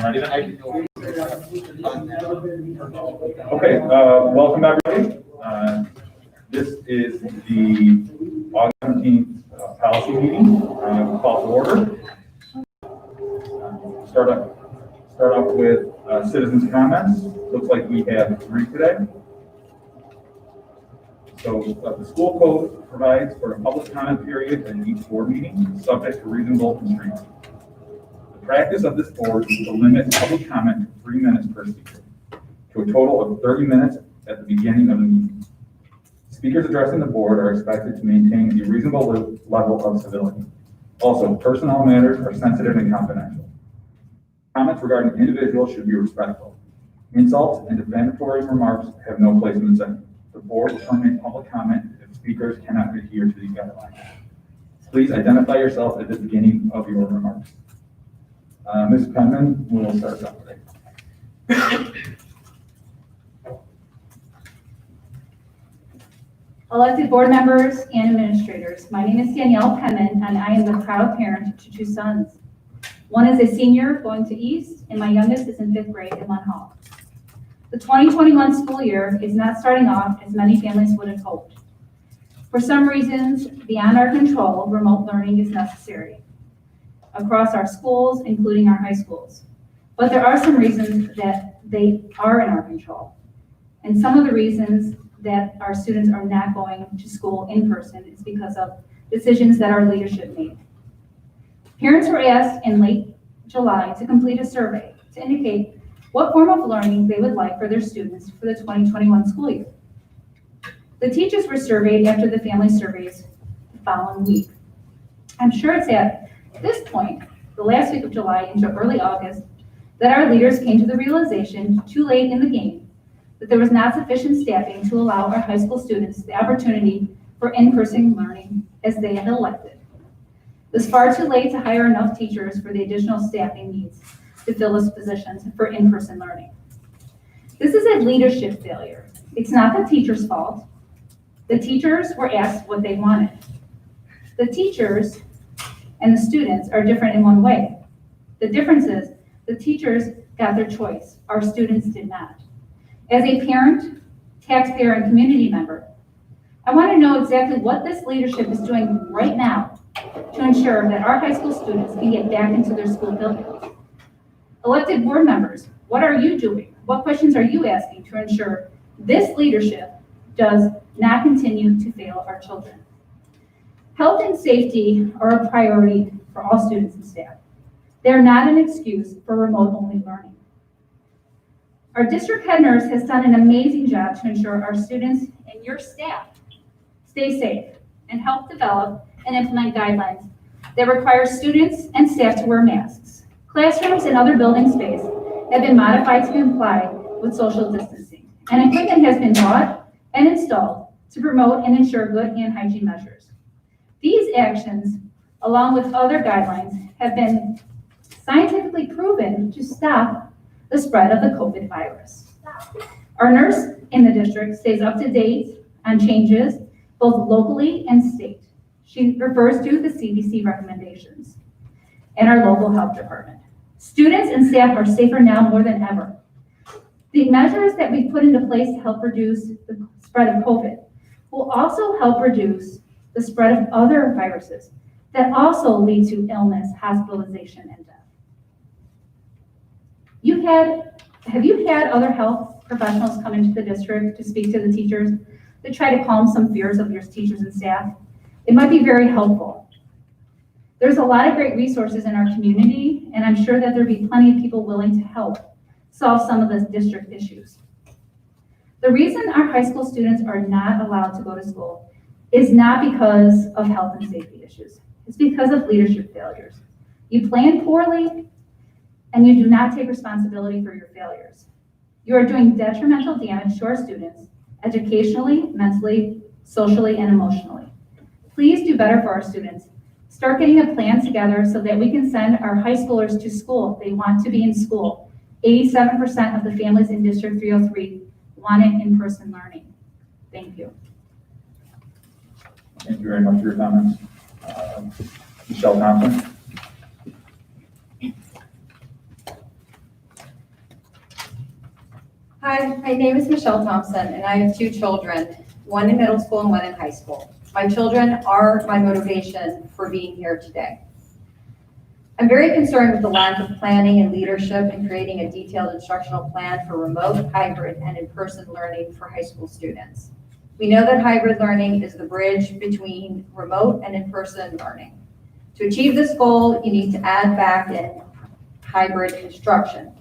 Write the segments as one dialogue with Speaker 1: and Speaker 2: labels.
Speaker 1: ready then? Okay, welcome everybody. This is the August 17th policy meeting. Call to order. Start off with citizens' comments. Looks like we have 3 today. So the school code provides for a public comment period in each board meeting, subject to reasonable constraints. The practice of this board is to limit public comment to 3 minutes per speaker, to a total of 30 minutes at the beginning of the meeting. Speakers addressing the board are expected to maintain a reasonable level of civility. Also, personnel matters are sensitive and confidential. Comments regarding individuals should be respectful. Insults and defamatory remarks have no place in the setting. The board will terminate public comment if speakers cannot adhere to these guidelines. Please identify yourself at the beginning of your remarks. Ms. Penman will start off today.
Speaker 2: Elected board members and administrators, my name is Danielle Penman, and I am the proud parent to 2 sons. One is a senior going to East, and my youngest is in 5th grade in Lund Hall. The 2021 school year is not starting off as many families would have hoped. For some reasons beyond our control, remote learning is necessary across our schools, including our high schools. But there are some reasons that they are in our control. And some of the reasons that our students are not going to school in person is because of decisions that our leadership made. Parents were asked in late July to complete a survey to indicate what form of learning they would like for their students for the 2021 school year. The teachers were surveyed after the family surveys the following week. I'm sure it's at this point, the last week of July into early August, that our leaders came to the realization too late in the game that there was not sufficient staffing to allow our high school students the opportunity for in-person learning as they had elected. It was far too late to hire enough teachers for the additional staffing needs to fill those positions for in-person learning. This is a leadership failure. It's not the teacher's fault. The teachers were asked what they wanted. The teachers and the students are different in one way. The difference is the teachers got their choice. Our students did not. As a parent, taxpayer, and community member, I want to know exactly what this leadership is doing right now to ensure that our high school students can get back into their school buildings. Elected board members, what are you doing? What questions are you asking to ensure this leadership does not continue to fail our children? Health and safety are a priority for all students and staff. They are not an excuse for remote-only learning. Our district head nurse has done an amazing job to ensure our students and your staff stay safe and help develop and implement guidelines that require students and staff to wear masks. Classrooms and other building space have been modified to comply with social distancing, and equipment has been bought and installed to promote and ensure good hand hygiene measures. These actions, along with other guidelines, have been scientifically proven to stop the spread of the COVID virus. Our nurse in the district stays up to date on changes both locally and state. She refers to the CDC recommendations and our local health department. Students and staff are safer now more than ever. The measures that we put into place to help reduce the spread of COVID will also help reduce the spread of other viruses that also lead to illness, hospitalization, and death. Have you had other health professionals come into the district to speak to the teachers to try to calm some fears of your teachers and staff? It might be very helpful. There's a lot of great resources in our community, and I'm sure that there'll be plenty of people willing to help solve some of the district issues. The reason our high school students are not allowed to go to school is not because of health and safety issues. It's because of leadership failures. You plan poorly, and you do not take responsibility for your failures. You are doing detrimental damage to our students, educationally, mentally, socially, and emotionally. Please do better for our students. Start getting a plan together so that we can send our high schoolers to school. They want to be in school. 87% of the families in District 303 wanted in-person learning. Thank you.
Speaker 1: Thank you very much for your comments. Michelle Thompson.
Speaker 3: Hi, my name is Michelle Thompson, and I have two children, one in middle school and one in high school. My children are my motivation for being here today. I'm very concerned with the lack of planning and leadership in creating a detailed instructional plan for remote, hybrid, and in-person learning for high school students. We know that hybrid learning is the bridge between remote and in-person learning. To achieve this goal, you need to add back in hybrid instruction.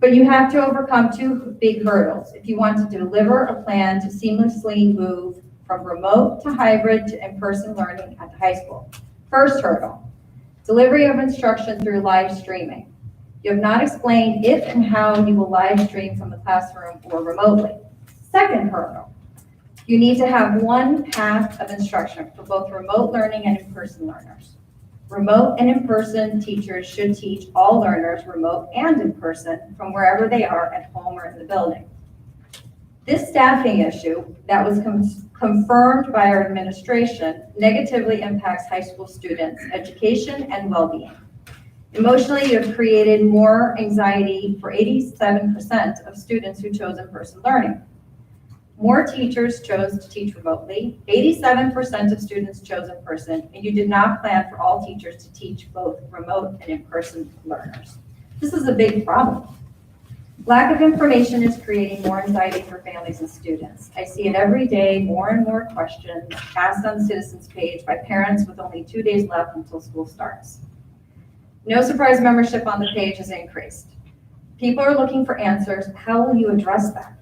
Speaker 3: But you have to overcome two big hurdles if you want to deliver a plan to seamlessly move from remote to hybrid to in-person learning at the high school. First hurdle, delivery of instruction through live streaming. You have not explained if and how you will live stream from the classroom or remotely. Second hurdle, you need to have one path of instruction for both remote learning and in-person learners. Remote and in-person teachers should teach all learners, remote and in-person, from wherever they are at home or in the building. This staffing issue that was confirmed by our administration negatively impacts high school students' education and well-being. Emotionally, you have created more anxiety for 87% of students who chose in-person learning. More teachers chose to teach remotely, 87% of students chose in person, and you did not plan for all teachers to teach both remote and in-person learners. This is a big problem. Lack of information is creating more anxiety for families and students. I see it every day, more and more questions asked on the Citizens page by parents with only 2 days left until school starts. No surprise, membership on the page has increased. People are looking for answers. How will you address that?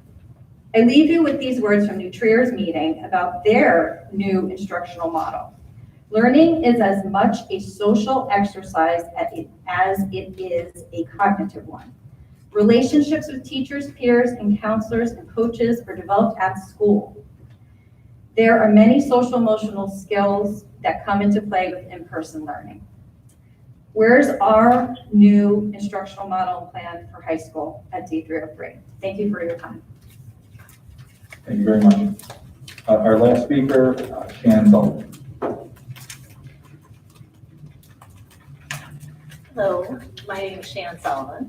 Speaker 3: I leave you with these words from New Trier's meeting about their new instructional model. Learning is as much a social exercise as it is a cognitive one. Relationships with teachers, peers, and counselors and coaches are developed at school. There are many social emotional skills that come into play with in-person learning. Where's our new instructional model and plan for high school at D303? Thank you for your time.
Speaker 1: Thank you very much. Our last speaker, Shannon Sullivan.
Speaker 4: Hello, my name is Shannon Sullivan,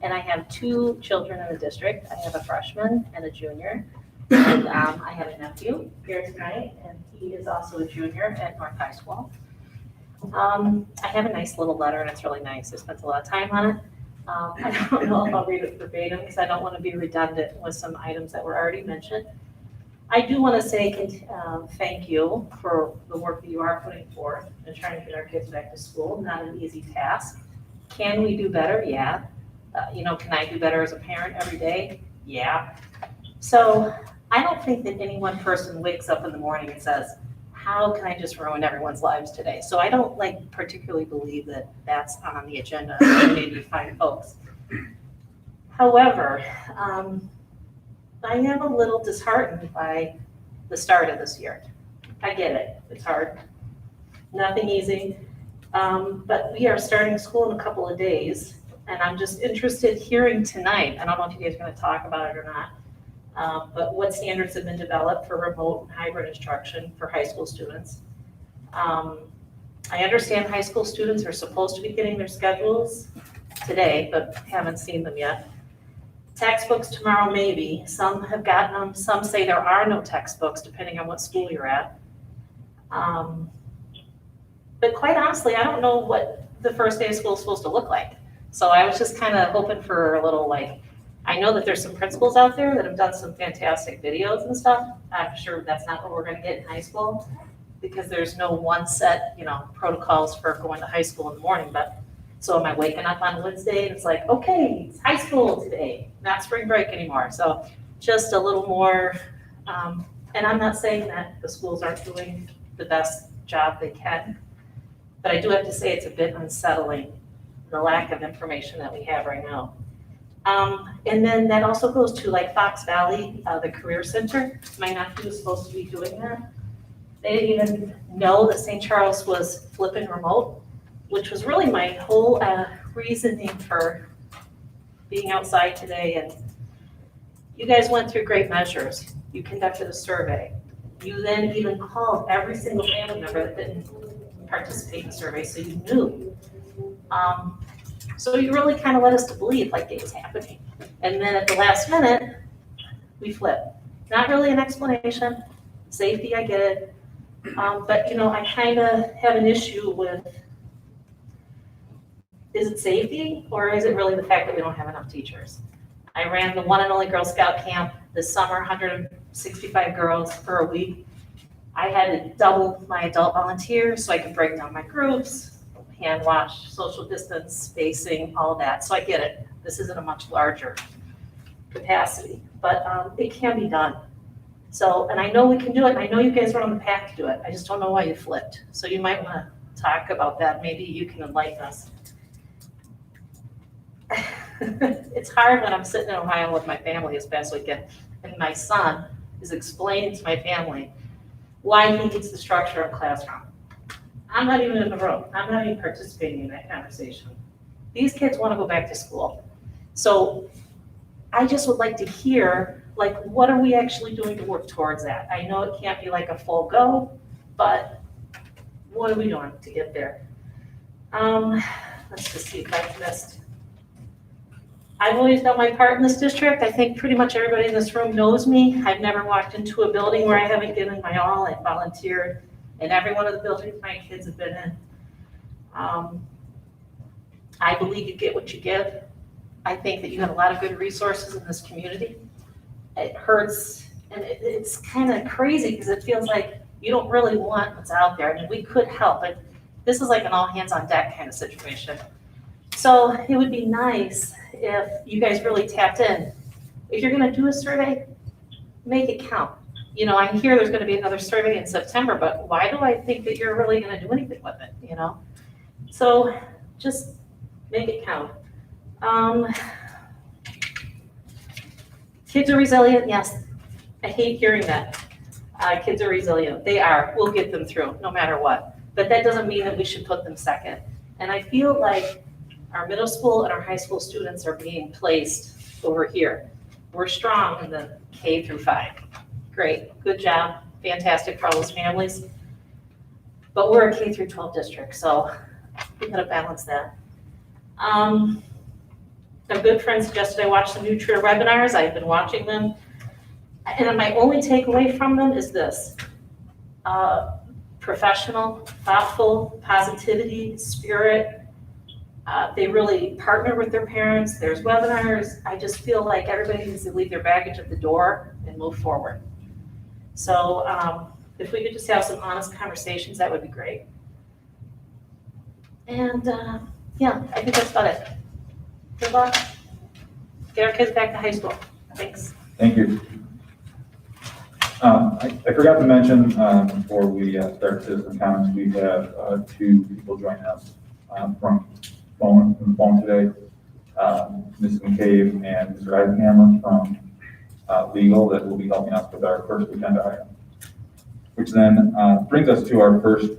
Speaker 4: and I have two children in the district. I have a freshman and a junior, and I have a nephew here tonight, and he is also a junior at North High School. I have a nice little letter, and it's really nice. I spent a lot of time on it. I don't know if I'll read it verbatim because I don't want to be redundant with some items that were already mentioned. I do want to say thank you for the work that you are putting forth and trying to get our kids back to school. Not an easy task. Can we do better? Yeah. Can I do better as a parent every day? Yeah. So I don't think that any one person wakes up in the morning and says, how can I just ruin everyone's lives today? So I don't particularly believe that that's on the agenda for maybe find folks. However, I am a little disheartened by the start of this year. I get it, it's hard, nothing easy, but we are starting school in a couple of days, and I'm just interested hearing tonight, I don't know if you guys are gonna talk about it or not, but what standards have been developed for remote and hybrid instruction for high school students. I understand high school students are supposed to be getting their schedules today, but haven't seen them yet. Textbooks tomorrow, maybe. Some have gotten them. Some say there are no textbooks, depending on what school you're at. But quite honestly, I don't know what the first day of school is supposed to look like. So I was just kind of hoping for a little I know that there's some principals out there that have done some fantastic videos and stuff. I'm sure that's not what we're going to get in high school because there's no one set, protocols for going to high school in the morning. But so am I waking up on Wednesday and it's okay, it's high school today, not spring break anymore. So just a little more, and I'm not saying that the schools aren't doing the best job they can, but I do have to say it's a bit unsettling, the lack of information that we have right now. And then that also goes to Fox Valley, the Career Center. My nephew was supposed to be doing that. They didn't even know that St. Charles was flipping remote, which was really my whole reasoning for being outside today. And you guys went through great measures. You conducted a survey. You then even called every single family member that didn't participate in the survey, so you knew. So you really kind of led us to believe it was happening. And then at the last minute, we flip. Not really an explanation. Safety, I get it. But I kind of have an issue with, is it safety or is it really the fact that we don't have enough teachers? I ran the one and only Girl Scout camp this summer, 165 girls for a week. I had to double my adult volunteers so I could break down my groups, hand wash, social distance, spacing, all that. So I get it. This isn't a much larger capacity, but it can be done. So, and I know we can do it. And I know you guys are on the path to do it. I just don't know why you flipped. So you might want to talk about that. Maybe you can enlighten us. It's hard when I'm sitting in Ohio with my family this past weekend, and my son is explaining to my family why he needs the structure of classroom. I'm not even in the room. I'm not even participating in that conversation. These kids want to go back to school. So I just would like to hear, what are we actually doing to work towards that? I know it can't be like a full go, but what are we doing to get there? Let's just see if I've missed. I've always done my part in this district. I think pretty much everybody in this room knows me. I've never walked into a building where I haven't given my all. I've volunteered in every one of the buildings my kids have been in. I believe you get what you give. I think that you have a lot of good resources in this community. It hurts, and it's kind of crazy because it feels like you don't really want what's out there. I mean, we could help, but this is like an all hands on deck kind of situation. So it would be nice if you guys really tapped in. If you're going to do a survey, make it count. I hear there's going to be another survey in September, but why do I think that you're really going to do anything with it, So just make it count. Kids are resilient, yes. I hate hearing that. Kids are resilient. They are. We'll get them through no matter what. But that doesn't mean that we should put them second. And I feel like our middle school and our high school students are being placed over here. We're strong in the K through 5. Great, good job, fantastic for all those families. But we're a K through 12 district, so we gotta balance that. A good friend suggested I watch the Nutria webinars. I've been watching them. And my only takeaway from them is this. Professional, thoughtful, positivity, spirit. They really partner with their parents. There's webinars. I just feel like everybody needs to leave their baggage at the door and move forward. So if we could just have some honest conversations, that would be great. And yeah, I think that's about it. Good luck. Get our kids back to high school. Thanks.
Speaker 1: Thank you. I forgot to mention before we start citizen comments, we have 2 people joining us from the phone today. Ms. McCabe and Mr. Eisenhammer from legal that will be helping us with our first agenda item, which then brings us to our first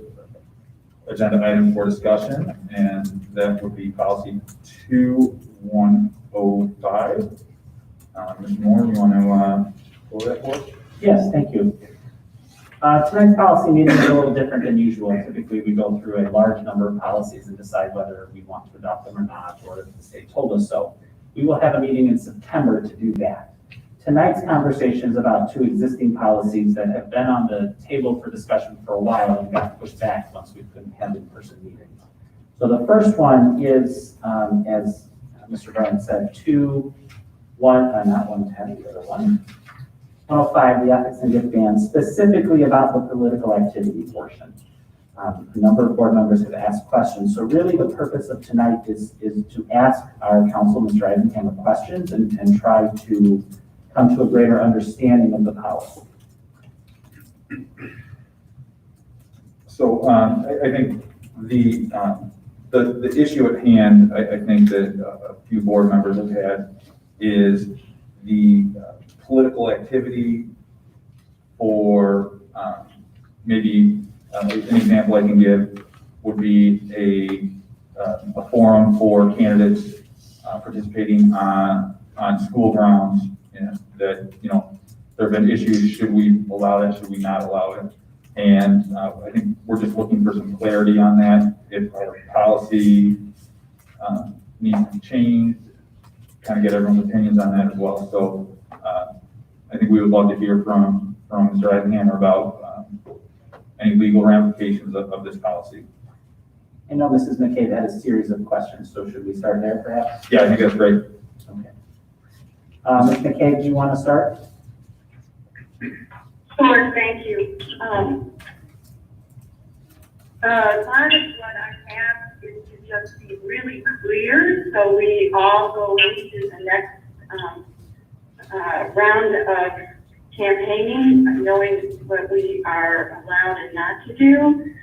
Speaker 1: agenda item for discussion, and that would be policy 2105. Mr. Moore, you want to go over that for us?
Speaker 5: Yes, thank you. Tonight's policy meeting is a little different than usual. Typically, we go through a large number of policies and decide whether we want to adopt them or not, or if the state told us so. We will have a meeting in September to do that. Tonight's conversation is about 2 existing policies that have been on the table for discussion for a while and got pushed back once we couldn't have in-person meetings. So the first one is, as Mr. Bryan said, 105, the ethics and gift ban, specifically about the political activity portion. A number of board members have asked questions. So really the purpose of tonight is to ask our counsel, Mr. Eisenhammer, questions and try to come to a greater understanding of the policy.
Speaker 1: So I think the issue at hand, I think that a few board members have had is the political activity for maybe an example I can give would be a forum for candidates participating on school grounds. That there have been issues. Should we allow that? Should we not allow it? And I think we're just looking for some clarity on that. If our policy needs to be changed, kind of get everyone's opinions on that as well. So I think we would love to hear from Mr. Eisenhammer about any legal ramifications of this policy.
Speaker 5: I know Mrs. McCabe had a series of questions, so should we start there perhaps?
Speaker 1: Yeah, I think that's great.
Speaker 5: Okay. Ms. McCabe, do you want to start?
Speaker 6: Sure, thank you. Part of what I have is to just be really clear, so we all go into the next round of campaigning, knowing what we are allowed and not to do.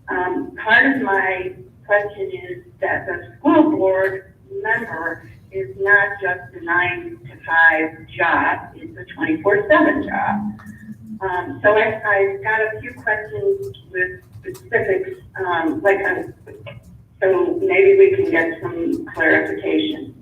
Speaker 6: Part of my question is that the school board member is not just a 9 to 5 job, it's a 24/7 job. So I've got a few questions with specifics, so maybe we can get some clarification.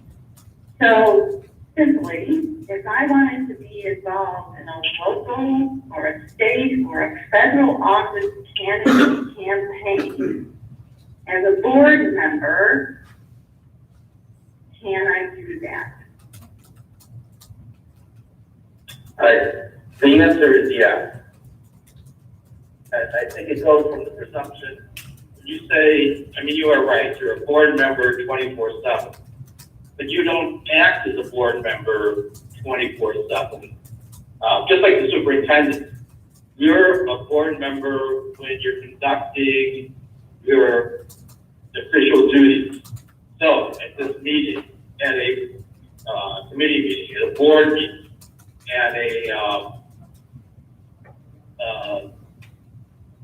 Speaker 6: So simply, if I wanted to be involved in a local or a state or a federal office candidate campaign, as a board member, can I do that?
Speaker 7: The answer is yes. And I think it goes from the presumption, when you say, I mean, you are right, you're a board member 24/7, but you don't act as a board member 24/7. Just like the superintendent, you're a board member when you're conducting your official duties. So at this meeting, at a committee meeting, at a board meeting, at a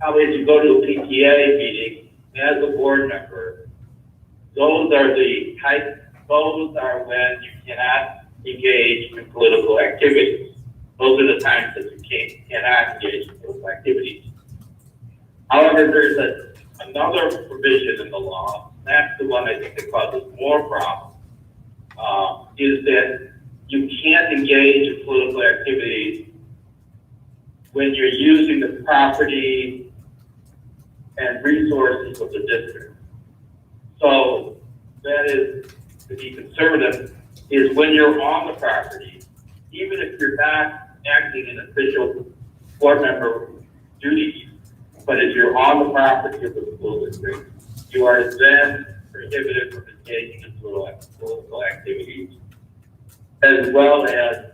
Speaker 7: probably as you go to a PTA meeting as a board member, those are when you cannot engage in political activities. Those are the times that you cannot engage in political activities. However, there's another provision in the law, that's the one I think that causes more problems, is that you can't engage in political activities when you're using the property and resources of the district. So that is, to be conservative, is when you're on the property, even if you're not acting in official board member duties, but if you're on the property of the school district, you are then prohibited from engaging in political activities, as well as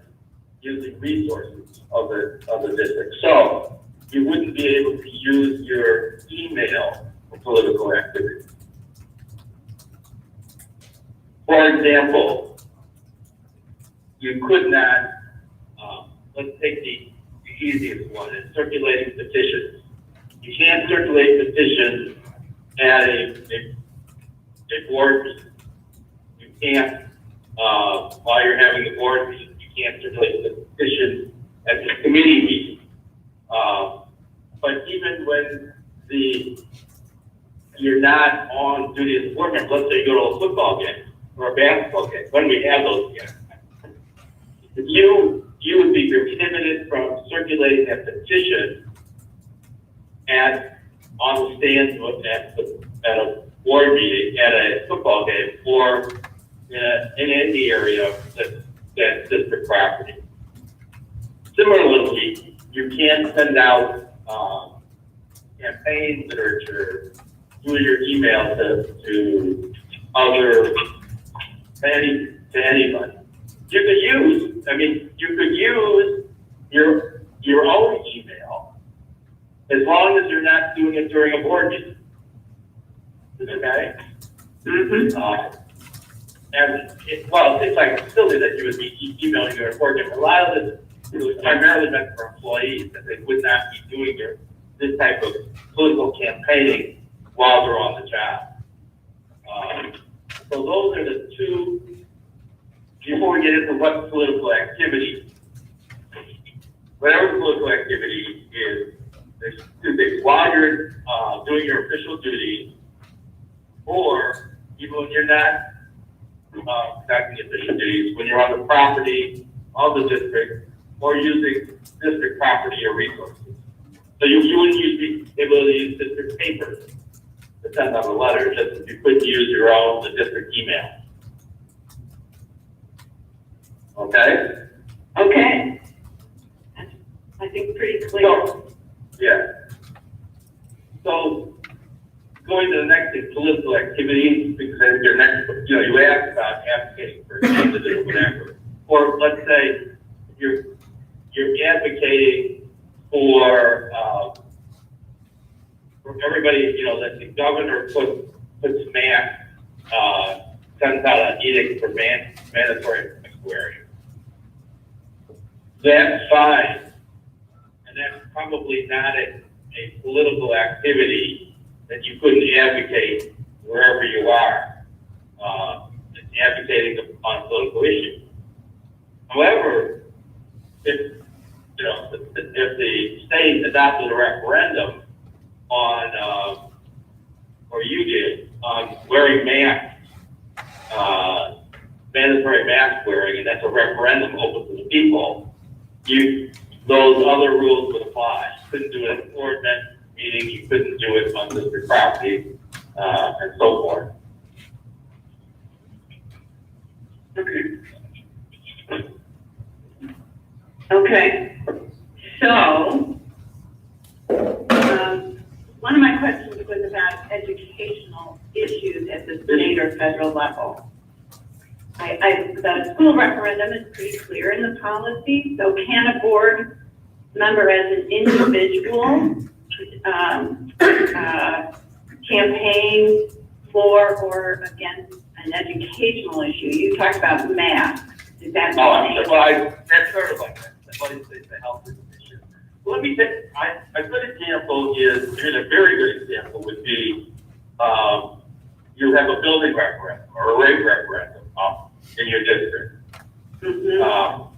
Speaker 7: using resources of the district. So you wouldn't be able to use your email for political activities. For example, you could not, let's take the easiest one, is circulating petitions. You can't circulate petitions at a board meeting. You can't, while you're having a board meeting, you can't circulate the petitions at the committee meeting. But even when you're not on duty as a board member, let's say you go to a football game or a basketball game, when we have those games, you would be prohibited from circulating a petition on the stand at a board meeting, at a football game, or in any area that's district property. Similarly, you can't send out campaign literature through your email to anybody. You could use your own email as long as you're not doing it during a board meeting. Okay? Mm-hmm. It's like silly that you would be emailing your board member. A lot of this was primarily meant for employees, that they would not be doing this type of political campaigning while they're on the job. So those are the two, before we get into what political activity, whatever political activity is, there's two things. While you're doing your official duty, or even when you're not conducting official duties, when you're on the property of the district, or using district property or resources. So you wouldn't be able to use district paper to send out a letter, just as you couldn't use the district email. Okay?
Speaker 6: Okay. That's, I think, pretty clear.
Speaker 7: So, yeah. So, going to the next thing, political activities, because then your next, you asked about advocating for a candidate or whatever. Or let's say you're advocating for everybody, that the governor puts sends out an edict for mandatory mask wearing. That's fine. And that's probably not a political activity that you couldn't advocate wherever you are, advocating on a political issue. However, if the state adopted a referendum on, or you did, on wearing masks, mandatory mask wearing, and that's a referendum open to the people, those other rules would apply. You couldn't do it at an ordinance meeting, you couldn't do it on district property, and so forth.
Speaker 6: Okay. So, one of my questions was about educational issues at the state or federal level. The school referendum is pretty clear in the policy, so can a board member as an individual campaign for or against an educational issue? You talked about masks. Is that
Speaker 7: That's sort of like that. The health issue. Let me take, a good example is, a very good example would be, you have a building referendum or a rate referendum in your district.
Speaker 6: Mm-hmm.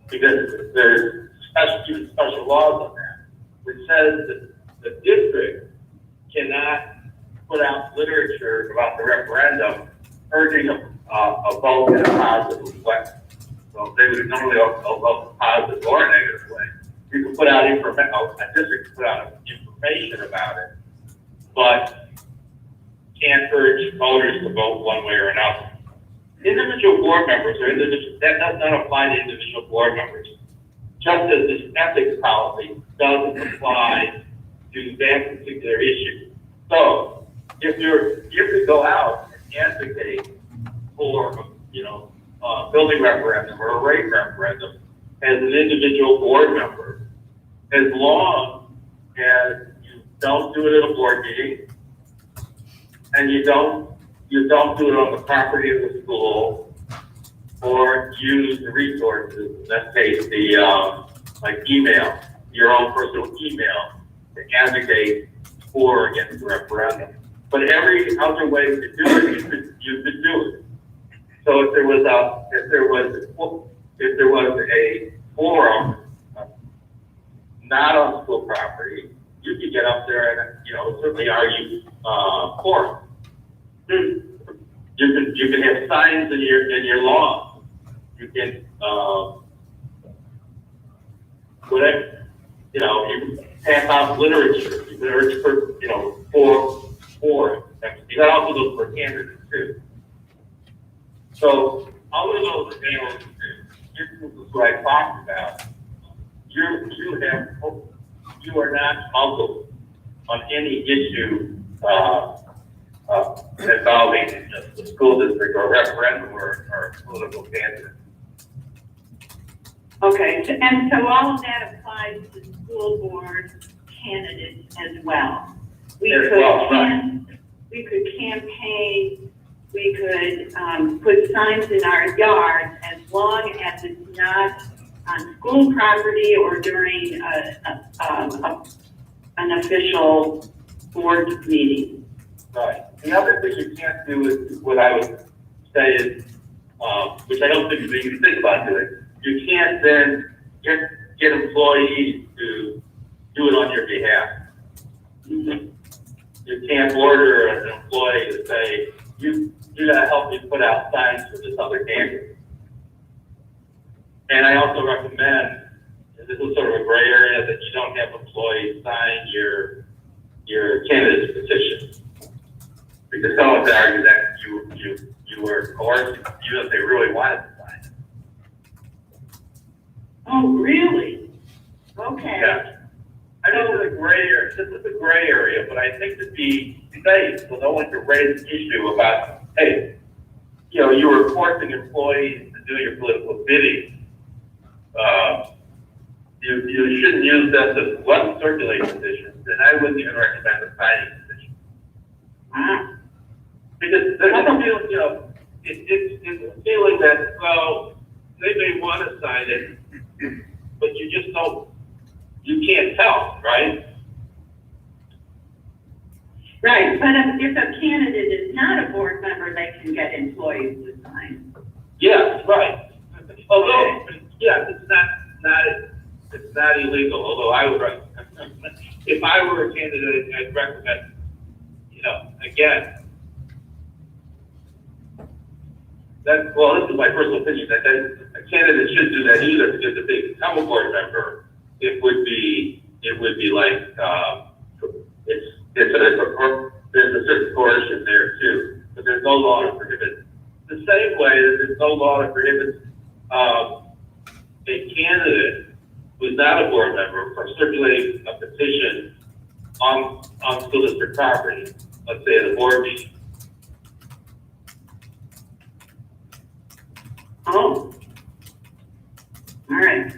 Speaker 7: Because there's special laws on that, which says that the district cannot put out literature about the referendum urging a vote in a positive way. So they would normally vote positive or negative way. You can put out information, a district can put out information about it, but can't urge voters to vote one way or another. Individual board members that does not apply to individual board members. Just as this ethics policy doesn't apply to that particular issue. So if you go out and advocate for, building referendum or a rate referendum as an individual board member, as long as you don't do it at a board meeting and you don't do it on the property of the school or use the resources, in that case, like email, your own personal email to advocate for or against the referendum. But every other way to do it, you could do it. So if there was a forum not on school property, you could get up there and certainly argue for it. You can have signs in your lawn. You can whatever, you can pass out literature. You can urge for it. You can also look for candidates too. So all of those examples, this is what I talked about. You are not muzzled on any issue involving the school district or referendum or political candidate.
Speaker 6: Okay, and so all of that applies to school board candidates as well. We could campaign, we could put signs in our yard as long as it's not on school property or during an official board meeting.
Speaker 7: Right. The other thing you can't do is what I would say is, which I don't think you even think about doing. You can't then get employees to do it on your behalf.
Speaker 6: Mm-hmm.
Speaker 7: You can't order an employee to say, you gotta help me put out signs for this other candidate. And I also recommend, and this is sort of a gray area, that you don't have employees sign your candidate's petition. Because someone could argue that you were coerced, even if they really wanted to sign it.
Speaker 6: Oh, really? Okay.
Speaker 7: Yeah. I know this is a gray area, this is a gray area, but I think to be safe, so no one can raise an issue about, hey, you were forcing employees to do your political bidding. You shouldn't use that as one circulating position, and I wouldn't even recommend a signing position.
Speaker 6: Wow.
Speaker 7: Because there's a feeling, it's a feeling that, well, they may want to sign it, but you just don't, you can't tell, right?
Speaker 6: Right, but if a candidate is not a board member, they can get employees to sign.
Speaker 7: Yes, right. Although, yes, it's not illegal, although I would recommend, if I were a candidate, I'd recommend, again, well, this is my personal opinion, that a candidate should do that either, because if they become a board member, it would be like, there's a certain coercion there too, but there's no law to prohibit it. The same way that there's no law to prohibit a candidate who's not a board member from circulating a petition on school district property, let's say at a board meeting.
Speaker 6: Oh. All right.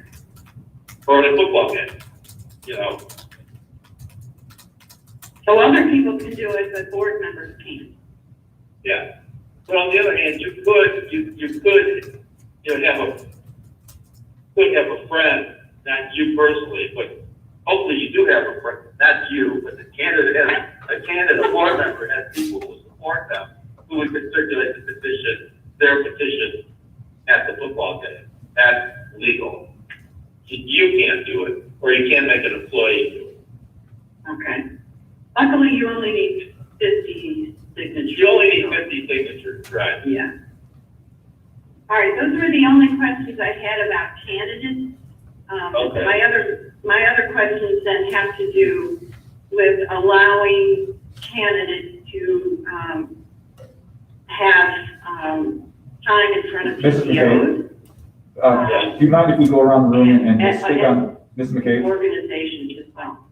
Speaker 7: Or in a football game,
Speaker 6: So other people can do it, but board members can't.
Speaker 7: Yeah. But on the other hand, you could have a friend, not you personally, but hopefully you do have a friend, not you, but the candidate a board member has people who support them, who would circulate the petition, their petition at the football game. That's legal. You can't do it, or you can't make an employee do it.
Speaker 6: Okay. Luckily, you only need 50 signatures.
Speaker 7: You only need 50 signatures, right?
Speaker 6: Yeah. All right, those were the only questions I had about candidates.
Speaker 7: Okay.
Speaker 6: My other questions then have to do with allowing candidates to have time in front of
Speaker 1: Mrs.
Speaker 6: PTOs,
Speaker 1: Do you mind if we go around the room and just stick on Ms. McKay?
Speaker 6: organizations as well.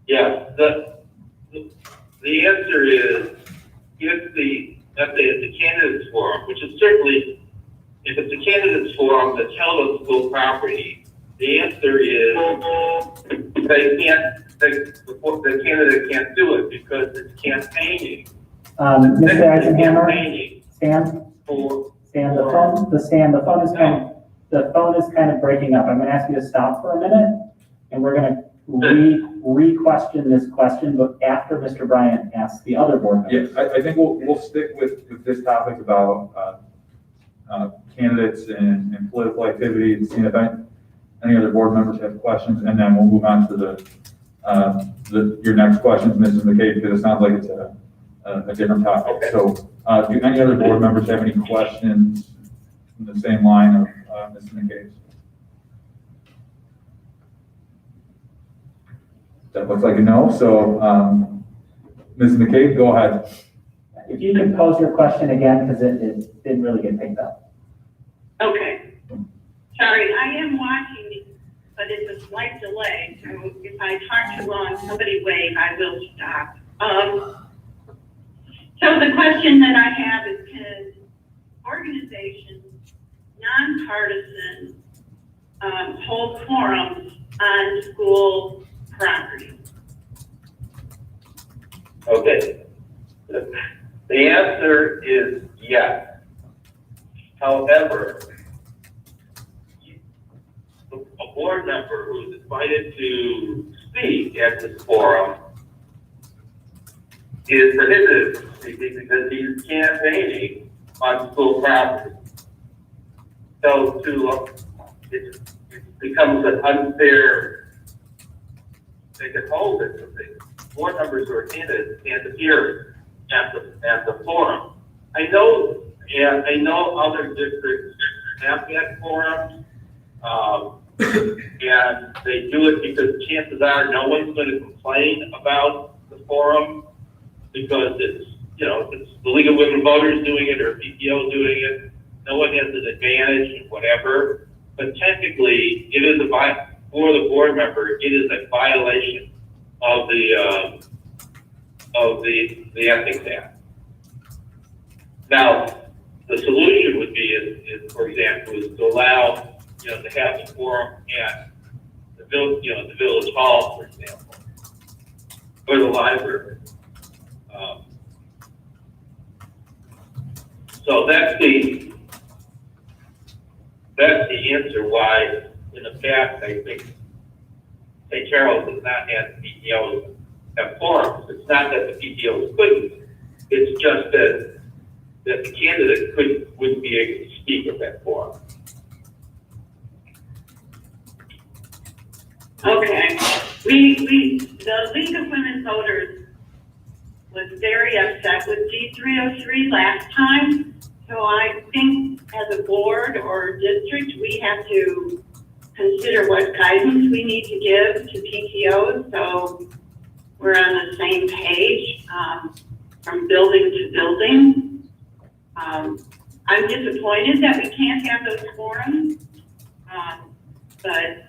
Speaker 7: Yeah, the answer is, if it's a candidates forum, which is certainly, if it's a candidates forum that's held on school property, the answer is the candidate can't do it because it's campaigning.
Speaker 5: Mr. Eisenhammer,
Speaker 7: Campaigning
Speaker 5: Stan,
Speaker 7: for,
Speaker 5: the phone is kind of breaking up. I'm gonna ask you to stop for a minute, and we're gonna re-question this question, but after Mr. Bryant asks the other board members.
Speaker 1: Yeah, I think we'll stick with this topic about candidates and political activity, and seeing if any other board members have questions, and then we'll move on to your next questions, Mrs. McKay, because it sounds like it's a different topic.
Speaker 7: Okay.
Speaker 1: So, do any other board members have any questions in the same line of Mrs. McKay's? That looks like a no, so, Ms. McKay, go ahead.
Speaker 5: If you can pose your question again, because it didn't really get picked up.
Speaker 6: Okay. Sorry, I am watching, but it's a slight delay, so if I talk too long, somebody wave, I will stop. So the question that I have is, can organizations, nonpartisan, hold forums on school property?
Speaker 7: okay. The answer is yes. However, a board member who's invited to speak at this forum is prohibited from speaking because he's campaigning on school property. So it becomes an unfair, they can hold it, so board members who are candidates can't appear at the forum. I know other districts have had forums, and they do it because chances are no one's going to complain about the forum because it's the League of Women Voters doing it or PTO doing it. No one has an advantage and whatever. but technically, it is for the board member, it is a violation of the Ethics Act. Now, the solution would be, is for example, is to allow, to have the forum at the village hall, for example, or the library. So that's the answer why in the past I think St. Charles has not had PTOs have forums. It's not that the PTOs couldn't, it's just that the candidate wouldn't be able to speak at that forum.
Speaker 6: Okay, the League of Women Voters was very upset with D303 last time. So I think as a board or district, we have to consider what guidance we need to give to PTOs so we're on the same page from building to building. I'm disappointed that we can't have those forums, but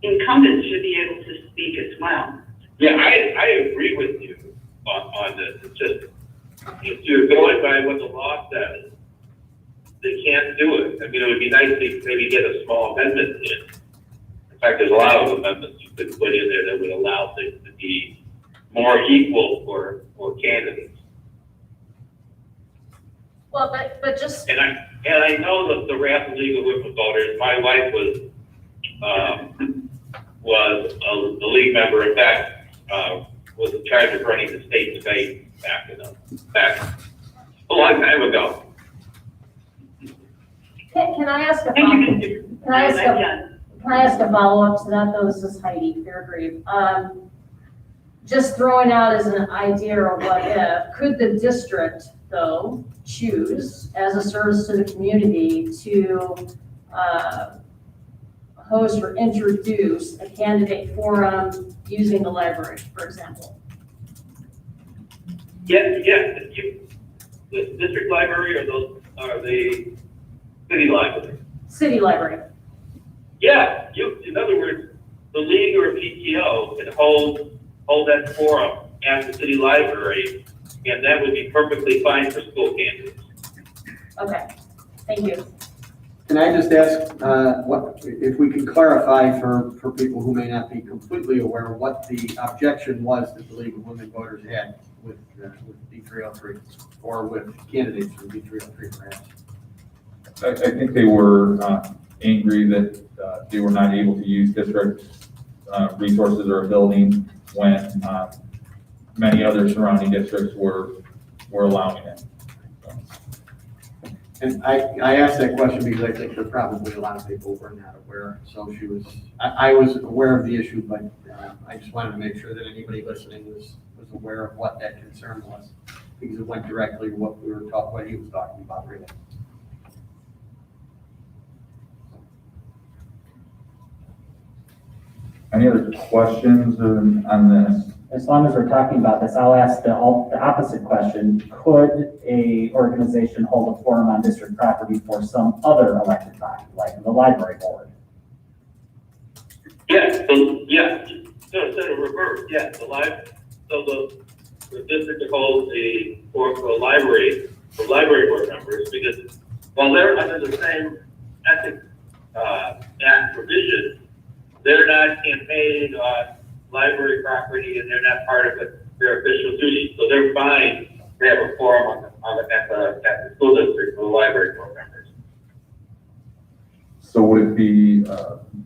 Speaker 6: incumbents should be able to speak as well.
Speaker 7: Yeah, I agree with you on this. It's just, if you're going by what the law says, they can't do it. I mean, it would be nice to maybe get a small amendment in. In fact, there's a lot of amendments you could put in there that would allow things to be more equal for candidates.
Speaker 4: Well, but just,
Speaker 7: And I know that the Raffle League of Women Voters, my wife was a league member. In fact, was in charge of running the state debate back a long time ago.
Speaker 8: Can I ask a
Speaker 6: Thank
Speaker 8: follow-up?
Speaker 6: you.
Speaker 8: Can I ask a follow-up to that, though? This is Heidi Fairgrave. Just throwing out as an idea or what if, could the district, though, choose as a service to the community to host or introduce a candidate forum using the library, for example?
Speaker 7: Yes, the district library or the city library.
Speaker 8: City library.
Speaker 7: Yeah, in other words, the league or PTO can hold that forum at the city library, and that would be perfectly fine for school candidates.
Speaker 8: Okay, thank you.
Speaker 9: Can I just ask, if we can clarify for people who may not be completely aware, what the objection was that the League of Women Voters had with D303, or with candidates for D303 perhaps?
Speaker 1: I think they were angry that they were not able to use district resources or a building when many other surrounding districts were allowing it.
Speaker 9: And I asked that question because I think there are probably a lot of people who are not aware. So I was aware of the issue, but I just wanted to make sure that anybody listening was aware of what that concern was, because it went directly to what he was talking about, really.
Speaker 1: Any other questions on this?
Speaker 5: As long as we're talking about this, I'll ask the opposite question. Could a organization hold a forum on district property for some other elected body, like the library board?
Speaker 7: Yes, instead of reverse, yes, the district holds for library board members, because while they're under the same ethics act provision, they're not campaigning on library property, and they're not part of their official duties, so they're fine to have a forum at the school district for the library board members.
Speaker 1: So would it be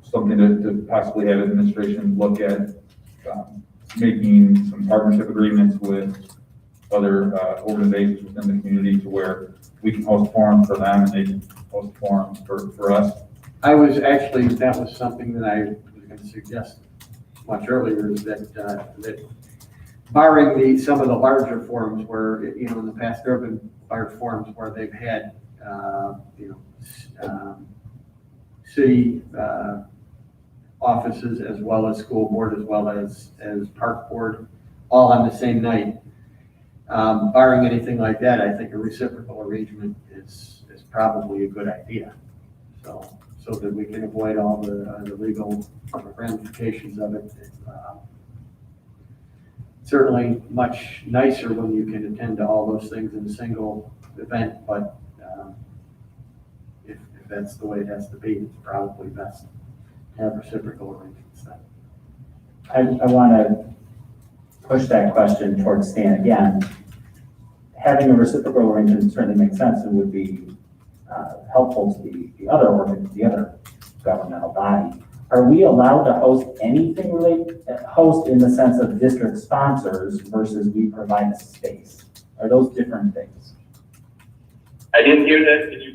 Speaker 1: something to possibly have administration look at making some partnership agreements with other organizations within the community to where we can host forums for them and they can host forums for us?
Speaker 9: That was something that I was going to suggest much earlier, is that barring some of the larger forums where, in the past there have been large forums where they've had, city offices as well as school board as well as park board all on the same night. Barring anything like that, I think a reciprocal arrangement is probably a good idea. so that we can avoid all the legal ramifications of it. Certainly much nicer when you can attend to all those things in a single event, but if that's the way it has to be, it's probably best to have reciprocal arrangements then.
Speaker 5: I want to push that question towards Stan again. Having a reciprocal arrangement certainly makes sense and would be helpful to the other governmental body. Are we allowed to host anything host in the sense of district sponsors versus we provide a space? Are those different things?
Speaker 7: I didn't hear that. Could you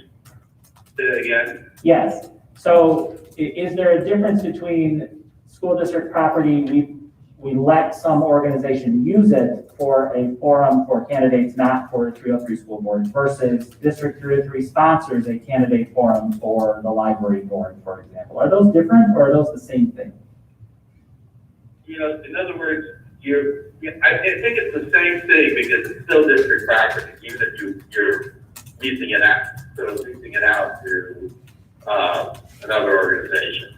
Speaker 7: say that again?
Speaker 5: Yes. So is there a difference between school district property, we let some organization use it for a forum for candidates not for a 303 school board versus District 303 sponsors a candidate forum for the library board, for example? Are those different or are those the same thing?
Speaker 7: You know, in other words, I think it's the same thing because it's still district property, even if you're leasing it out, sort of leasing it out to another organization.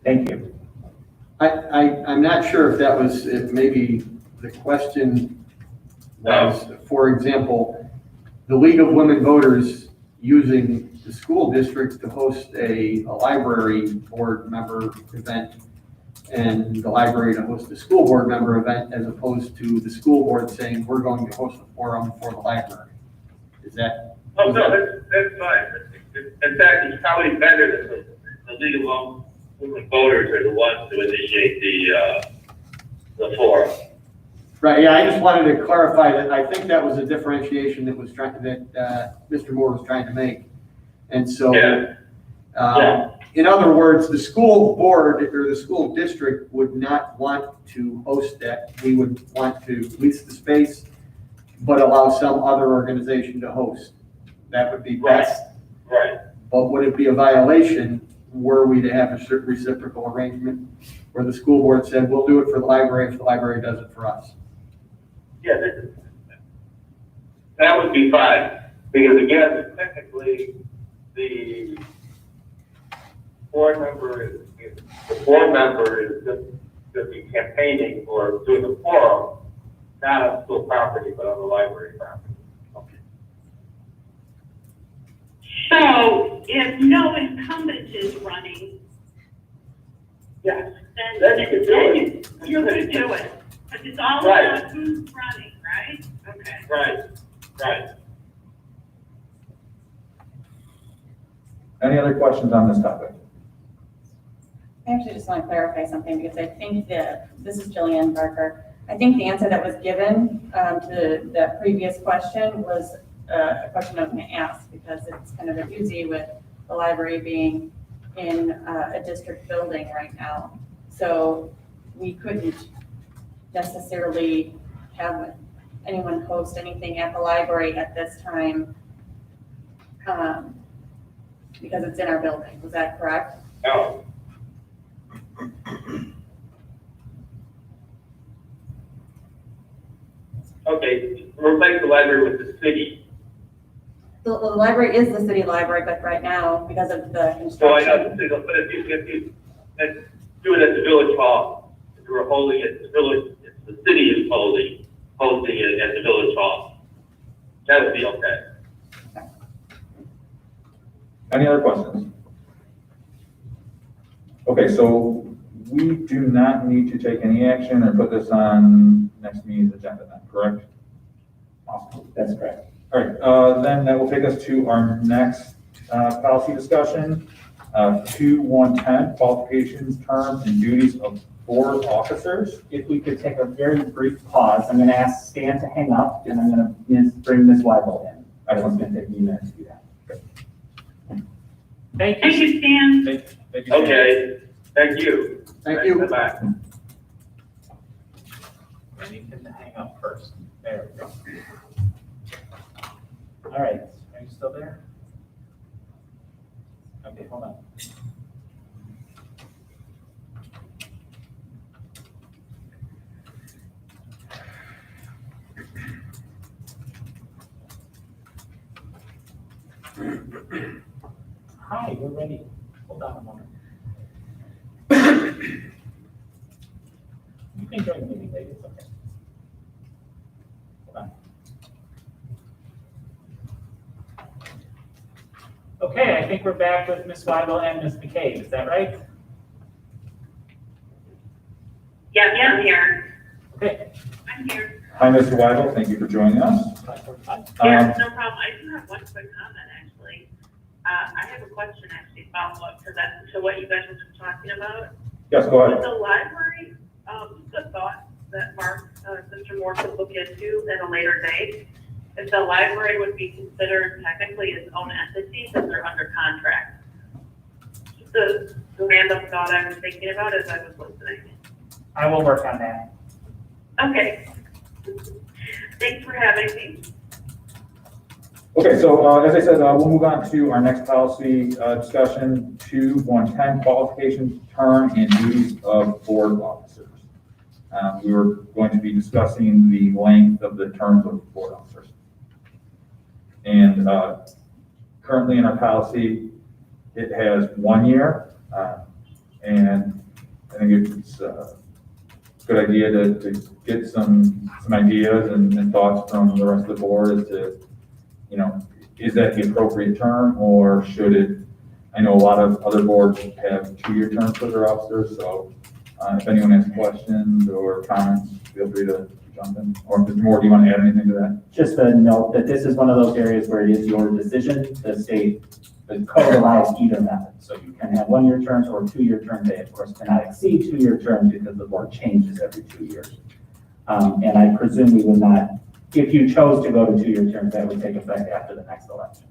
Speaker 5: Thank you.
Speaker 9: I'm not sure if that was, if maybe the question was, for example, the League of Women Voters using the school district to host a library board member event and the library to host a school board member event as opposed to the school board saying, we're going to host a forum for the library. Is that?
Speaker 7: Oh, no, that's fine. In fact, it's probably better that the League of Women Voters are the ones to initiate the forum.
Speaker 9: Right, yeah, I just wanted to clarify that I think that was a differentiation that was trying, that Mr. Moore was trying to make. And so,
Speaker 7: Yeah.
Speaker 9: in other words, the school board or the school district would not want to host that. We would want to lease the space, but allow some other organization to host. That would be best.
Speaker 7: Right.
Speaker 9: But would it be a violation were we to have a reciprocal arrangement where the school board said, we'll do it for the library if the library does it for us?
Speaker 7: Yeah, that would be fine, because again, technically, the board member is going to be campaigning or doing the forum, not on school property, but on the library property.
Speaker 6: So if no incumbent is running,
Speaker 7: Yes.
Speaker 6: then you're going to do it. But it's all
Speaker 7: Right.
Speaker 6: about who's running, right? Okay.
Speaker 7: Right.
Speaker 1: Any other questions on this topic?
Speaker 10: I actually just want to clarify something because I think that, this is Jillian Barker. I think the answer that was given to the previous question was a question I was going to ask because it's kind of a doozy with the library being in a district building right now. So we couldn't necessarily have anyone host anything at the library at this time because it's in our building. Was that correct?
Speaker 7: No. Okay, replace the library with the city.
Speaker 10: The library is the city library, but right now, because of the
Speaker 7: So I know,
Speaker 10: construction.
Speaker 7: but if you do it at the village hall, if you were holding it, the city is hosting it at the village hall, that would be okay.
Speaker 1: Any other questions? Okay, so we do not need to take any action or put this on next meeting's agenda then, correct? Awesome.
Speaker 5: That's correct.
Speaker 1: All right, then that will take us to our next policy discussion. 2110, qualifications, terms, and duties of board officers.
Speaker 5: If we could take a very brief pause, I'm going to ask Stan to hang up and I'm going to bring Ms. Weibel in. It's going to take me a minute to do that.
Speaker 9: Thank
Speaker 6: Thank you, Stan.
Speaker 1: Thank you.
Speaker 7: Okay, thank you.
Speaker 9: Thank you.
Speaker 7: Bye-bye.
Speaker 5: I need him to hang up first. There we go. All right, are you still there? Okay, hold on. Hi, we're ready. Hold on a moment. You can join the meeting, ladies, okay. Hold on. Okay, I think we're back with Ms. Weigel and Ms. McKay, is that right?
Speaker 6: Yeah, I'm here.
Speaker 5: Okay.
Speaker 6: I'm here.
Speaker 1: Hi, Mr. Weigel, thank you for joining us.
Speaker 6: Yeah, no problem. I do have one quick comment, actually. I have a question, actually, follow up to that, to what you guys were just talking about.
Speaker 1: Yes, go
Speaker 6: With
Speaker 1: ahead.
Speaker 6: the library, just a thought that Mr. Moore could look into at a later date. If the library would be considered technically its own entity, since they're under contract. Just a random thought I was thinking about as I was listening.
Speaker 5: I will work on that.
Speaker 6: Okay. Thanks for having me.
Speaker 1: Okay, so as I said, we'll move on to our next policy discussion, 2.110, qualifications, term, and duties of board officers. We were going to be discussing the length of the terms of board officers. And currently in our policy, it has 1 year. And I think it's a good idea to get some ideas and thoughts from the rest of the board as to, you know, is that the appropriate term, or should it, I know a lot of other boards have 2-year terms for their officers, so if anyone has questions or comments, feel free to jump in. Or Mr. Moore, do you want to add anything to that?
Speaker 5: Just a note that this is one of those areas where it is your decision. The code allows either method. So you can have 1-year terms or 2-year terms. They, of course, cannot exceed 2-year terms because the board changes every 2 years. And I presume we would not, if you chose to go to 2-year terms, that would take effect after the next election.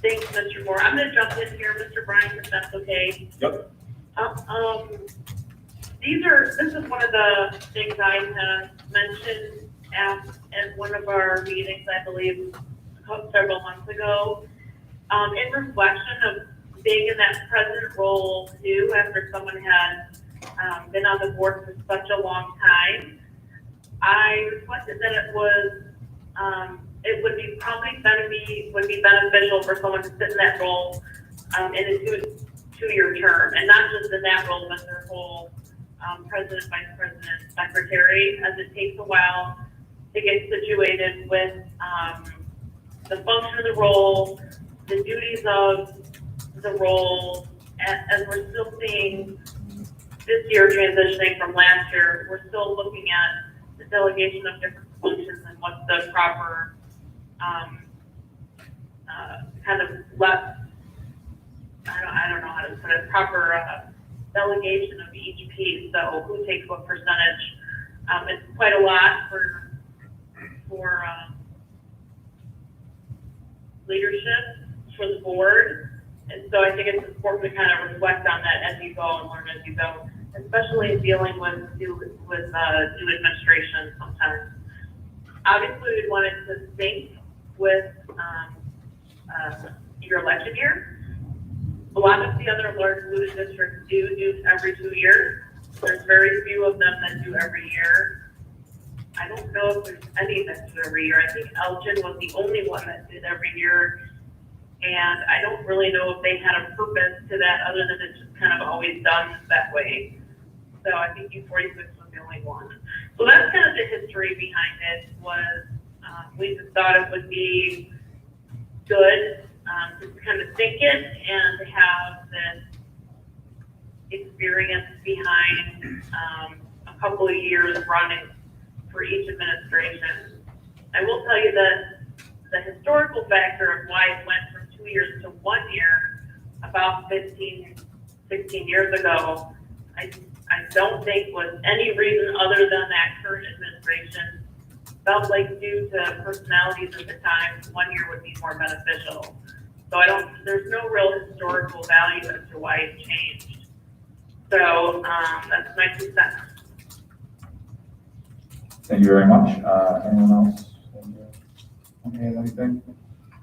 Speaker 6: Thanks, Mr. Moore. I'm gonna jump in here, Mr. Bryan, if that's okay.
Speaker 1: Yep.
Speaker 6: This is one of the things I had mentioned at one of our meetings, I believe, several months ago. In reflection of being in that present role too, after someone had been on the board for such a long time, I reflected that it would be beneficial for someone to sit in that role in a two-year term, and not just in that role, but their whole president, vice president, secretary, as it takes a while to get situated with the function of the role, the duties of the role, as we're still seeing this year transitioning from last year, we're still looking at the delegation of different functions and what's the proper kind of left, I don't know how to put it, proper delegation of each piece. So who takes what percentage? It's quite a lot for leadership for the board. And so I think it's important to kind of reflect on that as you go and learn as you go, especially in dealing with new administration sometimes. Obviously, we wanted to sync with your election year. A lot of the other large blue districts do every 2 years. There's very few of them that do every year. I don't know if there's any that do every year. I think Elgin was the only one that did every year. And I don't really know if they had a purpose to that other than it's just kind of always done that way. So I think U46 was the only one. So that's kind of the history behind it. Was we just thought it would be good to kind of think it and to have this experience behind a couple of years running for each administration. I will tell you that the historical factor of why it went from 2 years to 1 year about 15, 16 years ago, I don't think was any reason other than that current administration felt like due to personalities at the time, 1 year would be more beneficial. So there's no real historical value as to why it changed. So that's my 2 cents.
Speaker 1: Thank you very much. Anyone else? Okay, anything?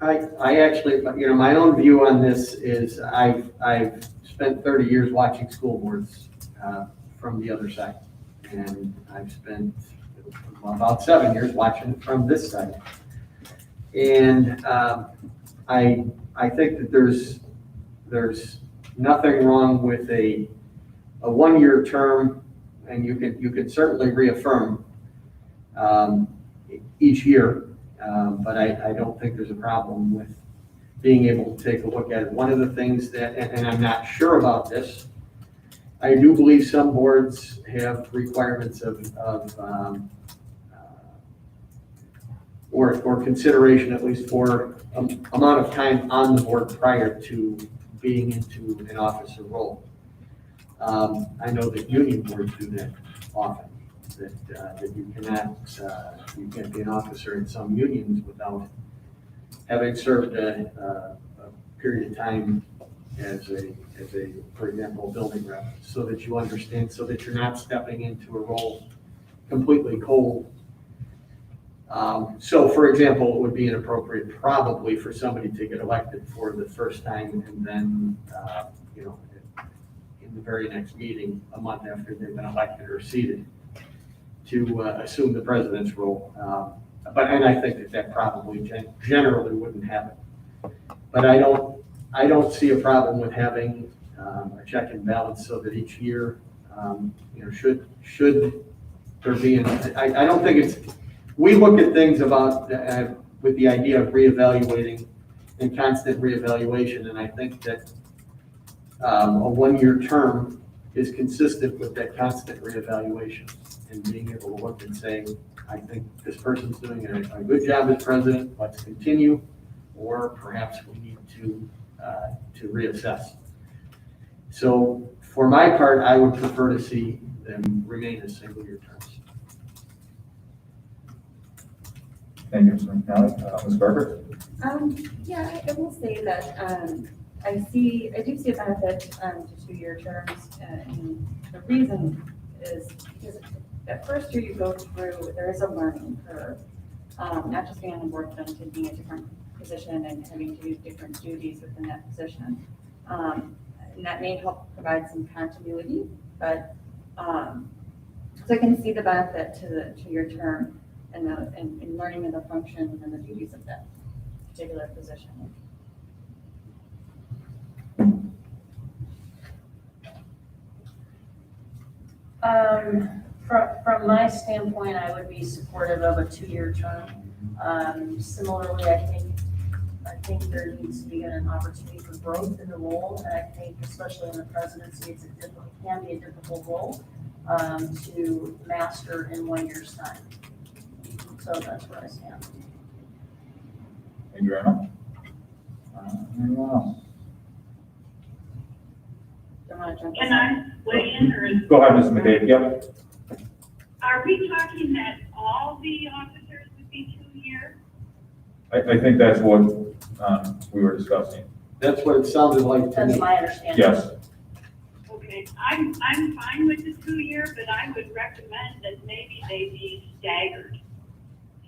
Speaker 9: I actually, my own view on this is I've spent 30 years watching school boards from the other side. And I've spent about 7 years watching from this side. And I think that there's nothing wrong with a one-year term, and you can certainly reaffirm each year. But I don't think there's a problem with being able to take a look at it. One of the things that, and I'm not sure about this, I do believe some boards have requirements or consideration, at least for amount of time on the board prior to being into an officer role. I know that union boards do that often, that you can't be an officer in some unions without having served a period of time as a, for example, building rep, so that you understand, so that you're not stepping into a role completely cold. So for example, it would be inappropriate probably for somebody to get elected for the first time and then, in the very next meeting, a month after they've been elected or seated, to assume the president's role. And I think that probably generally wouldn't happen. But I don't see a problem with having a check and balance so that each year, should there be I don't think it's, we look at things about, with the idea of reevaluating and constant reevaluation, and I think that a one-year term is consistent with that constant reevaluation and being able to look and say, I think this person's doing a good job as president, let's continue, or perhaps we need to reassess. So for my part, I would prefer to see them remain as single-year terms.
Speaker 1: Thank you, Mr. McNally. Ms. Barker?
Speaker 10: Yeah, I will say that, I do see a benefit, to 2-year terms, and the reason is because that first year you go through, there is a learning curve, not just being on the board, but taking a different position and having to do different duties within that position. And that may help provide some continuity, but, so I can see the benefit to the 2-year term and learning of the function and the duties of that particular position.
Speaker 8: From my standpoint, I would be supportive of a 2-year term. Similarly, I think there needs to be an opportunity for growth in the role, and I think especially in the presidency, it can be a difficult role to master in 1 year's time. So that's where I stand.
Speaker 1: Thank you very much. Anyone else?
Speaker 8: Don't want to jump
Speaker 6: Can I weigh in, or is,
Speaker 1: Go ahead, Ms. McDade. Yep.
Speaker 6: are we talking that all the officers would be 2 years?
Speaker 1: I think that's what we were discussing.
Speaker 9: That's what it sounded like to
Speaker 8: That's
Speaker 9: me.
Speaker 8: my understanding.
Speaker 1: Yes.
Speaker 6: Okay, I'm fine with the 2 year, but I would recommend that maybe they be staggered.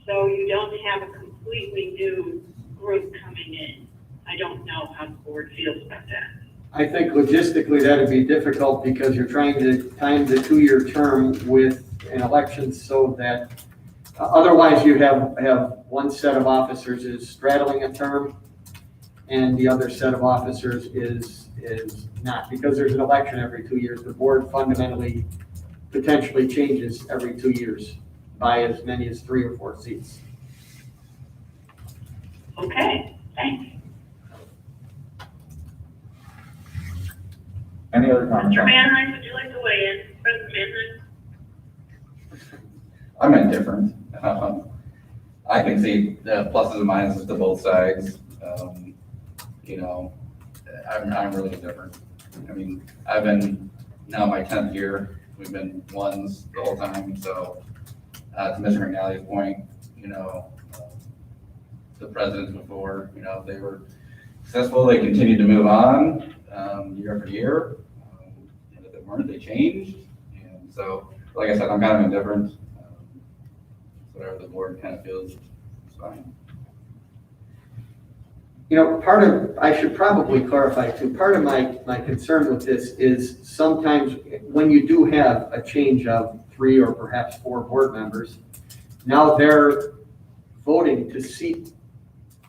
Speaker 6: So you don't have a completely new group coming in. I don't know how the board feels about that.
Speaker 9: I think logistically that'd be difficult because you're trying to time the 2-year term with an election so that otherwise you have one set of officers is straddling a term and the other set of officers is not. Because there's an election every 2 years, the board fundamentally potentially changes every 2 years by as many as 3 or 4 seats.
Speaker 6: Okay, thanks.
Speaker 1: Any other comments?
Speaker 6: Mr. Manheim, would you like to weigh in? President Manheim?
Speaker 11: I'm indifferent. I can see the pluses and minuses to both sides. I'm really indifferent. I mean, I've been now my 10th year. We've been ones the whole time. So to Mr. McNally's point, the presidents before, they were successful. They continued to move on year after year. And if they weren't, they changed. And so, like I said, I'm kind of indifferent. Whatever the board kind of feels is fine.
Speaker 9: I should probably clarify too, part of my concern with this is sometimes when you do have a change of 3 or perhaps 4 board members, now they're voting to seat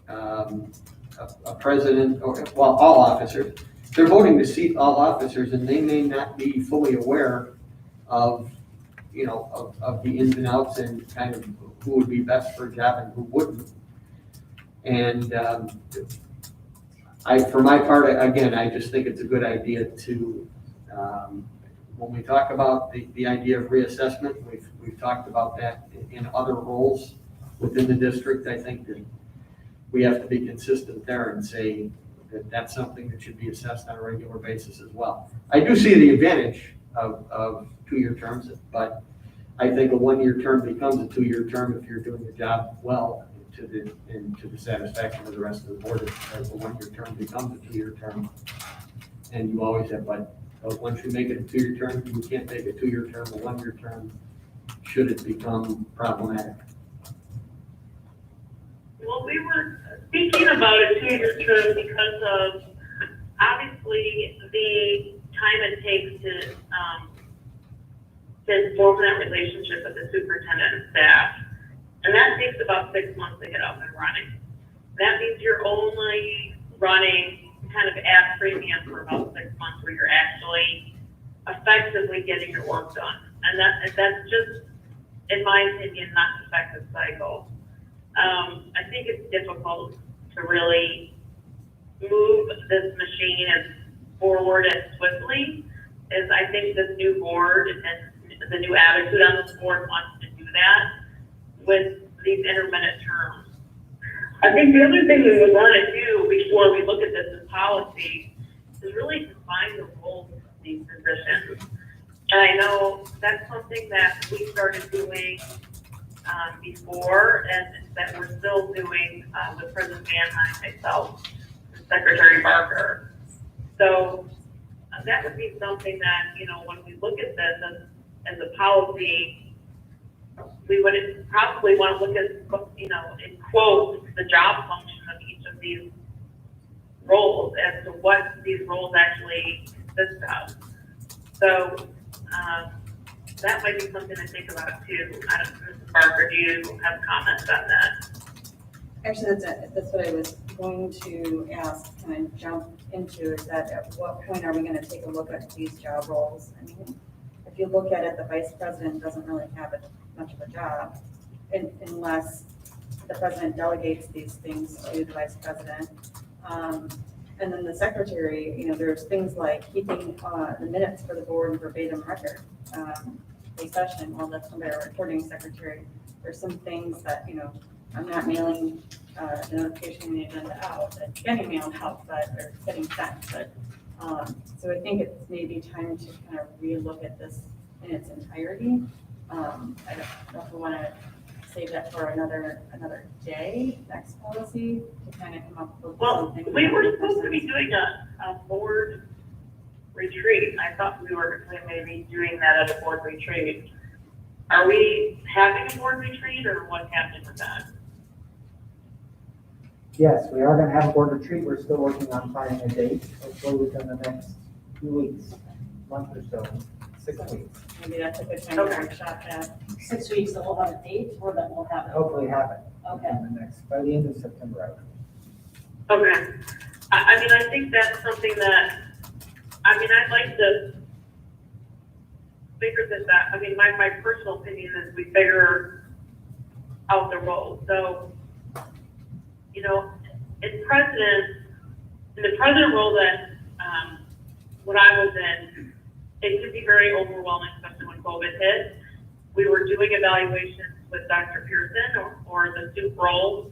Speaker 9: a president, or, well, all officers. They're voting to seat all officers, and they may not be fully aware of, you know, of the ins and outs and kind of who would be best for a job and who wouldn't. And for my part, again, I just think it's a good idea to, when we talk about the idea of reassessment, we've talked about that in other roles within the district. I think that we have to be consistent there and say that that's something that should be assessed on a regular basis as well. I do see the advantage of 2-year terms, but I think a 1-year term becomes a 2-year term if you're doing the job well to the satisfaction of the rest of the board. As a 1-year term becomes a 2-year term, and you always have, but once you make it a 2-year term, you can't make a 2-year term a 1-year term should it become problematic.
Speaker 6: Well, we were thinking about a 2-year term because of obviously the time it takes to form that relationship with the superintendent and staff. And that takes about 6 months to get up and running. That means you're only running kind of at premium for about 6 months where you're actually effectively getting your work done. And that's just, in my opinion, not an effective cycle. I think it's difficult to really move this machine as forward as swiftly as I think this new board and the new attitude on this board wants to do that with these intermittent terms. I think the other thing we would want to do before we look at this in policy is really define the roles of these positions. And I know that's something that we started doing before, and that we're still doing with President Manheim, myself, and Secretary Barker. So that would be something that, you know, when we look at this as a policy, we would probably want to look at, you know, in quotes, the job function of each of these roles as to what these roles actually consist of. So that might be something to think about too. I don't know, Mrs. Barker, do you have comments on that?
Speaker 10: Actually, that's what I was going to ask, kind of jump into, is that at what point are we going to take a look at these job roles? I mean, if you look at it, the vice president doesn't really have much of a job unless the president delegates these things to the vice president. And then the secretary, you know, there's things like keeping the minutes for the board and verbatim record. A session, well, that's under a recording secretary. There's some things that, you know, I'm not mailing the notification and the agenda out, it's getting mailed out, or getting sent, but, so I think it's maybe time to kind of relook at this in its entirety. I don't know if we want to save that for another day, next policy, to kind of come up with something.
Speaker 6: Well, we were supposed to be doing a board retreat. I thought we were maybe doing that at a board retreat. Are we having a board retreat, or what's happening with that?
Speaker 12: Yes, we are going to have a board retreat. We're still working on finding a date, hopefully within the next few weeks, month or so, 6 weeks.
Speaker 10: Maybe that's a good time to workshop that.
Speaker 8: 6 weeks, that we'll have a date, or that we'll have it?
Speaker 12: Hopefully have it
Speaker 8: Okay.
Speaker 12: in the next, by the end of September.
Speaker 6: Okay. I mean, I think that's something that, I mean, I'd like to figure this out. I mean, my personal opinion is we figure out the roles. So, you know, in the president role that when I was in, it could be very overwhelming, especially when COVID hit. We were doing evaluations with Dr. Pearson or the soup role,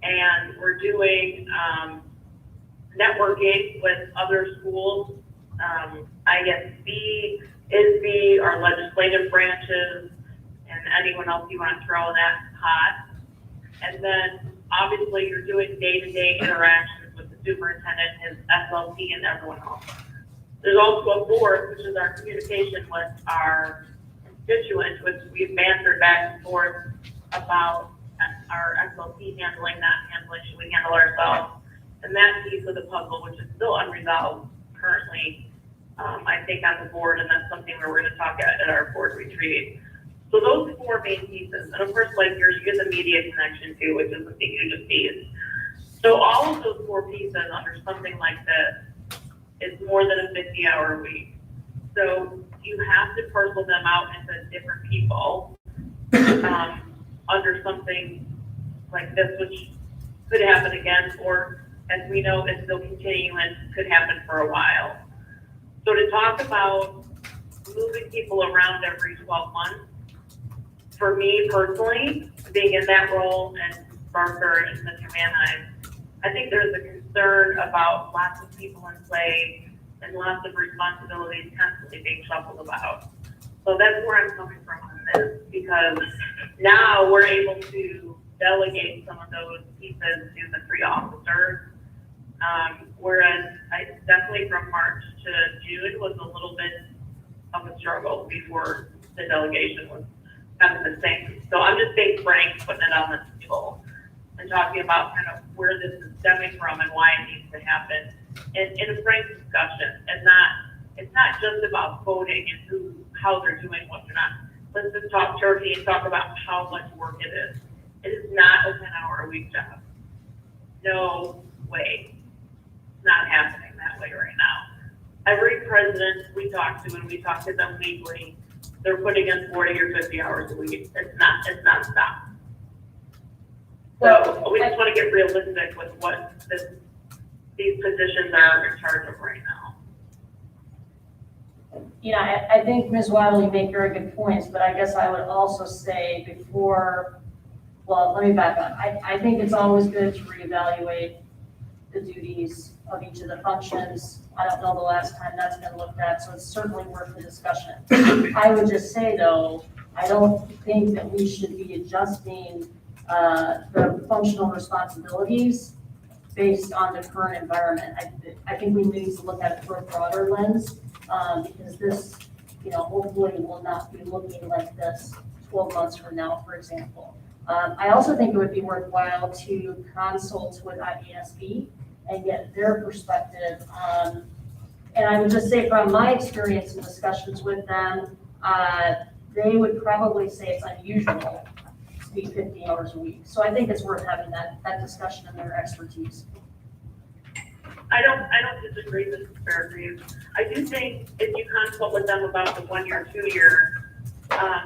Speaker 6: and we're doing networking with other schools, ISB, ISB, our legislative branches, and anyone else you want to throw in that pot. And then obviously you're doing day-to-day interactions with the superintendent, his SLP, and everyone else. There's also a board, which is our communication with our constituents, which we've bantered back and forth about our SLP handling, not handling, should we handle ourselves? And that piece of the puzzle, which is still unresolved currently, I think on the board, and that's something we're going to talk at our board retreat. So those 4 main pieces, and of course, like you get the media connection too, which is a huge piece. So all of those 4 pieces under something like this is more than a 50-hour week. So you have to parcel them out into different people under something like this, which could happen again, or as we know, is still continuing, could happen for a while. So to talk about moving people around every 12 months, for me personally, being in that role and Barker and Mr. Manheim, I think there's a concern about lots of people in play and lots of responsibilities constantly being shuffled about. So that's where I'm coming from on this, because now we're able to delegate some of those pieces to the 3 officers. Whereas I definitely from March to June was a little bit of a struggle before the delegation was kind of the same. So I'm just being frank, putting it on the table and talking about kind of where this is stemming from and why it needs to happen in a frank discussion, and it's not just about voting and how they're doing what they're not. Let's just talk turkey and talk about how much work it is. It is not a 10-hour-a-week job. No way. It's not happening that way right now. Every president we talk to, and we talk to them weekly, they're putting in 40 or 50 hours a week. It's not stop. So we just want to get realistic with what these positions are in charge of right now.
Speaker 8: You know, I think Ms. Wiley, you make very good points, but I guess I would also say let me back up. I think it's always good to reevaluate the duties of each of the functions. I don't know the last time that's been looked at, so it's certainly worth the discussion. I would just say, though, I don't think that we should be adjusting the functional responsibilities based on the current environment. I think we need to look at it through a broader lens, because this, hopefully will not be looking like this 12 months from now, for example. I also think it would be worthwhile to consult with IESB and get their perspective. And I would just say from my experience in discussions with them, they would probably say it's unusual to be 50 hours a week. So I think it's worth having that discussion and their expertise.
Speaker 6: I don't disagree with Fairview. I do think if you consult with them about the 1 year, 2 year,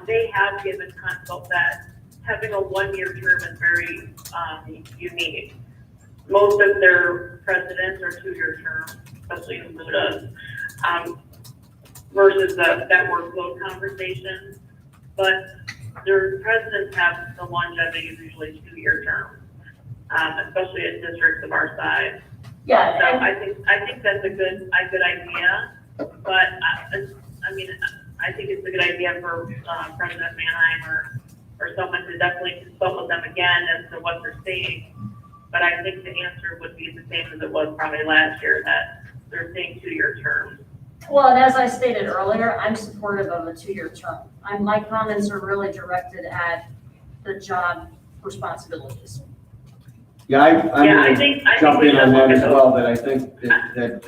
Speaker 6: they have given consult that having a 1 year term is very unique. Most of their presidents are 2 year terms, especially in Luda's, versus that workload conversation. But their presidents have the longevity of usually 2 year terms, especially in districts of our size.
Speaker 8: Yeah.
Speaker 6: So I think that's a good idea, but I think it's a good idea for President Manheim or someone to definitely consult with them again as to what they're seeing. But I think the answer would be the same as it was probably last year, that they're seeing 2 year terms.
Speaker 8: Well, and as I stated earlier, I'm supportive of a 2 year term. My comments are really directed at the job responsibilities.
Speaker 9: Yeah, I'm
Speaker 6: I
Speaker 9: gonna
Speaker 6: think
Speaker 9: jump
Speaker 6: we
Speaker 9: in
Speaker 6: should
Speaker 9: on
Speaker 6: look
Speaker 9: that
Speaker 6: at
Speaker 9: as
Speaker 6: those.
Speaker 9: well, that I think that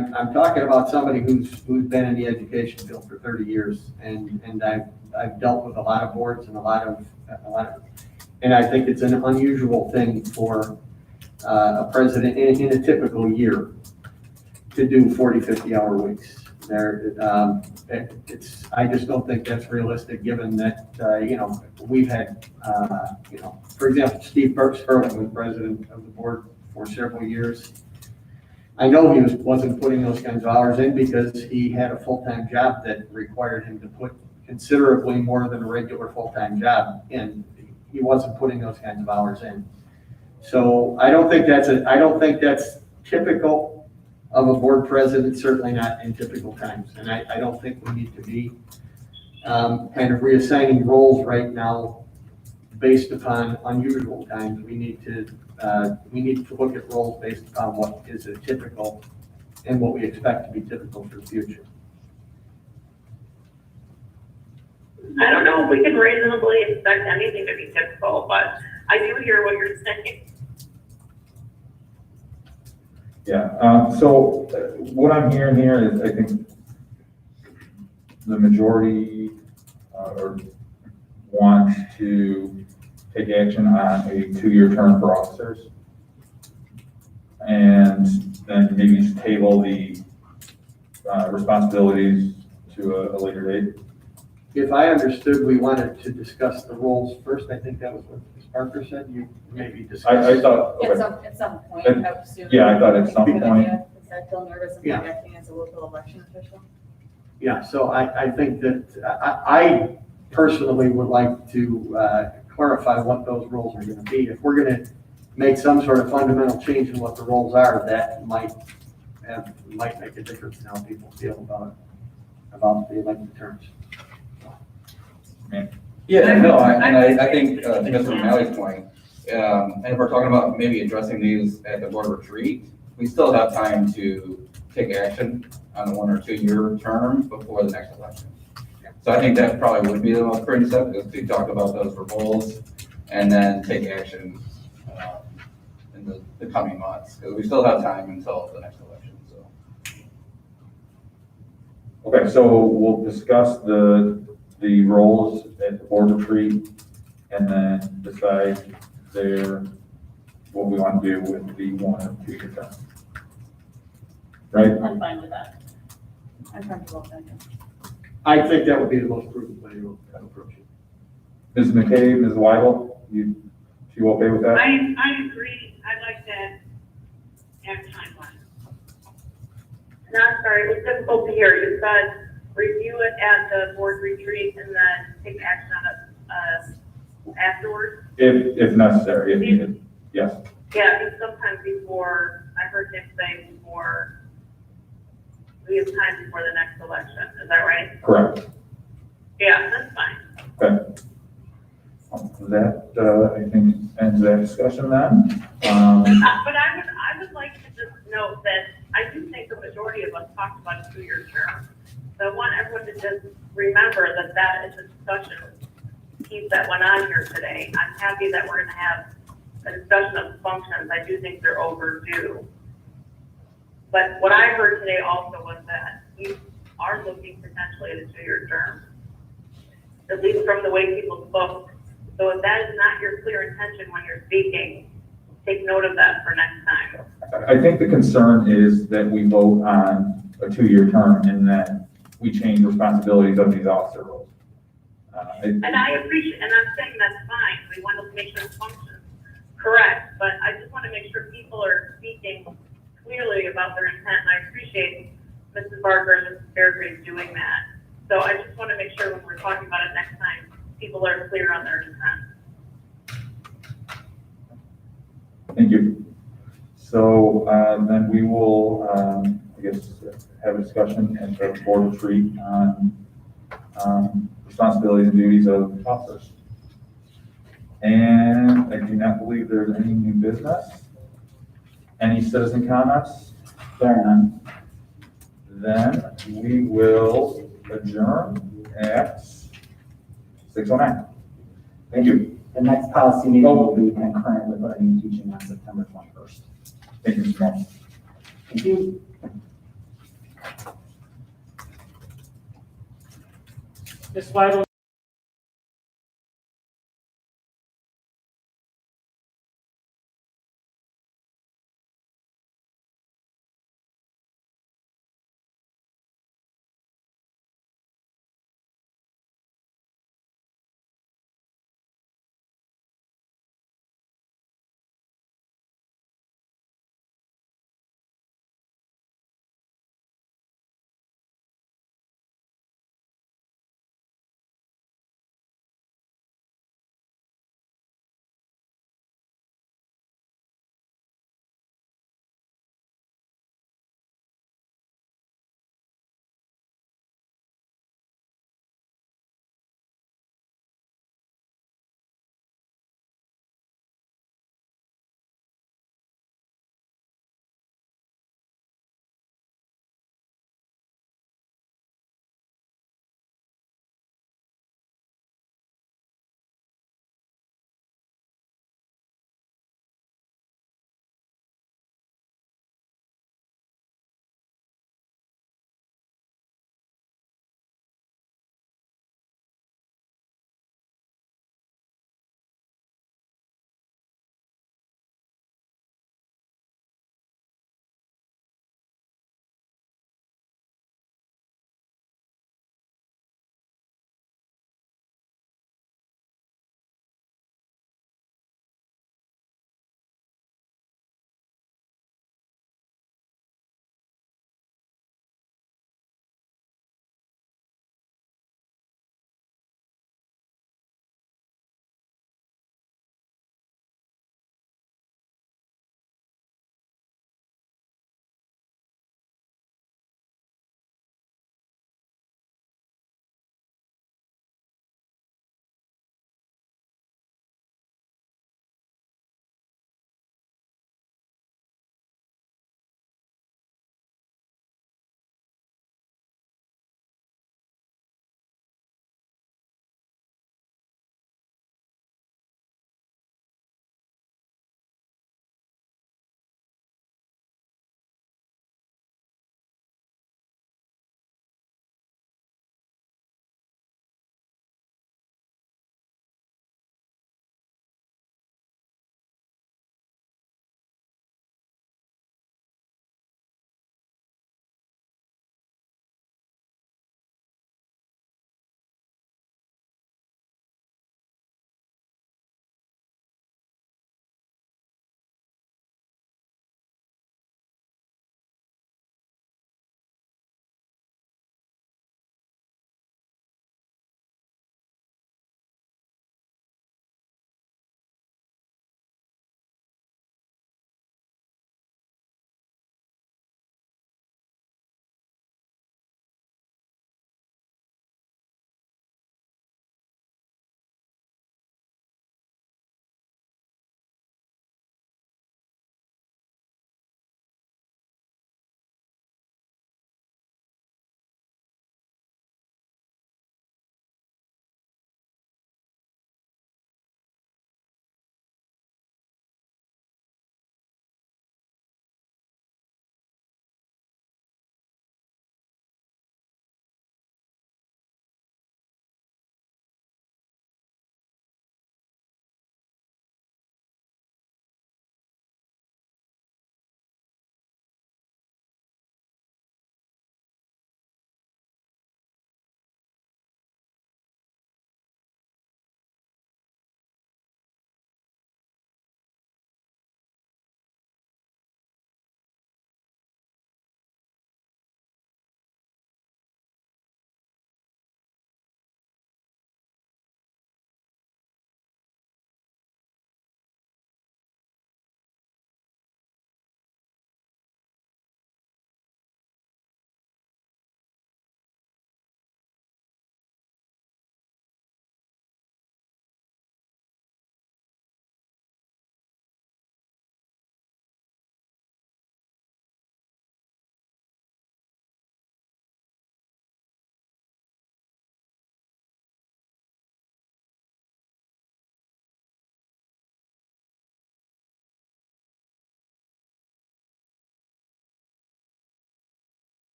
Speaker 9: I'm talking about somebody who's been in the education field for 30 years, and I've dealt with a lot of boards and a lot of, and I think it's an unusual thing for a president in a typical year to do 40, 50-hour weeks. I just don't think that's realistic, given that, we've had, for example, Steve Burke-Sperling was president of the board for several years. I know he wasn't putting those kinds of hours in because he had a full-time job that required him to put considerably more than a regular full-time job in. He wasn't putting those kinds of hours in. So I don't think that's typical of a board president, certainly not in typical times. And I don't think we need to be kind of reassigning roles right now based upon unusual times. We need to look at roles based upon what is a typical and what we expect to be typical for the future.
Speaker 6: I don't know if we can reasonably expect anything to be typical, but I do hear what you're saying.
Speaker 1: Yeah, so what I'm hearing here is I think the majority want to take action on a 2-year term for officers. And then maybe just table the responsibilities to a later date.
Speaker 9: If I understood, we wanted to discuss the roles first. I think that was what Ms. Parker said. You maybe discuss.
Speaker 1: I thought, okay,
Speaker 10: At some point,
Speaker 1: And-
Speaker 10: I would assume.
Speaker 1: yeah, I thought at some
Speaker 10: Good
Speaker 1: point.
Speaker 10: idea, because I feel nervous about
Speaker 9: Yeah.
Speaker 10: acting as a local election official.
Speaker 9: Yeah, so I think that, I personally would like to clarify what those roles are gonna be. If we're gonna make some sort of fundamental change in what the roles are, that might make a difference in how people feel about the elected terms.
Speaker 11: Yeah, no, I think, to Mr. O'Malley's point, and if we're talking about maybe addressing these at the board retreat, we still have time to take action on a 1 or 2 year term before the next election. So I think that probably would be the most prudent step, is to talk about those roles and then take action in the coming months, because we still have time until the next election, so.
Speaker 1: Okay, so we'll discuss the roles at the board retreat and then decide what we want to do with the 1 or 2 year term. Right?
Speaker 8: I'm fine with that.
Speaker 10: I'm comfortable with that.
Speaker 9: I think that would be the most prudent way to approach it.
Speaker 1: Ms. McKay, Ms. Weigel, you okay with that?
Speaker 6: I agree, I'd like that at timeline. And I'm sorry, it was difficult to hear, you said review it at the board retreat and then take action on it, afterwards?
Speaker 1: If necessary, if needed, yes.
Speaker 6: Yeah, because sometimes before, I heard Nick say before, we have time before the next election, is that right?
Speaker 1: Correct.
Speaker 6: Yeah, that's fine.
Speaker 1: Okay. That, I think, ends that discussion then.
Speaker 6: But I would like to just note that I do think the majority of us talked about a 2-year term. So I want everyone to just remember that that is a discussion piece that went on here today. I'm happy that we're gonna have a discussion of functions. I do think they're overdue. But what I heard today also was that you are looking potentially at a 2-year term, at least from the way people spoke. So if that is not your clear intention when you're speaking, take note of that for next time.
Speaker 1: I think the concern is that we vote on a 2-year term and then we change responsibilities of these officer roles.
Speaker 6: And I appreciate, and I'm saying that's fine, we want to make sure the function's correct, but I just want to make sure people are speaking clearly about their intent, and I appreciate Mrs. Barker and Mrs. Fairgrave doing that. So I just want to make sure when we're talking about it next time, people are clear on their intent.
Speaker 1: Thank you. So then we will, I guess, have a discussion at the board retreat on responsibilities and duties of officers. And I do not believe there's any new business. Any citizen comments? There are none. Then we will adjourn at 6:09. Thank you.
Speaker 12: The next policy meeting will be concurrent with learning and teaching on September 21st.
Speaker 1: Thank you, Mr. Moore.
Speaker 12: Thank you.
Speaker 13: Ms. Weidel,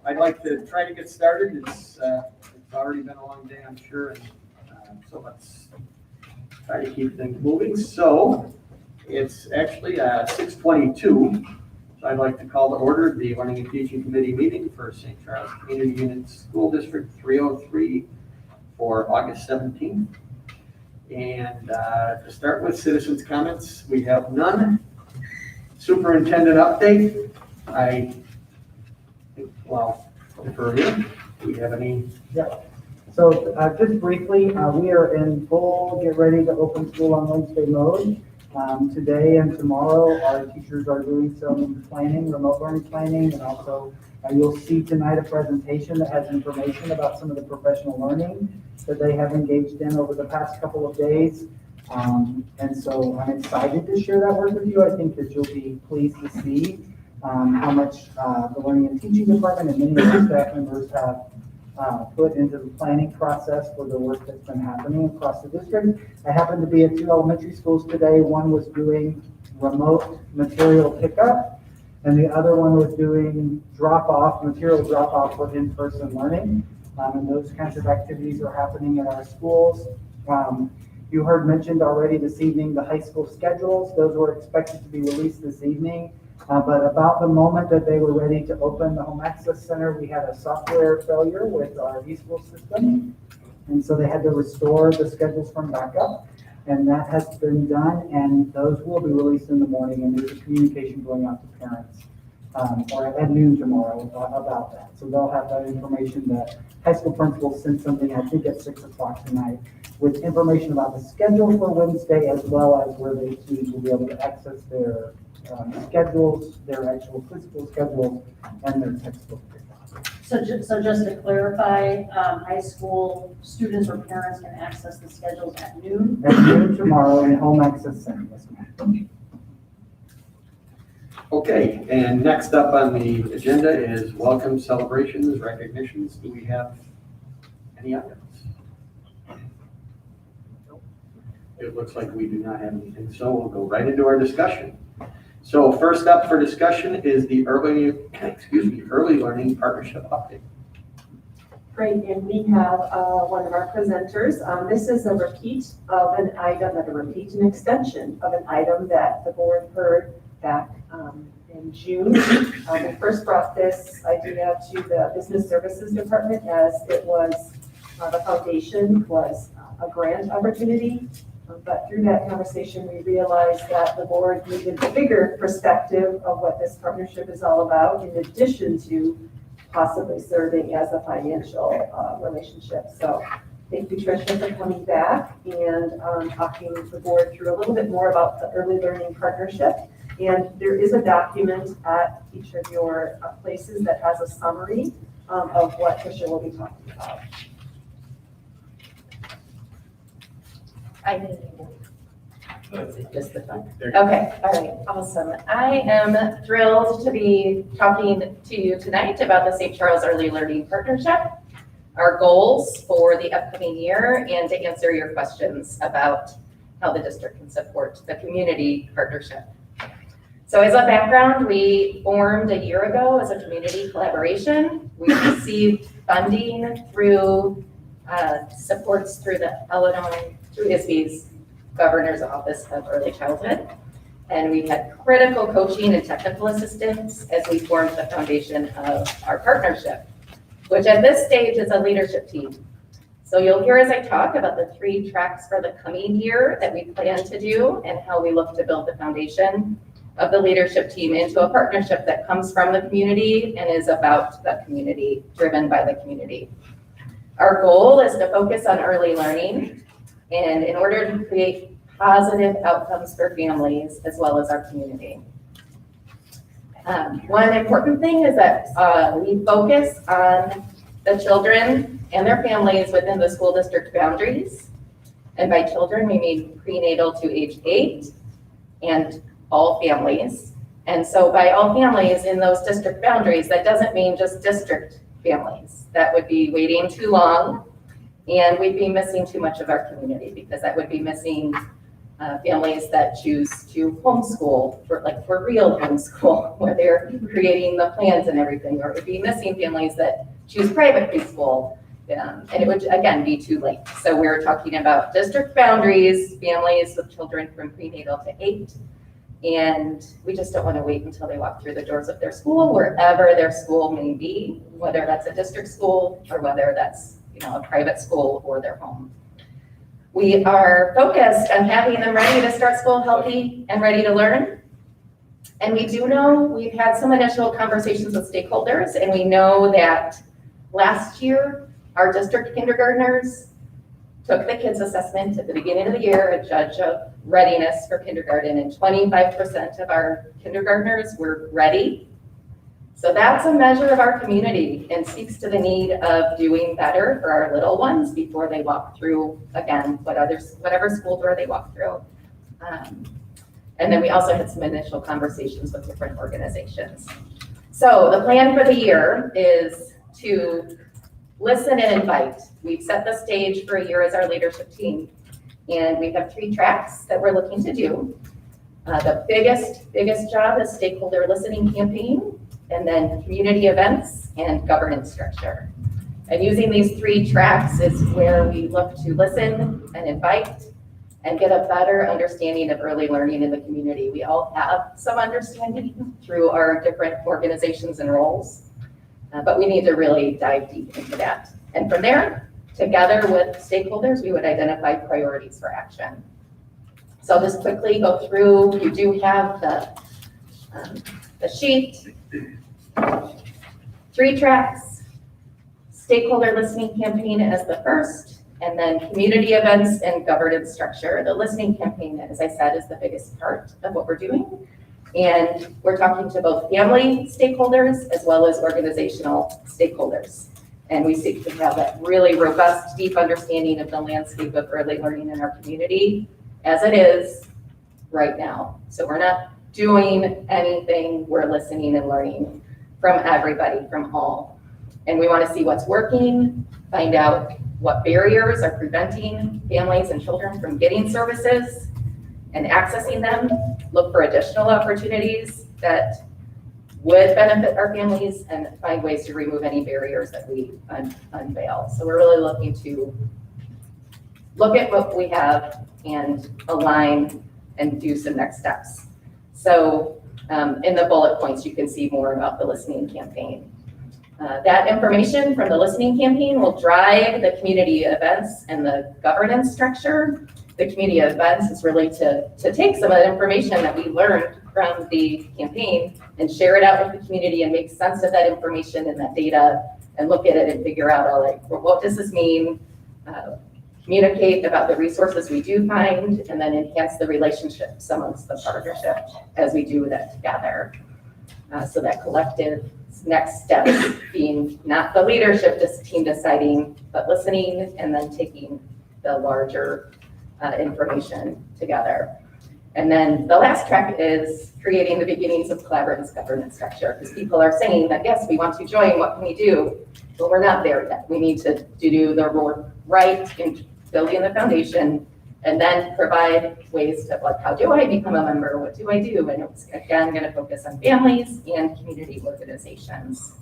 Speaker 9: I'd like to try to get started. It's already been a long day, I'm sure, and so let's try to keep things moving. So it's actually 6:22. So I'd like to call to order the Learning and Teaching Committee meeting for St. Charles Community Unit School District 303 for August 17th. And to start with citizens' comments, we have none. Superintendent update, defer here. Do we have any?
Speaker 12: So just briefly, we are in full get ready to open school on Wednesday mode. Today and tomorrow, our teachers are doing some planning, remote learning planning, and also you'll see tonight a presentation that has information about some of the professional learning that they have engaged in over the past couple of days. And so I'm excited to share that work with you. I think that you'll be pleased to see how much the Learning and Teaching Department and many of the staff members have put into the planning process for the work that's been happening across the district. I happened to be at 2 elementary schools today. One was doing remote material pickup, and the other one was doing material drop-off for in-person learning. And those kinds of activities are happening in our schools. You heard mentioned already this evening the high school schedules. Those were expected to be released this evening. But about the moment that they were ready to open the Home Access Center, we had a software failure with our eSchool system. And so they had to restore the schedules from backup. And that has been done, and those will be released in the morning. And there's a communication going out to parents or at noon tomorrow about that. So they'll have that information. The high school principal sent something, I think at 6 o'clock tonight, with information about the schedule for Wednesday, as well as where the students will be able to access their schedules, their actual physical schedules, and their textbook.
Speaker 8: So just to clarify, high school students or parents can access the schedules at noon?
Speaker 12: At noon tomorrow in Home Access Center, yes, ma'am.
Speaker 9: Okay, and next up on the agenda is welcome celebrations, recognitions. Do we have any items? It looks like we do not have anything, so we'll go right into our discussion. So first up for discussion is the early learning partnership update.
Speaker 14: Great, and we have one of our presenters. This is a repeat of an item, an extension of an item that the board heard back in June. We first brought this idea to the Business Services Department as it was, the foundation was a grant opportunity. But through that conversation, we realized that the board needed a bigger perspective of what this partnership is all about, in addition to possibly serving as a financial relationship. So thank you, Tricia, for coming back and talking the board through a little bit more about the early learning partnership. And there is a document at each of your places that has a summary of what Tricia will be talking about.
Speaker 10: I didn't. Just the fun. Okay, all right, awesome. I am thrilled to be talking to you tonight about the St. Charles Early Learning Partnership, our goals for the upcoming year, and to answer your questions about how the district can support the community partnership. So as a background, we formed a year ago as a community collaboration. We received funding through supports through the Illinois, through ISB's Governor's Office of Early Childhood. And we had critical coaching and technical assistance as we formed the foundation of our partnership, which at this stage is a leadership team. So you'll hear as I talk about the 3 tracks for the coming year that we plan to do and how we look to build the foundation of the leadership team into a partnership that comes from the community and is about the community, driven by the community. Our goal is to focus on early learning, and in order to create positive outcomes for families as well as our community. One important thing is that we focus on the children and their families within the school district boundaries. And by children, we mean prenatal to age 8 and all families. And so by all families in those district boundaries, that doesn't mean just district families. That would be waiting too long, and we'd be missing too much of our community, because that would be missing
Speaker 15: families that choose to homeschool, for real homeschool, where they're creating the plans and everything, or it would be missing families that choose private preschool. And it would, again, be too late. So we're talking about district boundaries, families with children from prenatal to 8. And we just don't want to wait until they walk through the doors of their school, wherever their school may be, whether that's a district school or whether that's, a private school or their home. We are focused on having them ready to start school healthy and ready to learn. And we do know we've had some initial conversations with stakeholders, and we know that last year, our district kindergartners took the kids assessment at the beginning of the year, a judge of readiness for kindergarten, and 25% of our kindergartners were ready. So that's a measure of our community and speaks to the need of doing better for our little ones before they walk through, again, whatever school door they walk through. And then we also had some initial conversations with different organizations. So the plan for the year is to listen and invite. We've set the stage for a year as our leadership team, and we have 3 tracks that we're looking to do. The biggest job is stakeholder listening campaign, and then community events and governance structure. And using these 3 tracks is where we look to listen and invite and get a better understanding of early learning in the community. We all have some understanding through our different organizations and roles, but we need to really dive deep into that. And from there, together with stakeholders, we would identify priorities for action. So I'll just quickly go through. You do have the sheet. 3 tracks, stakeholder listening campaign as the first, and then community events and governance structure. The listening campaign, as I said, is the biggest part of what we're doing. And we're talking to both family stakeholders as well as organizational stakeholders. And we seek to have that really robust, deep understanding of the landscape of early learning in our community as it is right now. So we're not doing anything, we're listening and learning from everybody, from all. And we want to see what's working, find out what barriers are preventing families and children from getting services and accessing them, look for additional opportunities that would benefit our families, and find ways to remove any barriers that we unveil. So we're really looking to look at what we have and align and do some next steps. So in the bullet points, you can see more about the listening campaign. That information from the listening campaign will drive the community events and the governance structure. The community events is really to take some of that information that we learned from the campaign and share it out with the community and make sense of that information and that data and look at it and figure out, what does this mean? Communicate about the resources we do find, and then enhance the relationships amongst the partnership as we do that together. So that collective next steps being not the leadership team deciding, but listening and then taking the larger information together. And then the last track is creating the beginnings of collaborative governance structure, because people are saying that, yes, we want to join, what can we do? But we're not there yet. We need to do the work right in building the foundation, and then provide ways to, how do I become a member? What do I do? And it's, again, going to focus on families and community organizations.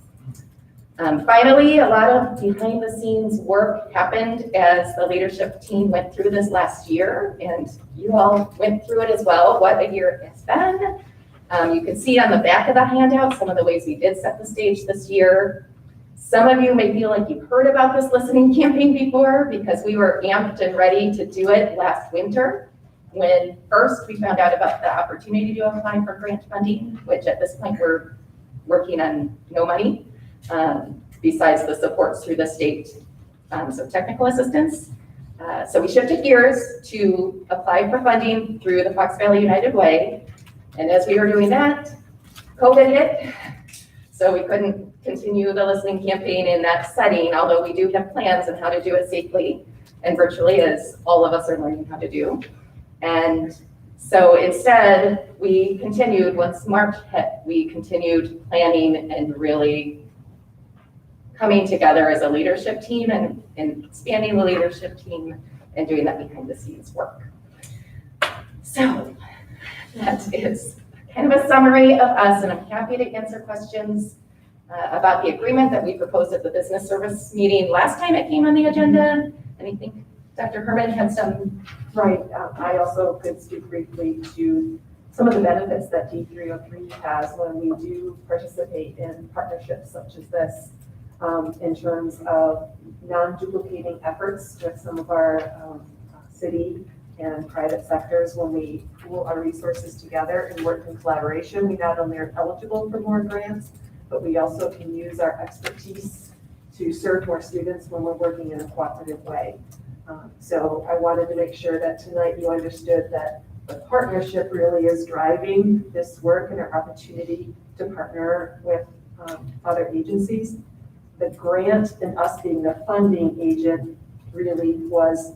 Speaker 15: Finally, a lot of behind the scenes work happened as the leadership team went through this last year, and you all went through it as well. What a year it's been. You can see on the back of the handout some of the ways we did set the stage this year. Some of you may feel like you've heard about this listening campaign before, because we were amped and ready to do it last winter when first we found out about the opportunity to apply for grant funding, which at this point we're working on no money besides the supports through the state, so technical assistance. So we shifted gears to apply for funding through the Fox Valley United Way. And as we were doing that, COVID hit. So we couldn't continue the listening campaign in that setting, although we do have plans on how to do it safely and virtually, as all of us are learning how to do. And so instead, we continued, once March hit, we continued planning and really coming together as a leadership team and expanding the leadership team and doing that behind the scenes work. So that is kind of a summary of us, and I'm happy to answer questions about the agreement that we proposed at the business service meeting last time it came on the agenda. And I think Dr. Herman had some.
Speaker 14: Right, I also could speak briefly to some of the benefits that D303 has when we do participate in partnerships such as this, in terms of non-duplicating efforts with some of our city and private sectors. When we pool our resources together and work in collaboration, we not only are eligible for more grants, but we also can use our expertise to serve more students when we're working in a cooperative way. So I wanted to make sure that tonight you understood that the partnership really is driving this work and our opportunity to partner with other agencies. The grant and us being the funding agent really was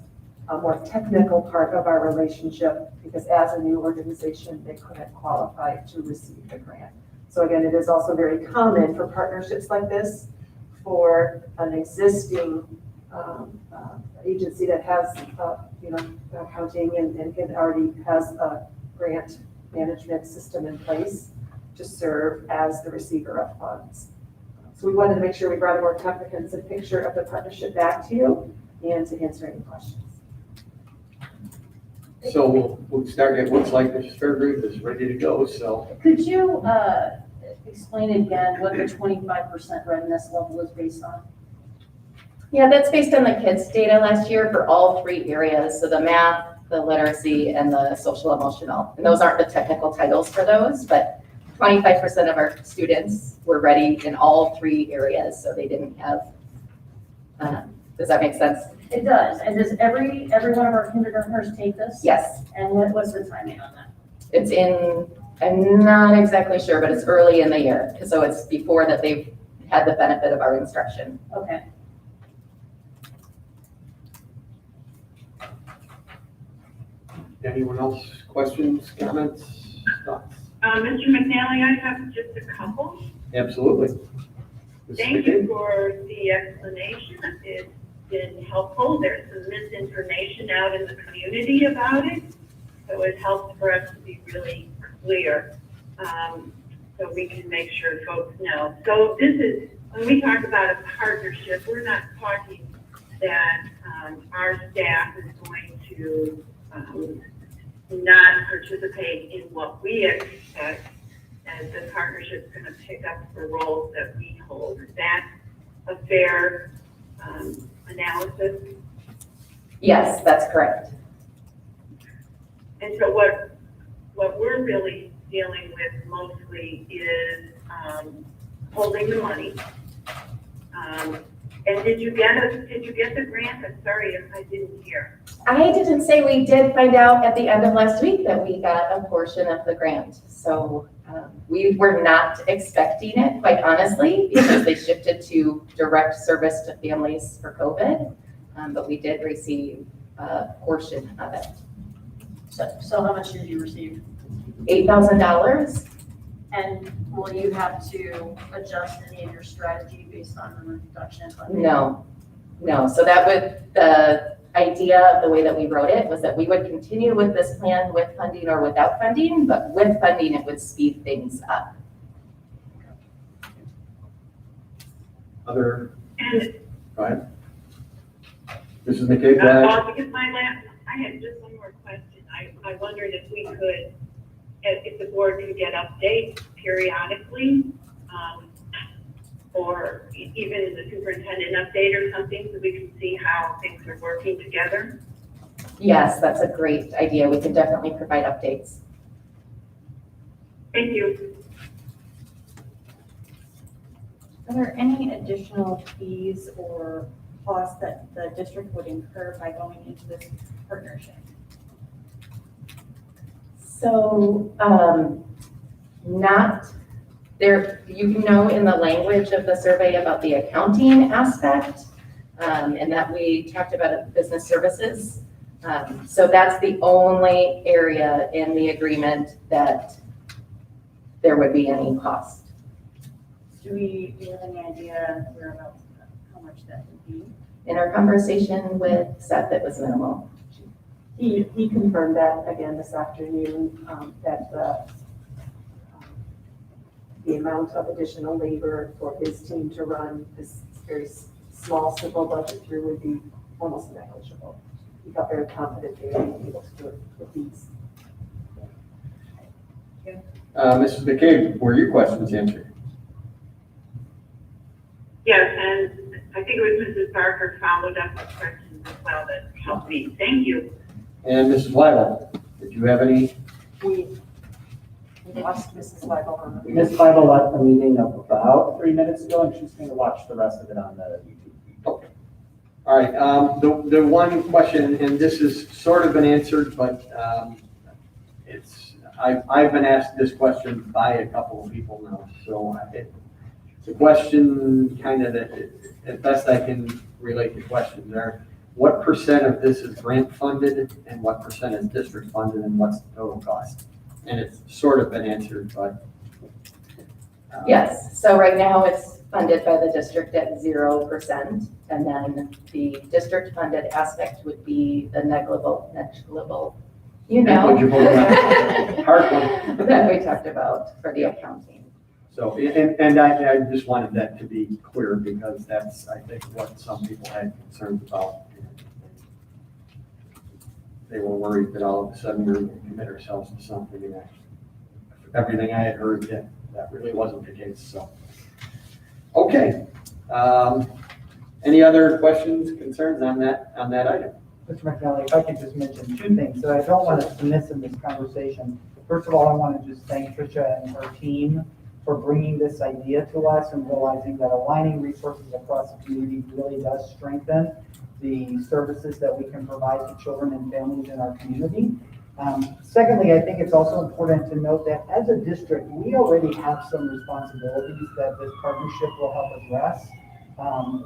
Speaker 14: a more technical part of our relationship, because as a new organization, they couldn't qualify to receive the grant. So again, it is also very common for partnerships like this for an existing agency that has, accounting and already has a grant management system in place to serve as the receiver of funds. So we wanted to make sure we brought a more comprehensive picture of the partnership back to you and to answer any questions.
Speaker 9: So we'll start. It looks like this fair group is ready to go, so.
Speaker 8: Could you explain again what the 25% readiness level is based on?
Speaker 15: Yeah, that's based on the kids' data last year for all three areas. So the math, the literacy, and the social emotional. And those aren't the technical titles for those, but 25% of our students were ready in all three areas. So they didn't have, does that make sense?
Speaker 8: It does. And does every one of our kindergartners take this?
Speaker 15: Yes.
Speaker 8: And what's the timing on that?
Speaker 15: It's in, I'm not exactly sure, but it's early in the year. So it's before that they've had the benefit of our instruction.
Speaker 8: Okay.
Speaker 9: Anyone else, questions, comments, thoughts?
Speaker 6: Mr. McNally, I have just a couple.
Speaker 9: Absolutely. Ms.
Speaker 6: Thank
Speaker 9: McKay?
Speaker 6: you for the explanation. It's been helpful. There's some misinformation out in the community about it. So it helps for us to be really clear, so we can make sure folks know. So this is, when we talk about a partnership, we're not talking that our staff is going to not participate in what we expect, and the partnership's going to pick up the roles that we hold. Is that a fair analysis?
Speaker 15: Yes, that's correct.
Speaker 6: And so what we're really dealing with mostly is holding the money. And did you get the grant? I'm sorry if I didn't hear.
Speaker 15: I didn't say we did find out at the end of last week that we got a portion of the grant. So we were not expecting it, quite honestly, because they shifted to direct service to families for COVID. But we did receive a portion of it.
Speaker 8: So how much did you receive?
Speaker 15: $8,000.
Speaker 8: And will you have to adjust any of your strategy based on the reduction in funding?
Speaker 15: No. So that would, the idea of the way that we wrote it was that we would continue with this plan with funding or without funding, but with funding, it would speed things up.
Speaker 9: Other,
Speaker 6: And
Speaker 9: go ahead. Mrs. McKay, go ahead.
Speaker 6: because I had just one more question. I wondered if we could, if the board could get updates periodically, or even in the superintendent update or something, so we can see how things are working together.
Speaker 15: Yes, that's a great idea. We can definitely provide updates.
Speaker 6: Thank you.
Speaker 10: Are there any additional fees or costs that the district would incur by going into this partnership?
Speaker 15: So, not there, you know, in the language of the survey about the accounting aspect, and that we talked about at business services. So that's the only area in the agreement that there would be any cost.
Speaker 10: Do you have any idea whereabouts, how much that would be?
Speaker 15: In our conversation with Seth, it was minimal.
Speaker 14: He confirmed that again this afternoon, that the amount of additional labor for his team to run this very small, simple budget through would be almost negligible. He felt very confident they would be able to do it with ease.
Speaker 9: Mrs. McCabe, were your questions answered?
Speaker 6: Yes, and I think it was Mrs. Barker followed up with questions as well that helped me. Thank you.
Speaker 9: And Mrs. Weigel, did you have any?
Speaker 14: We lost Mrs. Weigel on the.
Speaker 5: Ms. Bible left the meeting about 3 minutes ago, and she's going to watch the rest of it on the YouTube feed.
Speaker 9: Okay. All right, the one question, and this has sort of been answered, but I've been asked this question by a couple of people now, so it's a question kind of that, at best I can relate the question there. What percent of this is grant funded and what percent is district funded and what's the total cost? And it's sort of been answered, but.
Speaker 15: Yes, so right now it's funded by the district at 0%, and then the district funded aspect would be the negligible, you know,
Speaker 9: Hard one.
Speaker 15: that we talked about for the accounting.
Speaker 9: So, and I just wanted that to be clear because that's, I think, what some people had concerns about. They were worried that all of a sudden we were going to commit ourselves to something, and everything I had heard, that really wasn't the case, so. Okay. Any other questions, concerns on that item?
Speaker 12: Mr. McNally, if I could just mention 2 things that I don't want us to miss in this conversation. First of all, I want to just thank Tricia and her team for bringing this idea to us and realizing that aligning resources across the community really does strengthen the services that we can provide to children and families in our community. Secondly, I think it's also important to note that as a district, we already have some responsibilities that this partnership will help address.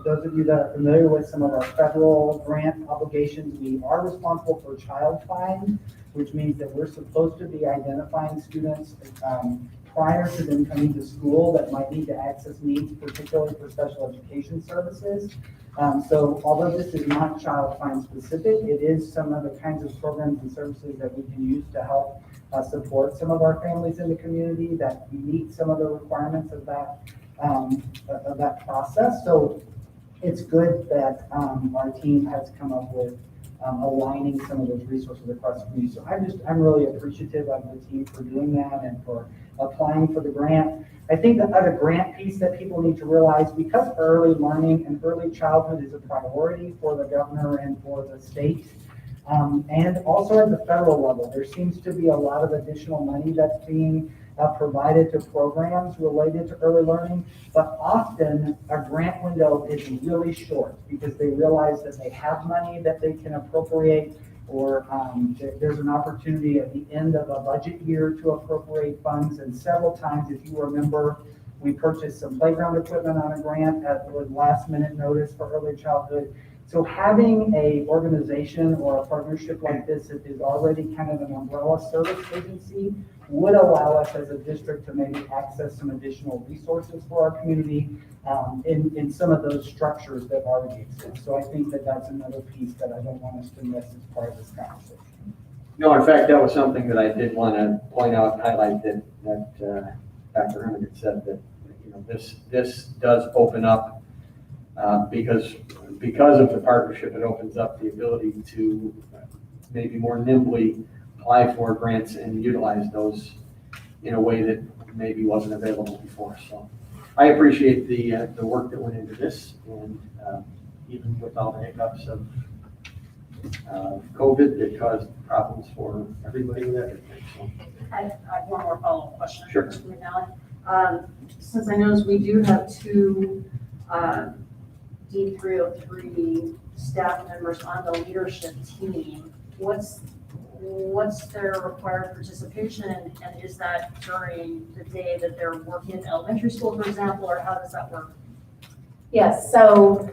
Speaker 12: Those of you that are familiar with some of our federal grant obligations, we are responsible for child find, which means that we're supposed to be identifying students prior to them coming to school that might need to access needs, particularly for special education services. So although this is not child find specific, it is some of the kinds of programs and services that we can use to help support some of our families in the community that meet some of the requirements of that process. So it's good that our team has come up with aligning some of those resources across the community. So I'm really appreciative of the team for doing that and for applying for the grant. I think the other grant piece that people need to realize, because early learning and early childhood is a priority for the governor and for the state, and also at the federal level, there seems to be a lot of additional money that's being provided to programs related to early learning, but often a grant window is really short because they realize that they have money that they can appropriate, or there's an opportunity at the end of a budget year to appropriate funds. And several times, if you remember, we purchased some playground equipment on a grant with last minute notice for early childhood. So having a organization or a partnership like this that is already kind of an umbrella service agency would allow us as a district to maybe access some additional resources for our community in some of those structures that already exist. So I think that that's another piece that I don't want us to miss as part of this conversation.
Speaker 9: No, in fact, that was something that I did want to point out and highlight that Dr. Herman had said that, you know, this does open up because of the partnership, it opens up the ability to maybe more nimbly apply for grants and utilize those in a way that maybe wasn't available before. So I appreciate the work that went into this, and even with all the hiccups of COVID, it caused problems for everybody with everything. So.
Speaker 8: I have one more follow-up question.
Speaker 9: Sure.
Speaker 8: Mr. McNally. Since I noticed we do have 2 D303 staff members on the leadership team, what's their required participation, and is that during the day that they're working in elementary school, for example, or how does that work?
Speaker 15: Yes, so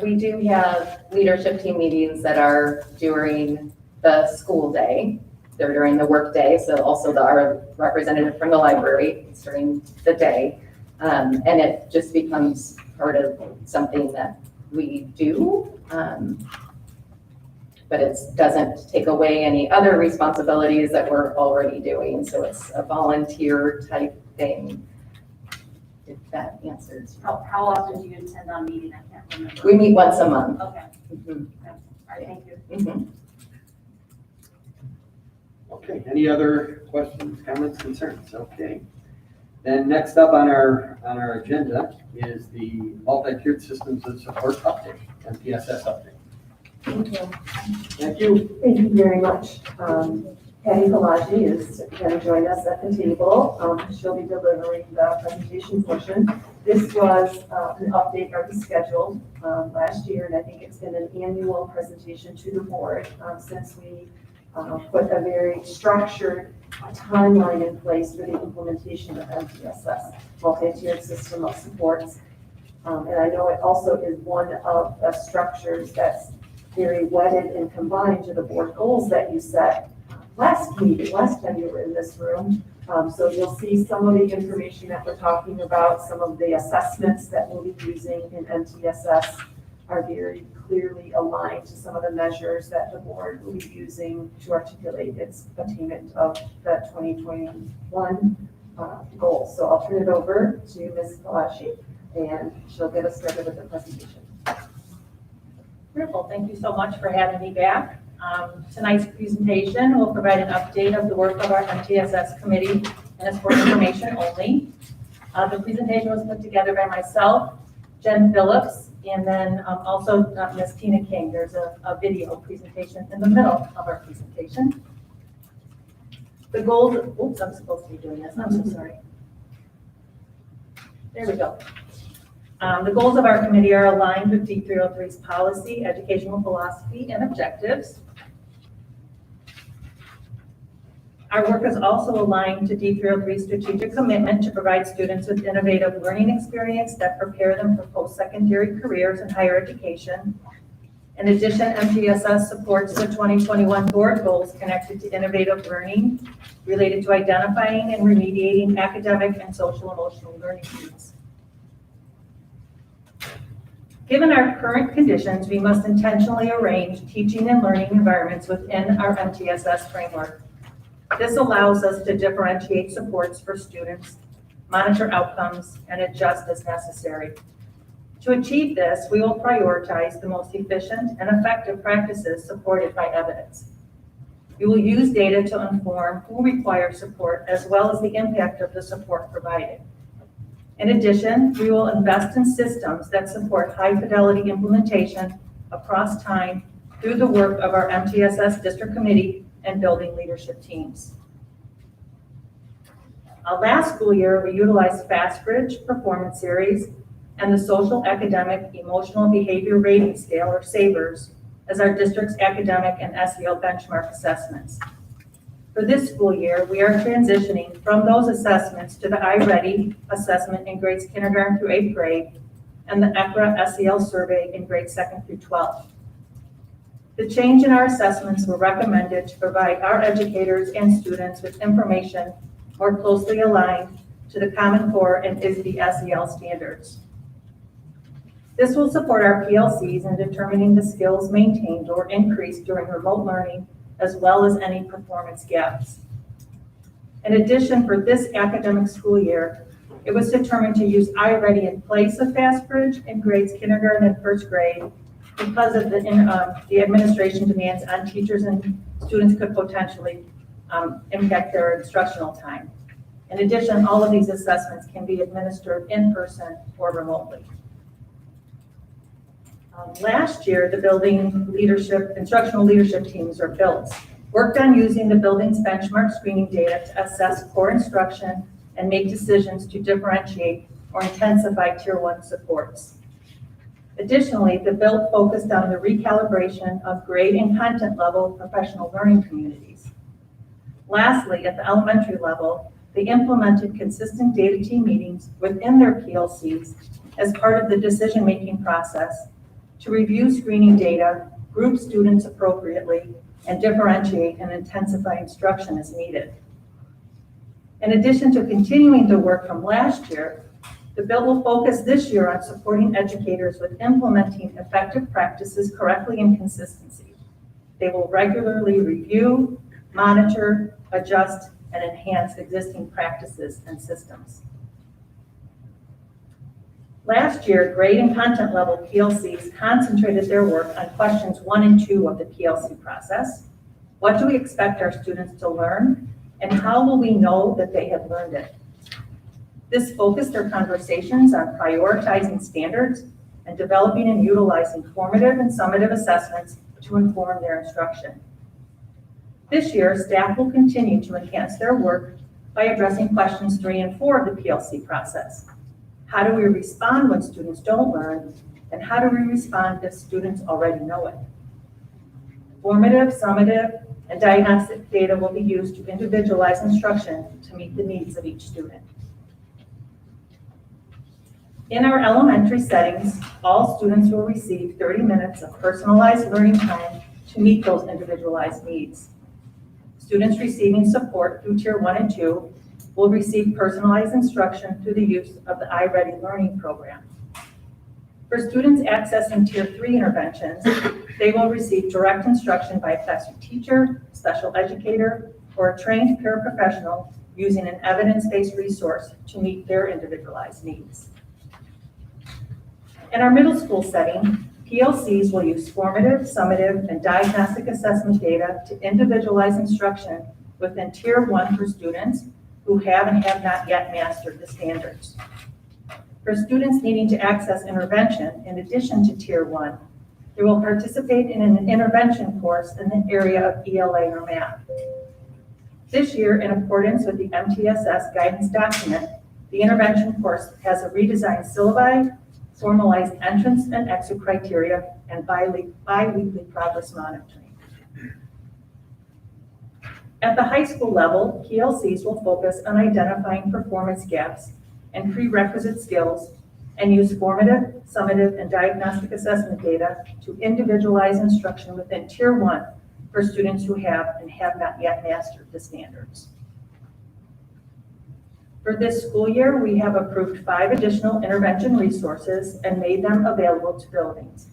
Speaker 15: we do have leadership team meetings that are during the school day. They're during the work day, so also our representative from the library is during the day. And it just becomes part of something that we do. but it doesn't take away any other responsibilities that we're already doing. So it's a volunteer type thing, if that answers.
Speaker 2: How often do you intend on meeting? I can't remember.
Speaker 15: We meet once a month.
Speaker 2: Okay,
Speaker 15: Mhm.
Speaker 2: all right, thank you.
Speaker 15: Mhm.
Speaker 9: Okay, any other questions, comments, concerns? Okay. Then next up on our agenda is the multi-tiered systems of support update, MTSS update.
Speaker 14: Thank you.
Speaker 9: Thank you.
Speaker 14: Thank you very much. Patty Pelagi is going to join us at the table. She'll be delivering the presentation portion. This was an update already scheduled last year, and I think it's been an annual presentation to the board since we put a very structured timeline in place for the implementation of MTSS, multi-tiered system of supports. And I know it also is one of the structures that's very wedded and combined to the board goals that you set last time you were in this room. So you'll see some of the information that we're talking about, some of the assessments that we'll be using in MTSS are very clearly aligned to some of the measures that the board will be using to articulate its attainment of the 2021 goals. So I'll turn it over to Ms. Kalashi, and she'll get us started with the presentation.
Speaker 16: Wonderful. Thank you so much for having me back. Tonight's presentation will provide an update of the work of our MTSS committee, and it's for information only. The presentation was put together by myself, Jen Phillips, and then also Ms. Tina King. There's a video presentation in the middle of our presentation. The goals, oops, I'm supposed to be doing this. I'm so sorry. There we go. The goals of our committee are aligned with D303's policy, educational philosophy, and objectives. Our work is also aligned to D303's strategic commitment to provide students with innovative learning experience that prepare them for post-secondary careers in higher education. In addition, MTSS supports the 2021 board goals connected to innovative learning related to identifying and remediating academic and social emotional learning needs. Given our current conditions, we must intentionally arrange teaching and learning environments within our MTSS framework. This allows us to differentiate supports for students, monitor outcomes, and adjust as necessary. To achieve this, we will prioritize the most efficient and effective practices supported by evidence. We will use data to inform who requires support as well as the impact of the support provided. In addition, we will invest in systems that support high-fidelity implementation across time through the work of our MTSS District Committee and building leadership teams. Last school year, we utilized FastBridge Performance Series and the Social Academic Emotional Behavior Rating Scale, or SABRS, as our district's academic and SEL benchmark assessments. For this school year, we are transitioning from those assessments to the iReady assessment in grades kindergarten through 8th grade and the ECRA SEL survey in grades 2nd through 12th. The change in our assessments were recommended to provide our educators and students with information more closely aligned to the Common Core and ISB SEL standards. This will support our PLCs in determining the skills maintained or increased during remote learning, as well as any performance gaps. In addition, for this academic school year, it was determined to use iReady in place of FastBridge in grades kindergarten and 1st grade because of the administration demands on teachers and students could potentially impact their instructional time. In addition, all of these assessments can be administered in person or remotely. Last year, the building instructional leadership teams, or BILTs, worked on using the building's benchmark screening data to assess core instruction and make decisions to differentiate or intensify Tier 1 supports. Additionally, the BILT focused on the recalibration of grade and content level professional learning communities. Lastly, at the elementary level, they implemented consistent data team meetings within their PLCs as part of the decision-making process to review screening data, group students appropriately, and differentiate and intensify instruction as needed. In addition to continuing the work from last year, the bill will focus this year on supporting educators with implementing effective practices correctly and consistency. They will regularly review, monitor, adjust, and enhance existing practices and systems. Last year, grade and content level PLCs concentrated their work on questions 1 and 2 of the PLC process. What do we expect our students to learn, and how will we know that they have learned it? This focused their conversations on prioritizing standards and developing and utilizing formative and summative assessments to inform their instruction. This year, staff will continue to enhance their work by addressing questions 3 and 4 of the PLC process. How do we respond when students don't learn, and how do we respond if students already know it? Formative, summative, and diagnostic data will be used to individualize instruction to meet the needs of each student. In our elementary settings, all students will receive 30 minutes of personalized learning time to meet those individualized needs. Students receiving support through Tier 1 and 2 will receive personalized instruction through the use of the iReady learning program. For students accessing Tier 3 interventions, they will receive direct instruction by a classroom teacher, special educator, or a trained paraprofessional using an evidence-based resource to meet their individualized needs. In our middle school setting, PLCs will use formative, summative, and diagnostic assessment data to individualize instruction within Tier 1 for students who have and have not yet mastered the standards. For students needing to access intervention in addition to Tier 1, they will participate in an intervention course in the area of ELA or math. This year, in accordance with the MTSS guidance document, the intervention course has a redesigned syllabi, formalized entrance and exit criteria, and bi-weekly progress monitoring. At the high school level, PLCs will focus on identifying performance gaps and prerequisite skills and use formative, summative, and diagnostic assessment data to individualize instruction within Tier 1 for students who have and have not yet mastered the standards. For this school year, we have approved 5 additional intervention resources and made them available to buildings.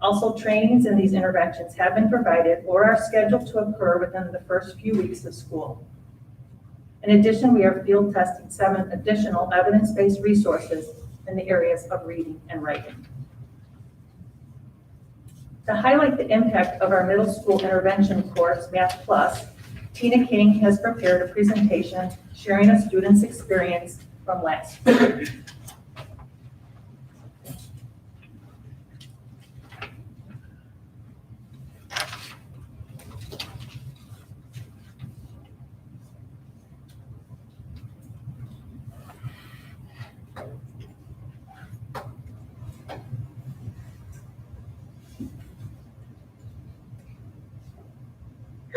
Speaker 16: Also, trainings in these interventions have been provided or are scheduled to occur within the first few weeks of school. In addition, we are field testing 7 additional evidence-based resources in the areas of reading and writing. To highlight the impact of our middle school intervention course, Math Plus, Tina King has prepared a presentation sharing a student's experience from last year.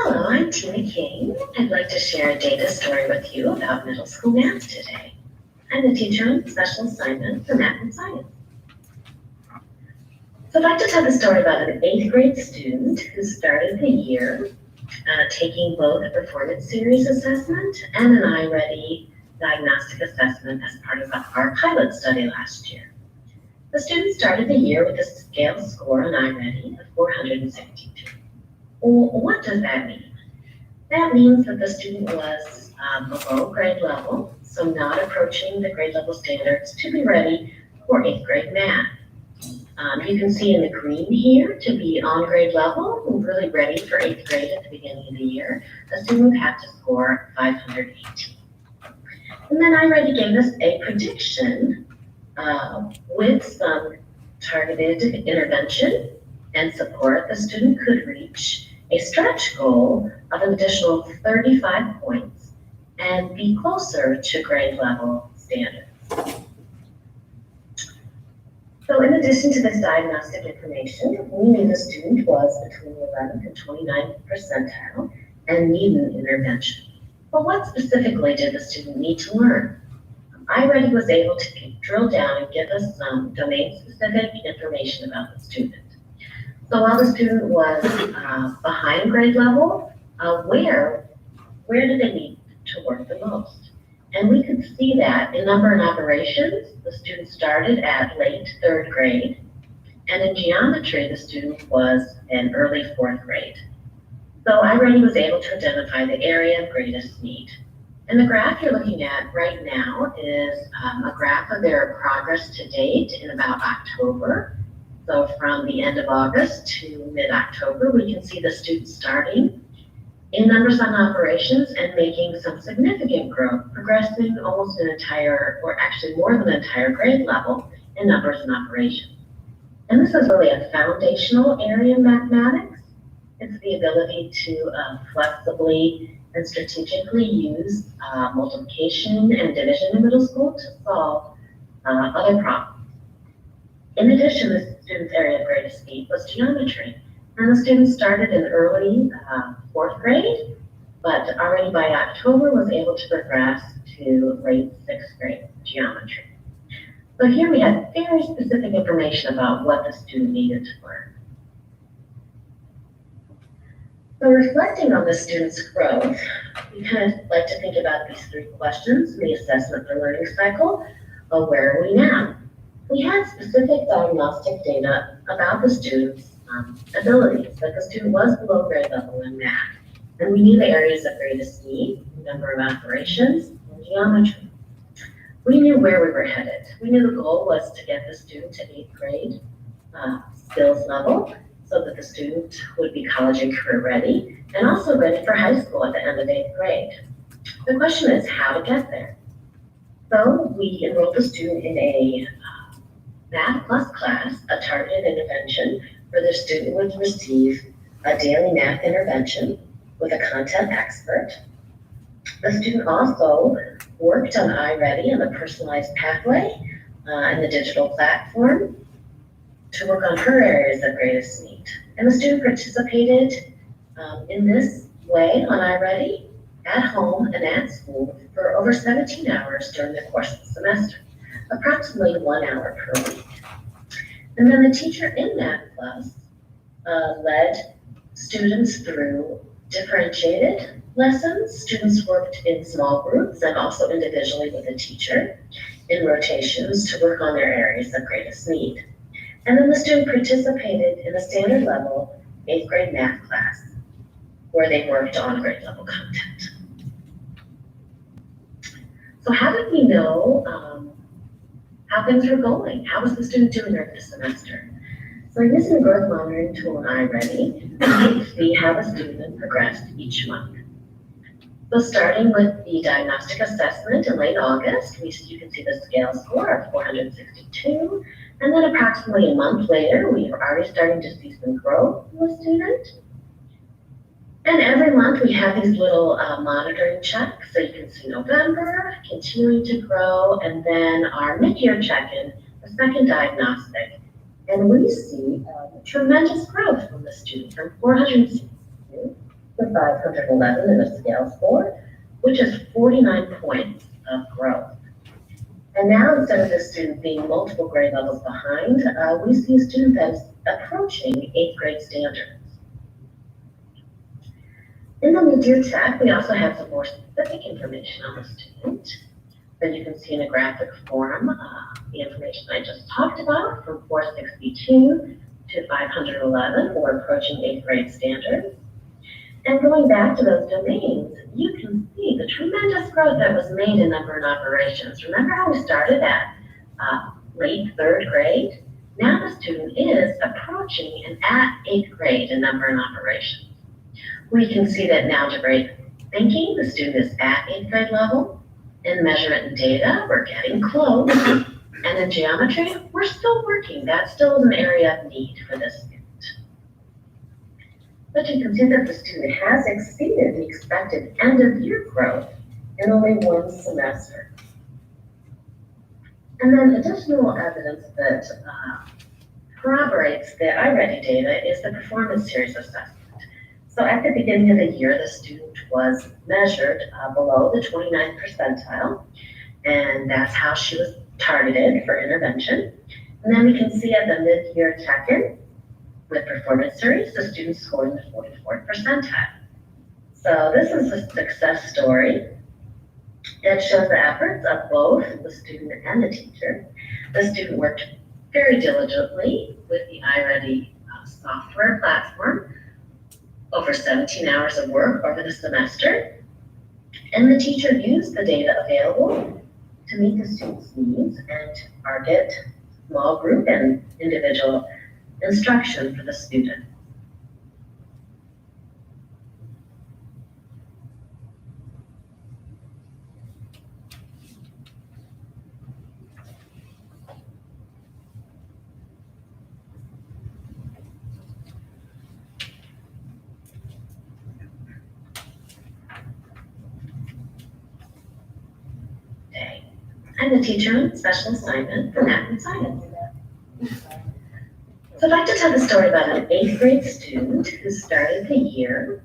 Speaker 17: Hello, I'm Tina King. I'd like to share a data story with you about middle school math today. I'm the teacher on special assignment for math and science. So I'd like to tell the story about an 8th grade student who started the year taking both a performance series assessment and an iReady diagnostic assessment as part of our pilot study last year. The student started the year with a scale score on iReady of 462. Well, what does that mean? That means that the student was below grade level, so not approaching the grade level standards to be ready for 8th grade math. You can see in the green here to be on grade level, really ready for 8th grade at the beginning of the year. The student would have to score 518. And then iReady gave us a prediction with some targeted intervention and support. The student could reach a stretch goal of an additional 35 points and be closer to grade level standards. So in addition to this diagnostic information, we knew the student was between the 11th and 29th percentile and needed intervention. But what specifically did the student need to learn? iReady was able to drill down and give us some domain-specific information about the student. So while the student was behind grade level, where did they need to work the most? And we could see that in number and operations, the student started at late 3rd grade And in geometry, the student was in early 4th grade. So iReady was able to identify the area of greatest need. And the graph you're looking at right now is a graph of their progress to date in about October. So from the end of August to mid-October, we can see the students starting in numbers on operations and making some significant growth, progressing almost an entire, or actually more than an entire grade level in numbers and operations. And this is really a foundational area in mathematics. It's the ability to flexibly and strategically use multiplication and division in middle school to solve other problems. In addition, the student's area of greatest need was geometry. And the student started in early 4th grade, but already by October was able to progress to late 6th grade geometry. So here we have very specific information about what the student needed to learn. So reflecting on the student's growth, we kind of like to think about these 3 questions in the assessment for learning cycle. Where are we now? We had specific diagnostic data about the student's abilities, that the student was below grade level in math, and we knew the areas of greatest need, number of operations, and geometry. We knew where we were headed. We knew the goal was to get the student to 8th grade skills level so that the student would be college and career ready and also ready for high school at the end of 8th grade. The question is how to get there. So we enrolled the student in a Math Plus class, a targeted intervention where the student would receive a daily math intervention with a content expert. The student also worked on iReady and the personalized pathway and the digital platform to work on her areas of greatest need. And the student participated in this way on iReady at home and at school for over 17 hours during the course of the semester, approximately 1 hour per week. And then the teacher in Math Plus led students through differentiated lessons. Students worked in small groups and also individually with a teacher in rotations to work on their areas of greatest need. And then the student participated in a standard level 8th grade math class where they worked on grade level content. So how did we know how things were going? How was the student doing during this semester? So using the growth monitoring tool in iReady, we can see how the student progressed each month. So starting with the diagnostic assessment in late August, you can see the scale score of 462. And then approximately a month later, we are already starting to see some growth in the student. And every month we have these little monitoring checks. So you can see November continuing to grow, and then our mid-year check-in, the second diagnostic. And we see tremendous growth from the student from 462 to 511 in the scale score, which is 49 points of growth. And now instead of the student being multiple grade levels behind, we see a student that is approaching 8th grade standards. In the mid-year check, we also have some more specific information on the student. So you can see in a graphic form the information I just talked about from 462 to 511, or approaching 8th grade standards. And going back to those domains, you can see the tremendous growth that was made in number and operations. Remember how we started at late 3rd grade? Now the student is approaching and at 8th grade in number and operations. We can see that in algebraic thinking, the student is at 8th grade level. In measurement and data, we're getting close. And in geometry, we're still working. That still is an area of need for this student. But you can see that the student has exceeded the expected end-of-year growth in only 1 semester. And then additional evidence that corroborates the iReady data is the performance series assessment. So at the beginning of the year, the student was measured below the 29th percentile, and that's how she was targeted for intervention. And then we can see at the mid-year check-in with performance series, the student scored in the 44th percentile. So this is a success story. It shows the efforts of both the student and the teacher. The student worked very diligently with the iReady software platform, over 17 hours of work over the semester. And the teacher used the data available to meet the students' needs and target small group and individual instruction for the student. I'm the teacher on special assignment for math and science. So I'd like to tell the story about an 8th grade student who started the year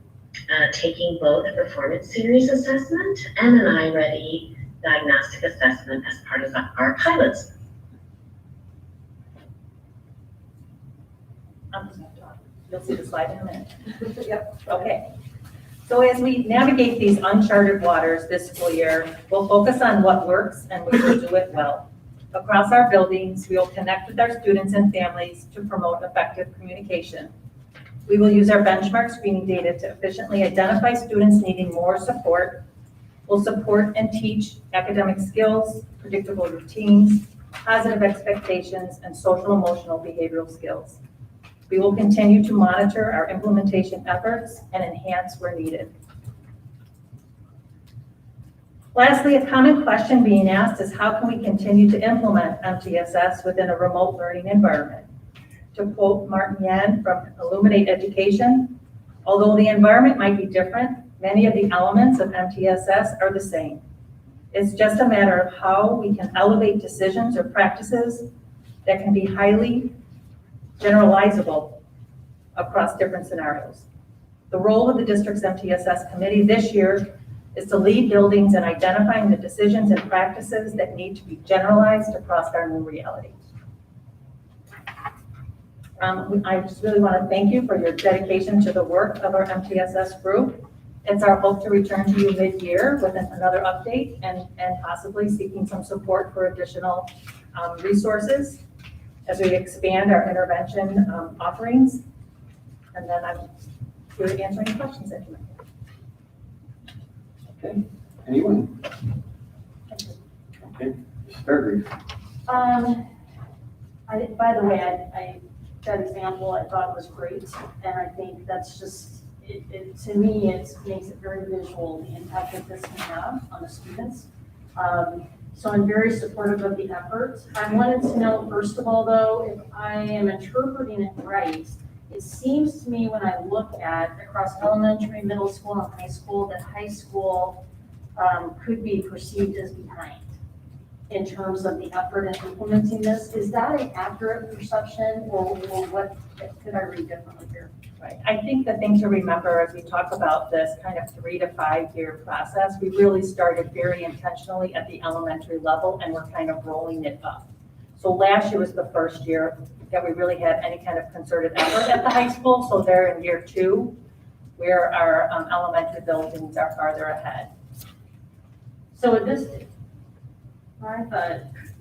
Speaker 17: taking both a performance series assessment and an iReady diagnostic assessment as part of our pilots.
Speaker 16: You'll see the slide in a minute. Yep. Okay. So as we navigate these uncharted waters this school year, we'll focus on what works and we will do it well. Across our buildings, we will connect with our students and families to promote effective communication. We will use our benchmark screening data to efficiently identify students needing more support. We'll support and teach academic skills, predictable routines, positive expectations, and social emotional behavioral skills. We will continue to monitor our implementation efforts and enhance where needed. Lastly, a common question being asked is how can we continue to implement MTSS within a remote learning environment? To quote Martin Yan from Illuminate Education, although the environment might be different, many of the elements of MTSS are the same. It's just a matter of how we can elevate decisions or practices that can be highly generalizable across different scenarios. The role of the district's MTSS committee this year is to lead buildings in identifying the decisions and practices that need to be generalized across our new reality. I just really want to thank you for your dedication to the work of our MTSS group. It's our hope to return to you mid-year with another update and possibly seeking some support for additional resources as we expand our intervention offerings. And then I'm here to answer any questions that you might have.
Speaker 9: Okay, anyone? Okay, start brief.
Speaker 8: By the way, that example I thought was great, and I think that's just, to me, it makes it very visual, the impact that this can have on the students. So I'm very supportive of the effort. I wanted to know, first of all, though, if I am interpreting it right, it seems to me when I look at across elementary, middle school, and high school, that high school could be perceived as behind in terms of the effort in implementing this. Is that an accurate perception, or what could I read differently here?
Speaker 16: Right. I think the thing to remember as we talk about this kind of 3 to 5 year process, we really started very intentionally at the elementary level and we're kind of rolling it up. So last year was the first year that we really had any kind of concerted effort at the high school. So they're in year 2, where our elementary buildings are farther ahead.
Speaker 8: So I thought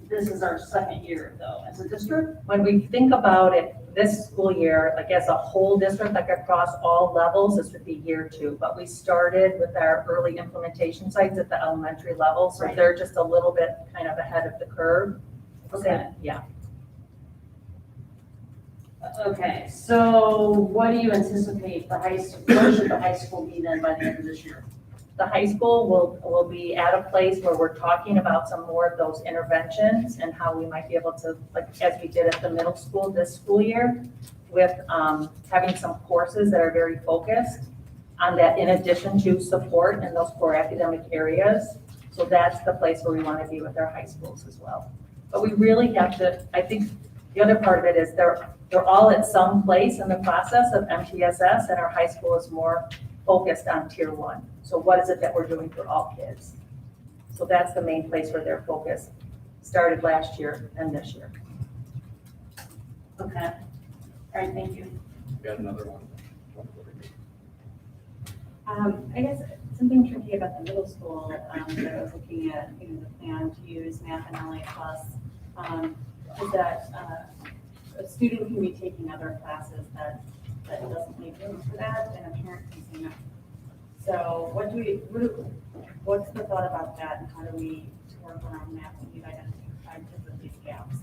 Speaker 8: this is our second year though, as a district.
Speaker 16: When we think about it this school year, like as a whole district, like across all levels, this would be year 2. But we started with our early implementation sites at the elementary level. So
Speaker 8: Right.
Speaker 16: they're just a little bit kind of ahead of the curve.
Speaker 8: Okay.
Speaker 16: Yeah.
Speaker 8: Okay, so what do you anticipate where should the high school be then by the end of this year?
Speaker 16: The high school will be at a place where we're talking about some more of those interventions and how we might be able to, like as we did at the middle school this school year, with having some courses that are very focused on that in addition to support in those core academic areas. So that's the place where we want to be with our high schools as well. But we really have to, I think the other part of it is they're all at some place in the process of MTSS, and our high school is more focused on tier 1. So what is it that we're doing for all kids? So that's the main place where their focus started last year and this year.
Speaker 8: Okay, all right, thank you.
Speaker 9: Got another one.
Speaker 10: I guess something tricky about the middle school, that I was looking at, the plan to use math and LA plus. is that a student can be taking other classes that doesn't make room for that, and a parent can say no. So what's the thought about that, and how do we work around that when we've identified these gaps?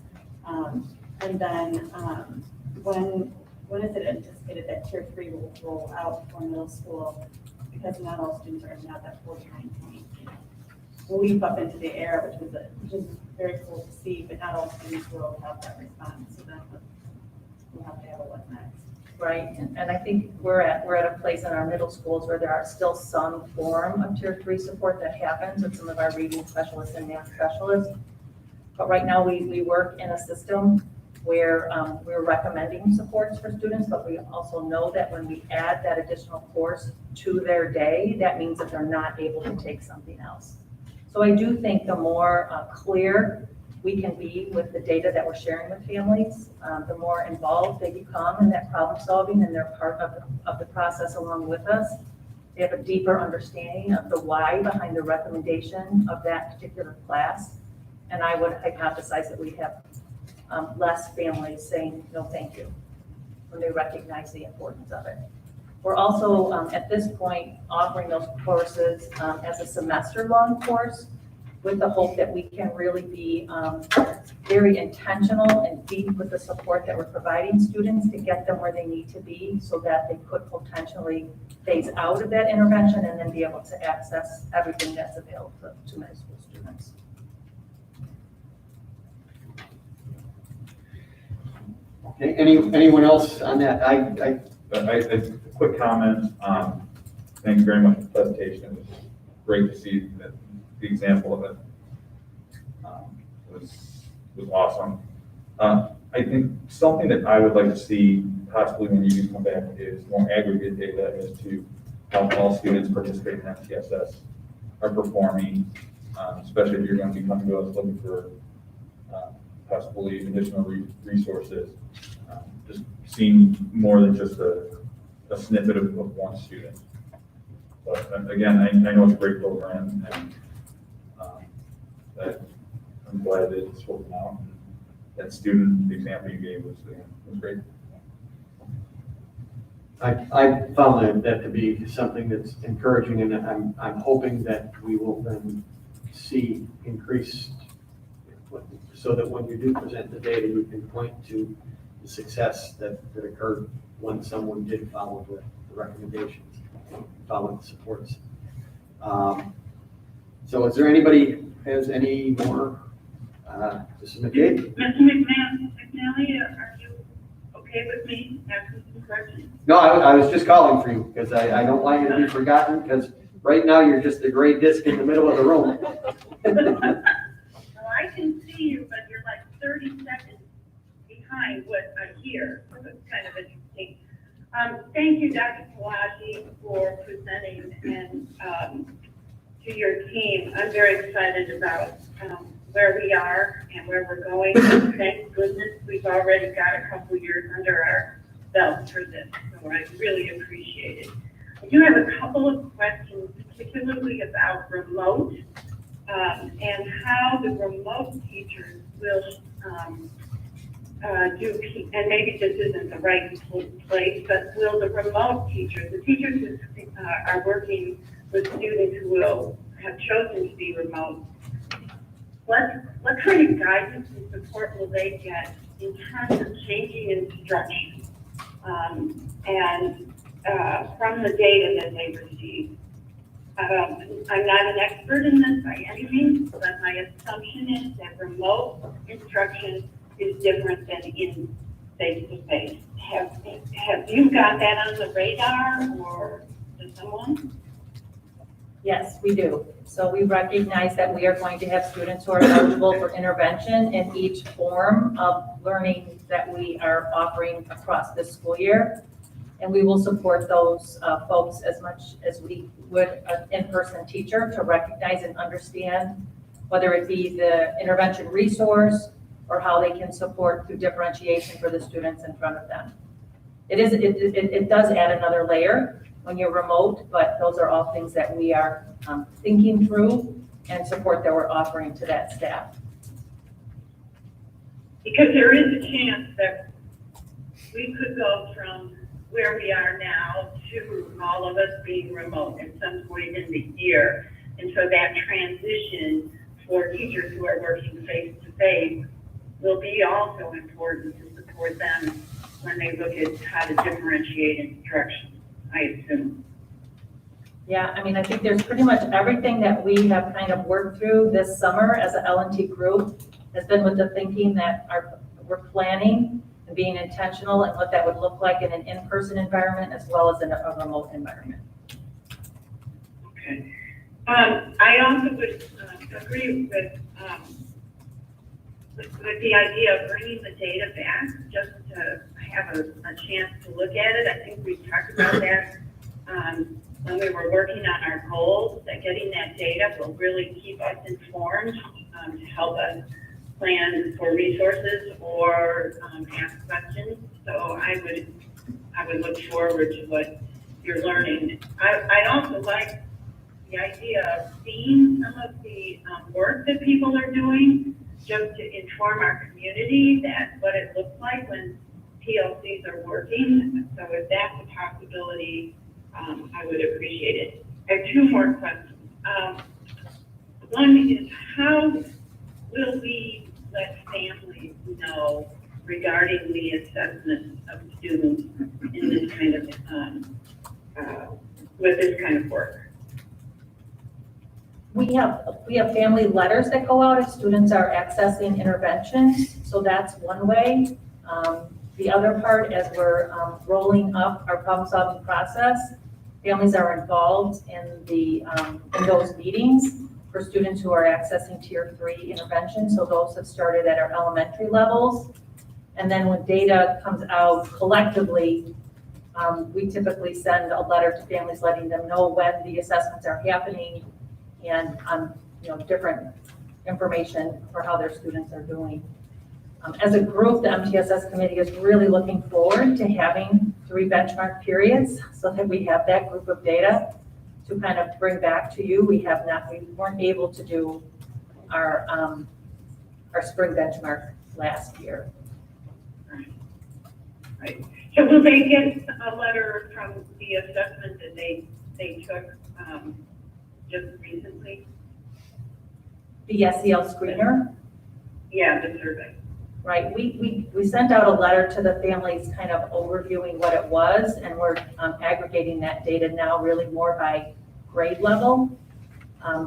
Speaker 10: And then when is it anticipated that tier 3 will roll out for middle school? Because not all students are at that 49 point. We'll leap up into the air, which is very cool to see, but not all students will have that response. So then we'll have to have a what next.
Speaker 16: Right, and I think we're at a place in our middle schools where there are still some form of tier 3 support that happens with some of our reading specialists and math specialists. But right now we work in a system where we're recommending supports for students, but we also know that when we add that additional course to their day, that means that they're not able to take something else. So I do think the more clear we can be with the data that we're sharing with families, the more involved they become in that problem solving, and they're part of the process along with us. They have a deeper understanding of the why behind the recommendation of that particular class. And I would hypothesize that we have less families saying, no, thank you, when they recognize the importance of it. We're also, at this point, offering those courses as a semester-long course with the hope that we can really be very intentional and deep with the support that we're providing students to get them where they need to be so that they could potentially phase out of that intervention and then be able to access everything that's available to middle school students.
Speaker 9: Okay, anyone else on that?
Speaker 1: A quick comment. Thank you very much for the presentation. It was great to see that the example of it was awesome. I think something that I would like to see possibly when you do come back is more aggregate data as to how all students participating in MTSS are performing, especially if you're going to be coming to us looking for possibly additional resources. Just seeing more than just a snippet of one student. But again, I know it's a great program, and I'm glad that it's working out. That student, the example you gave was great.
Speaker 9: I found that to be something that's encouraging, and I'm hoping that we will then see increased, so that when you do present the data, you can point to the success that occurred when someone did follow the recommendations, follow the supports. So is there anybody who has any more? Mrs. McKay?
Speaker 6: Mr. McNally, are you okay with me asking some questions?
Speaker 9: No, I was just calling for you because I don't want you to be forgotten, because right now you're just a gray disc in the middle of the room.
Speaker 6: Well, I can see you, but you're like 30 seconds behind what I hear, so it's kind of interesting. Thank you, Dr. Palaji, for presenting and to your team. I'm very excited about where we are and where we're going. Thank goodness we've already got a couple years under our belt for this, so I really appreciate it. I do have a couple of questions, particularly about remote and how the remote teachers will and maybe this isn't the right place, but will the remote teachers, the teachers who are working with students who will have chosen to be remote, what kind of guidance and support will they get in terms of changing instruction and from the data that they receive? I'm not an expert in this by any means, but my assumption is that remote instruction is different than in face-to-face. Have you got that on the radar, or does someone?
Speaker 16: Yes, we do. So we recognize that we are going to have students who are eligible for intervention in each form of learning that we are offering across this school year. And we will support those folks as much as we would an in-person teacher to recognize and understand whether it be the intervention resource or how they can support through differentiation for the students in front of them. It does add another layer when you're remote, but those are all things that we are thinking through and support that we're offering to that staff.
Speaker 6: Because there is a chance that we could go from where we are now to all of us being remote at some point in the year. And so that transition for teachers who are working face to face will be also important to support them when they look at how to differentiate instruction, I assume.
Speaker 16: Yeah, I mean, I think there's pretty much everything that we have kind of worked through this summer as a L&T group has been with the thinking that we're planning and being intentional and what that would look like in an in-person environment as well as in a remote environment.
Speaker 6: Okay. I also would agree with the idea of bringing the data back just to have a chance to look at it. I think we talked about that when we were working on our goals, that getting that data will really keep us informed to help us plan for resources or ask questions. So I would look forward to what you're learning. I also like the idea of seeing some of the work that people are doing just to inform our community that what it looks like when PLCs are working. So if that's a possibility, I would appreciate it. I have two more questions. One is, how will we let families know regarding the assessment of students in this kind of, with this kind of work?
Speaker 16: We have family letters that go out if students are accessing interventions, so that's one way. The other part, as we're rolling up our problem-solving process, families are involved in those meetings for students who are accessing Tier 3 interventions. So those have started at our elementary levels. And then when data comes out collectively, we typically send a letter to families letting them know when the assessments are happening and different information for how their students are doing. As a group, the MTSS committee is really looking forward to having 3 benchmark periods so that we have that group of data to kind of bring back to you. We weren't able to do our spring benchmark last year.
Speaker 6: Right. So will they get a letter from the assessment that they took just recently?
Speaker 16: The SEL screener?
Speaker 6: Yeah, the survey.
Speaker 16: Right, we sent out a letter to the families kind of overviewing what it was, and we're aggregating that data now really more by grade level.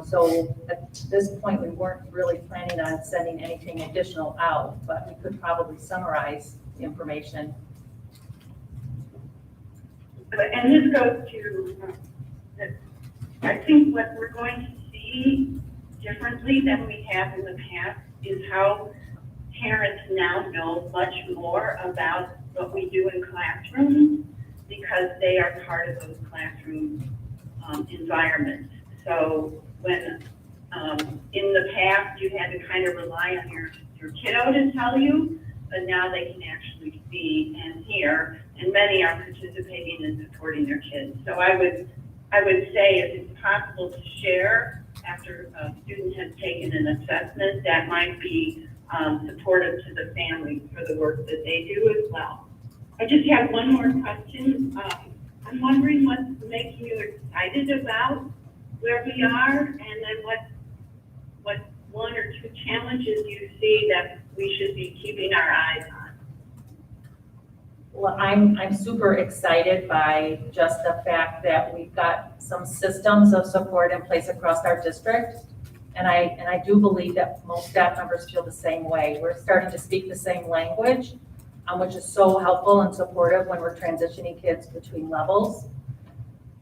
Speaker 16: So at this point, we weren't really planning on sending anything additional out, but we could probably summarize the information.
Speaker 6: And this goes to, I think what we're going to see differently than we have in the past is how parents now know much more about what we do in classrooms because they are part of those classroom environments. So when in the past you had to kind of rely on your kiddo to tell you, but now they can actually see and hear, and many are participating and supporting their kids. So I would say if it's possible to share after a student has taken an assessment, that might be supportive to the family for the work that they do as well. I just have one more question. I'm wondering what's making you excited about where we are, and then what 1 or 2 challenges you see that we should be keeping our eyes on.
Speaker 16: Well, I'm super excited by just the fact that we've got some systems of support in place across our district. And I do believe that most staff members feel the same way. We're starting to speak the same language, which is so helpful and supportive when we're transitioning kids between levels.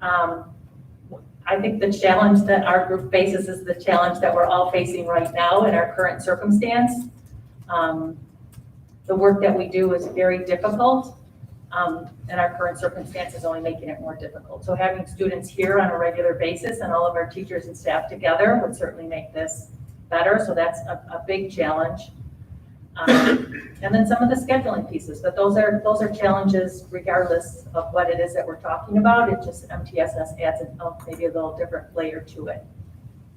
Speaker 16: I think the challenge that our group faces is the challenge that we're all facing right now in our current circumstance. The work that we do is very difficult, and our current circumstance is only making it more difficult. So having students here on a regular basis and all of our teachers and staff together would certainly make this better. So that's a big challenge. And then some of the scheduling pieces, but those are challenges regardless of what it is that we're talking about. It just MTSS adds maybe a little different layer to it.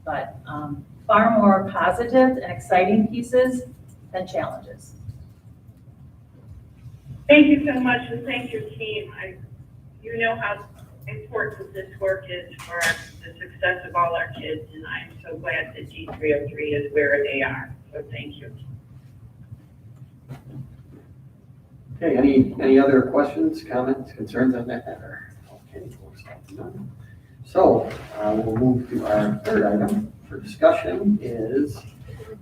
Speaker 16: But far more positive and exciting pieces than challenges.
Speaker 6: Thank you so much, and thank your team. You know how important this work is for the success of all our kids, and I'm so glad that D303 is where they are. So thank you.
Speaker 9: Okay, any other questions, comments, concerns on that matter? Okay, none. So, we'll move to our third item for discussion is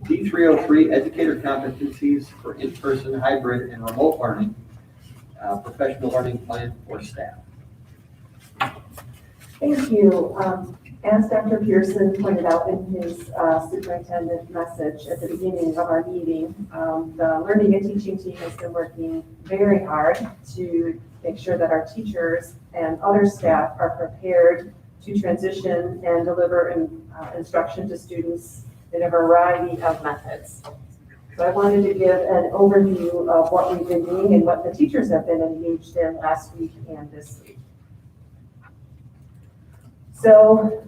Speaker 9: D303 Educator competencies for in-person, hybrid, and remote learning, professional learning plan for staff.
Speaker 14: Thank you. As Dr. Pearson pointed out in his superintendent message at the beginning of our meeting, the learning and teaching team has been working very hard to make sure that our teachers and other staff are prepared to transition and deliver instruction to students in a variety of methods. So I wanted to give an overview of what we've been doing and what the teachers have been engaged in last week and this week. So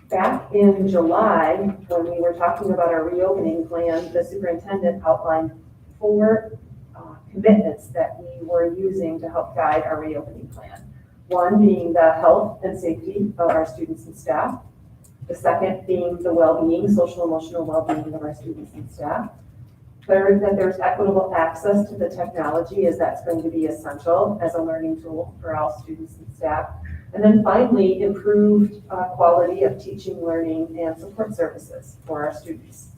Speaker 14: back in July, when we were talking about our reopening plan, the superintendent outlined 4 commitments that we were using to help guide our reopening plan. One being the health and safety of our students and staff. The second being the well-being, social emotional well-being of our students and staff. Third, that there's equitable access to the technology, as that's going to be essential as a learning tool for all students and staff. And then finally, improved quality of teaching, learning, and support services for our students.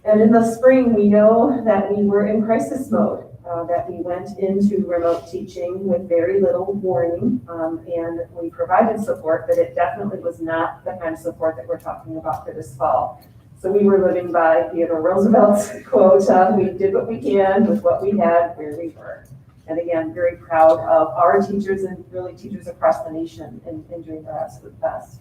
Speaker 14: And in the spring, we know that we were in crisis mode, that we went into remote teaching with very little warning, and we provided support, but it definitely was not the kind of support that we're talking about for this fall. So we were living by Theodore Roosevelt's quote, we did what we can with what we had where we were. And again, very proud of our teachers and really teachers across the nation in doing their absolute best.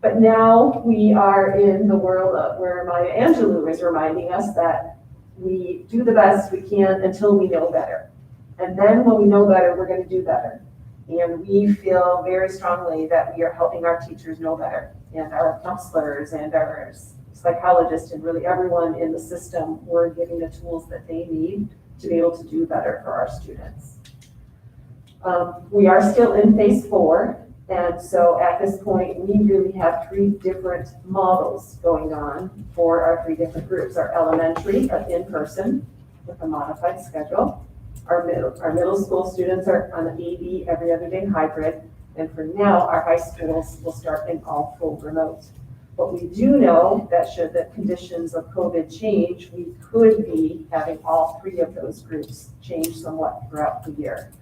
Speaker 14: But now we are in the world of where Maya Angelou is reminding us that we do the best we can until we know better. And then when we know better, we're going to do better. And we feel very strongly that we are helping our teachers know better, and our counselors and our psychologists and really everyone in the system, we're giving the tools that they need to be able to do better for our students. We are still in phase 4, and so at this point, we really have 3 different models going on for our 3 different groups. Our elementary are in person with a modified schedule. Our middle school students are on the AD every other day hybrid, and for now, our high schools will start in all full remote. But we do know that should the conditions of COVID change, we could be having all 3 of those groups change somewhat throughout the year.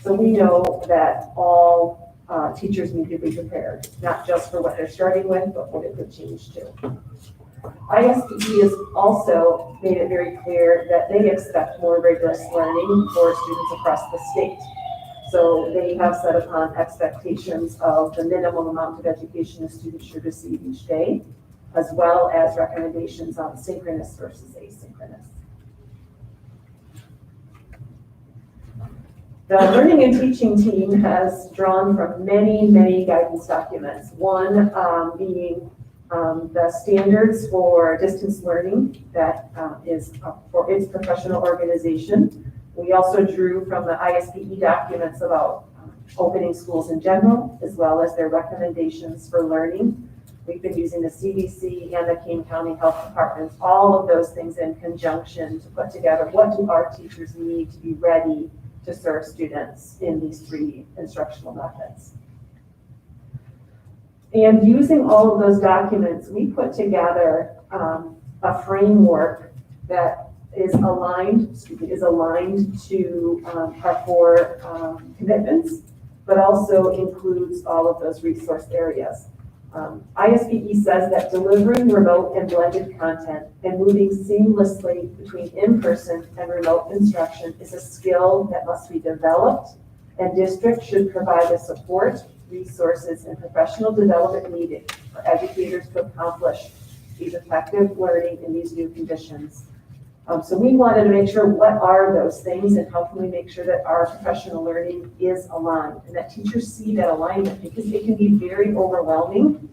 Speaker 14: So we know that all teachers need to be prepared, not just for what they're starting with, but what it could change to. ISBE has also made it very clear that they expect more rigorous learning for students across the state. So they have set upon expectations of the minimum amount of education a student should receive each day, as well as recommendations on synchronous versus asynchronous. The learning and teaching team has drawn from many, many guidance documents. One being the standards for distance learning that is for its professional organization. We also drew from the ISBE documents about opening schools in general, as well as their recommendations for learning. We've been using the CDC and the King County Health Departments, all of those things in conjunction to put together what do our teachers need to be ready to serve students in these 3 instructional methods. And using all of those documents, we put together a framework that is aligned to our 4 commitments, but also includes all of those resource areas. ISBE says that delivering remote and blended content and moving seamlessly between in-person and remote instruction is a skill that must be developed, and districts should provide the support, resources, and professional development needed for educators to accomplish these effective learning in these new conditions. So we wanted to make sure what are those things and how can we make sure that our professional learning is aligned and that teachers see that alignment, because it can be very overwhelming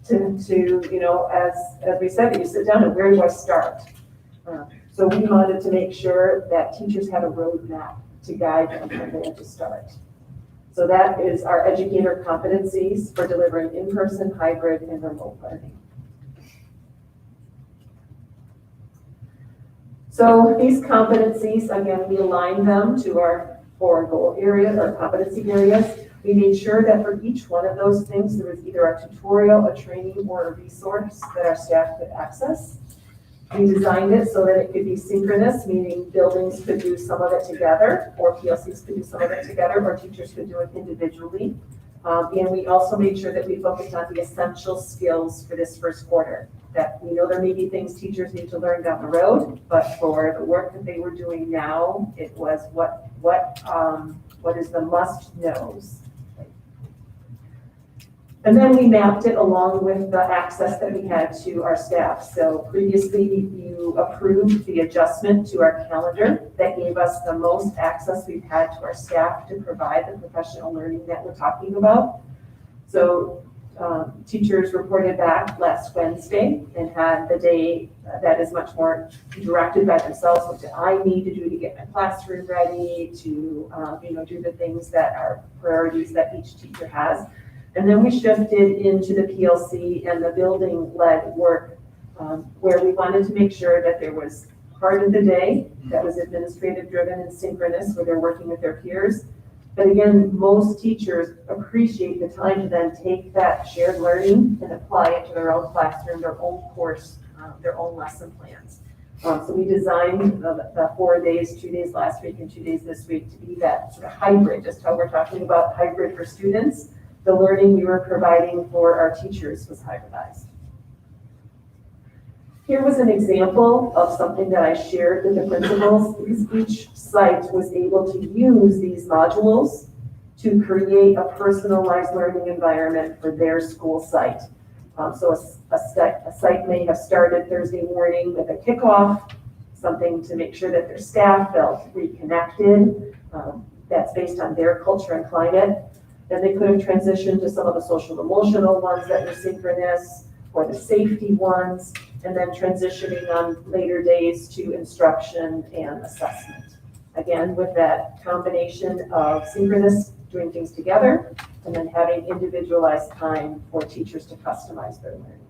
Speaker 14: to you know, as we said, you sit down and where do I start? So we wanted to make sure that teachers had a roadmap to guide them from where to start. So that is our educator competencies for delivering in-person, hybrid, and remote learning. So these competencies, again, we align them to our 4 goal areas, our competency areas. We made sure that for each one of those things, there was either a tutorial, a training, or a resource that our staff could access. We designed it so that it could be synchronous, meaning buildings could do some of it together, or PLCs could do some of it together, or teachers could do it individually. And we also made sure that we focused on the essential skills for this first quarter. That we know there may be things teachers need to learn down the road, but for the work that they were doing now, it was what is the must knows. And then we mapped it along with the access that we had to our staff. So previously you approved the adjustment to our calendar that gave us the most access we've had to our staff to provide the professional learning that we're talking about. So teachers reported back last Wednesday and had the day that is much more directed by themselves. What do I need to do to get my classroom ready, to do the things that are priorities that each teacher has. And then we shifted into the PLC and the building-led work where we wanted to make sure that there was part of the day that was administrative-driven and synchronous where they're working with their peers. But again, most teachers appreciate the time to then take that shared learning and apply it to their own classroom, their own course, their own lesson plans. So we designed the 4 days, 2 days last week and 2 days this week to be that sort of hybrid, just how we're talking about hybrid for students. The learning we were providing for our teachers was hybridized. Here was an example of something that I shared with the principals, because each site was able to use these modules to create a personalized learning environment for their school site. So a site may have started Thursday morning with a kickoff, something to make sure that their staff felt reconnected. That's based on their culture and climate. Then they could have transitioned to some of the social emotional ones that were synchronous, or the safety ones, and then transitioning on later days to instruction and assessment. Again, with that combination of synchronous, doing things together, and then having individualized time for teachers to customize their learning.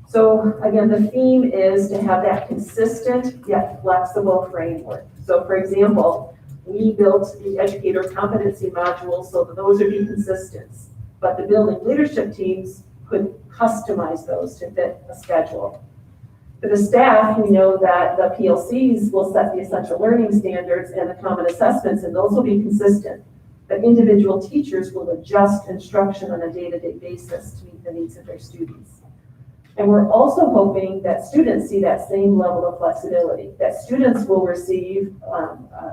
Speaker 14: So again, the theme is to have that consistent yet flexible framework. So for example, we built the educator competency modules so that those would be consistent, but the building leadership teams could customize those to fit a schedule. For the staff, we know that the PLCs will set the essential learning standards and the common assessments, and those will be consistent. But individual teachers will adjust instruction on a day-to-day basis to meet the needs of their students. And we're also hoping that students see that same level of flexibility, that students will receive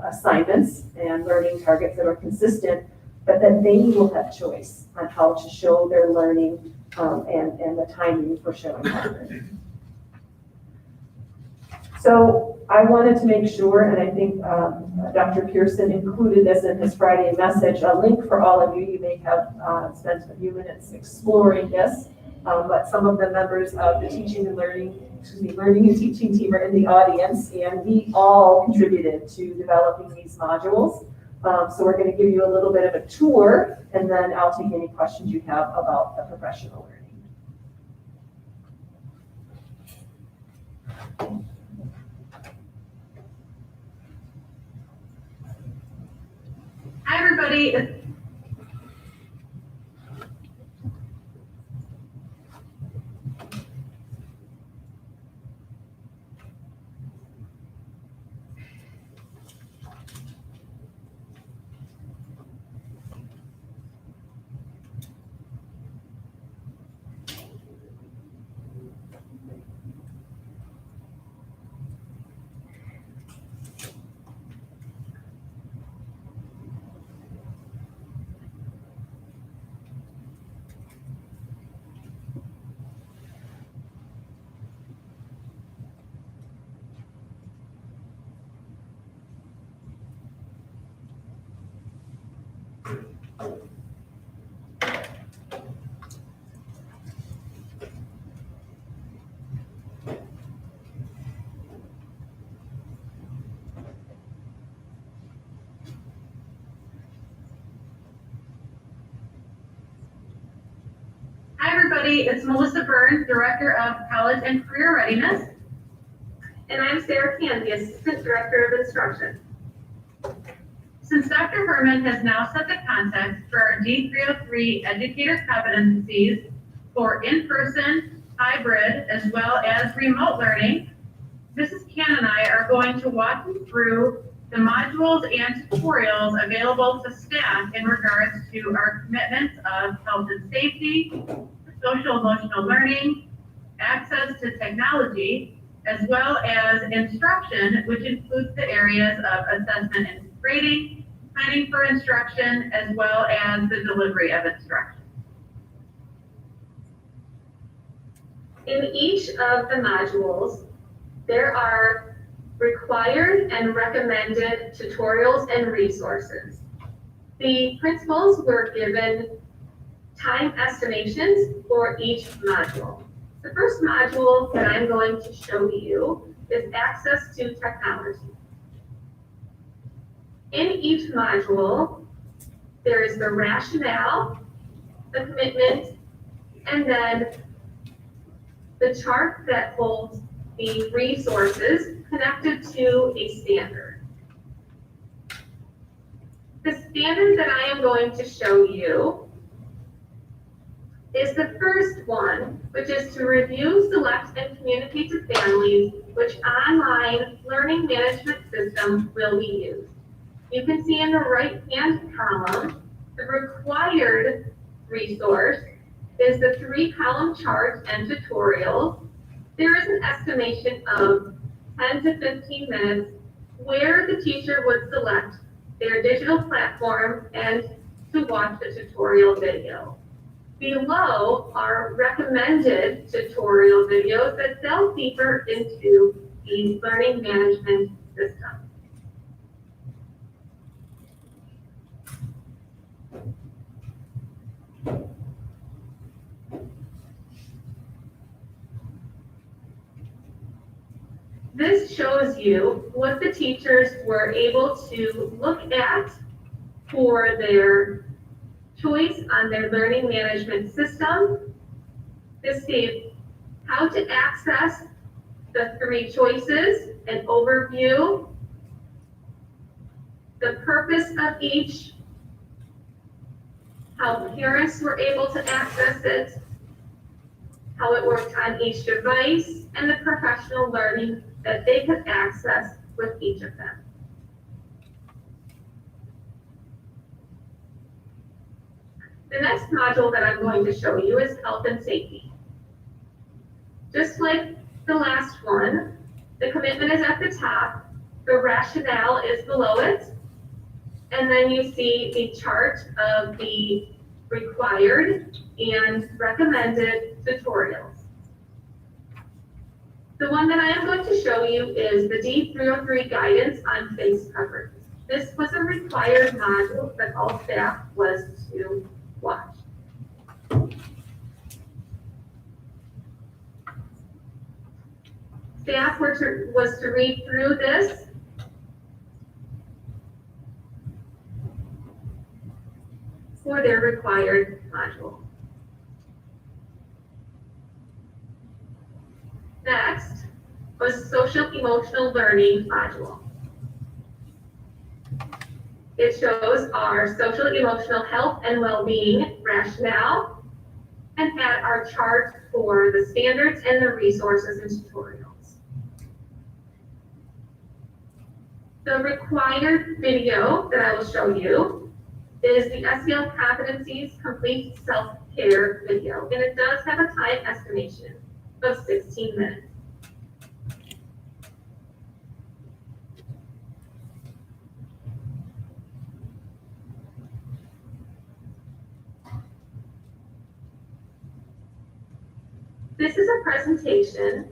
Speaker 14: assignments and learning targets that are consistent, but that they will have choice on how to show their learning and the timing for showing that learning. So I wanted to make sure, and I think Dr. Pearson included this in his Friday message, a link for all of you. You may have spent a few minutes exploring this. But some of the members of the learning and teaching team are in the audience, and we all contributed to developing these modules. So we're going to give you a little bit of a tour, and then I'll take any questions you have about the professional learning.
Speaker 18: Hi, everybody. everybody, it's Melissa Byrne, Director of College and Career Readiness. And I'm Sarah Can, the Assistant Director of Instruction. Since Dr. Herman has now set the context for our D303 Educator competencies for in-person, hybrid, as well as remote learning, Mrs. Can and I are going to walk you through the modules and tutorials available to staff in regards to our commitments of health and safety, social emotional learning, access to technology, as well as instruction, which includes the areas of assessment and grading, planning for instruction, as well as the delivery of instruction. In each of the modules, there are required and recommended tutorials and resources. The principals were given time estimations for each module. The first module that I'm going to show you is access to technology. In each module, there is the rationale, the commitment, and then the chart that holds the resources connected to a standard. The standard that I am going to show you is the first one, which is to review, select, and communicate to families which online learning management system will be used. You can see in the right-hand column, the required resource is the 3-column chart and tutorials. There is an estimation of 10 to 15 minutes where the teacher would select their digital platform and to watch the tutorial video. Below are recommended tutorial videos that delve deeper into the learning management system. This shows you what the teachers were able to look at for their choice on their learning management system. This gave how to access the 3 choices, an overview, the purpose of each, how parents were able to access it, how it worked on each device, and the professional learning that they could access with each of them. The next module that I'm going to show you is health and safety. Just like the last one, the commitment is at the top, the rationale is below it, and then you see the chart of the required and recommended tutorials. The one that I am going to show you is the D303 guidance on face coverings. This was a required module that all staff was to watch. Staff was to read through this for their required module. Next was social emotional learning module. It shows our social emotional health and well-being rationale and had our chart for the standards and the resources and tutorials. The required video that I will show you is the SEL Competencies Complete Self-Care video, and it does have a time estimation of 16 minutes. This is a presentation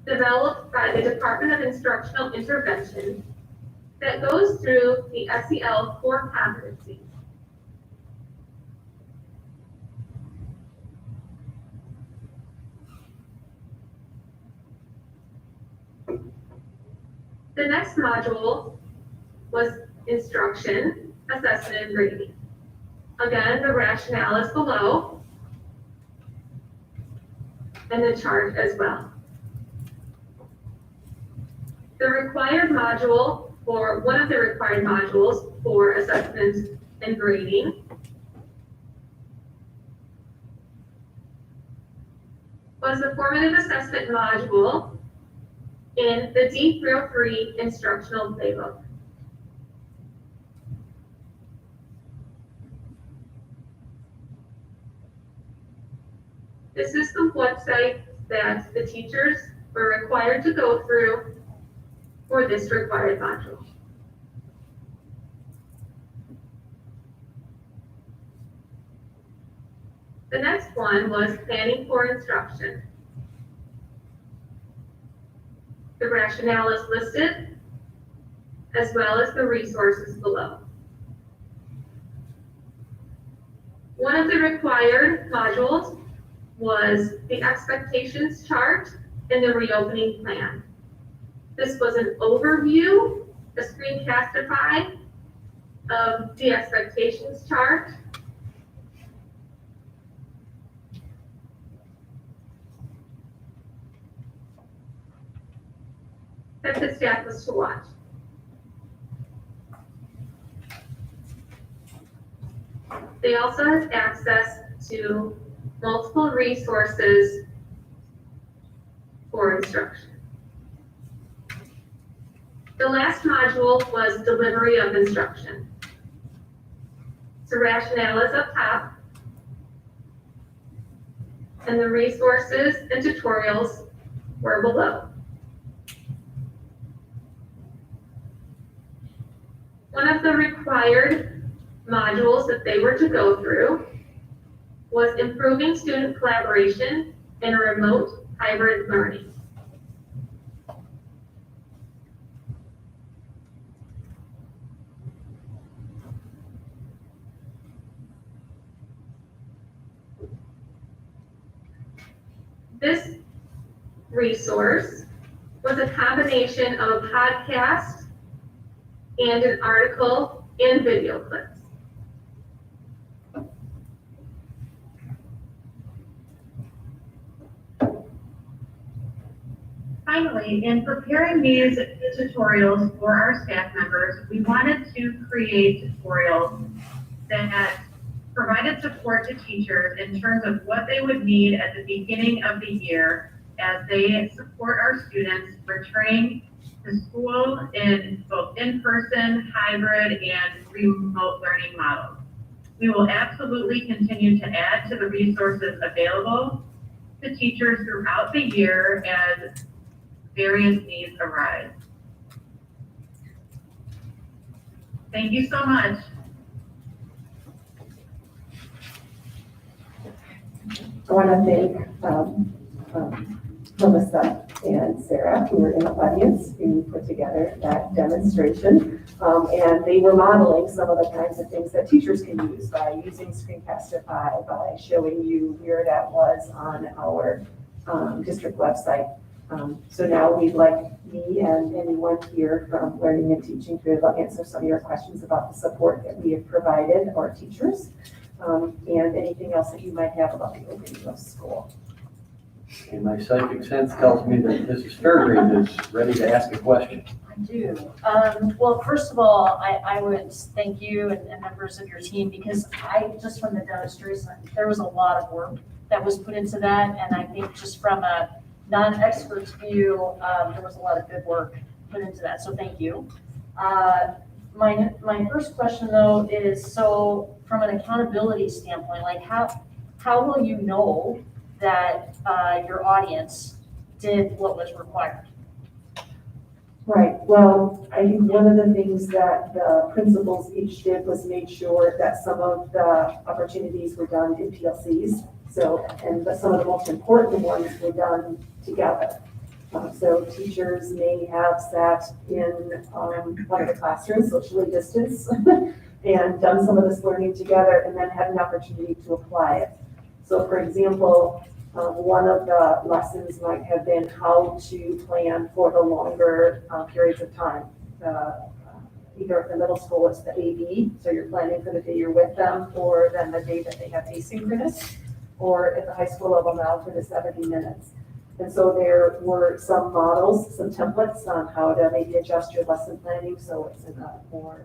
Speaker 18: developed by the Department of Instructional Intervention that goes through the SEL core competencies. The next module was instruction, assessment, and grading. Again, the rationale is below. and the chart as well. The required module, or one of the required modules for assessment and grading was the formative assessment module in the D303 instructional playbook. This is the website that the teachers were required to go through for this required module. The next one was planning for instruction. The rationale is listed, as well as the resources below. One of the required modules was the expectations chart and the reopening plan. This was an overview, a screencastify of the expectations chart. That the staff was to watch. They also have access to multiple resources for instruction. The last module was delivery of instruction. So rationale is up top, and the resources and tutorials were below. One of the required modules that they were to go through was improving student collaboration in a remote hybrid learning. This resource was a combination of a podcast and an article and video clips. Finally, in preparing these tutorials for our staff members, we wanted to create tutorials that provided support to teachers in terms of what they would need at the beginning of the year as they support our students returning to school in both in-person, hybrid, and remote learning models. We will absolutely continue to add to the resources available to teachers throughout the year as various needs arise. Thank you so much.
Speaker 14: I want to thank Melissa and Sarah, who were in the audience, who put together that demonstration. And they were modeling some of the kinds of things that teachers can use by using Screencastify, by showing you where that was on our district website. So now we'd like me and anyone here from Learning and Teaching to be able to answer some of your questions about the support that we have provided our teachers, and anything else that you might have about the opening of school.
Speaker 9: And my psychic sense tells me that Mrs. Fairgrave is ready to ask a question.
Speaker 16: I do. Well, first of all, I would thank you and members of your team, because just from the demonstration, there was a lot of work that was put into that. And I think just from a non-expert's view, there was a lot of good work put into that. So thank you. My first question though is, so from an accountability standpoint, like how will you know that your audience did what was required?
Speaker 14: Right, well, I think one of the things that the principals each did was made sure that some of the opportunities were done in PLCs. But some of the most important ones were done together. So teachers may have sat in one of the classrooms, socially distanced, and done some of this learning together, and then had an opportunity to apply it. So for example, one of the lessons might have been how to plan for the longer periods of time. Either at the middle school, it's the AB, so you're planning for the day you're with them, or then the day that they have asynchronous. or at the high school level now for the 70 minutes. And so there were some models, some templates on how to maybe adjust your lesson planning so it's in a more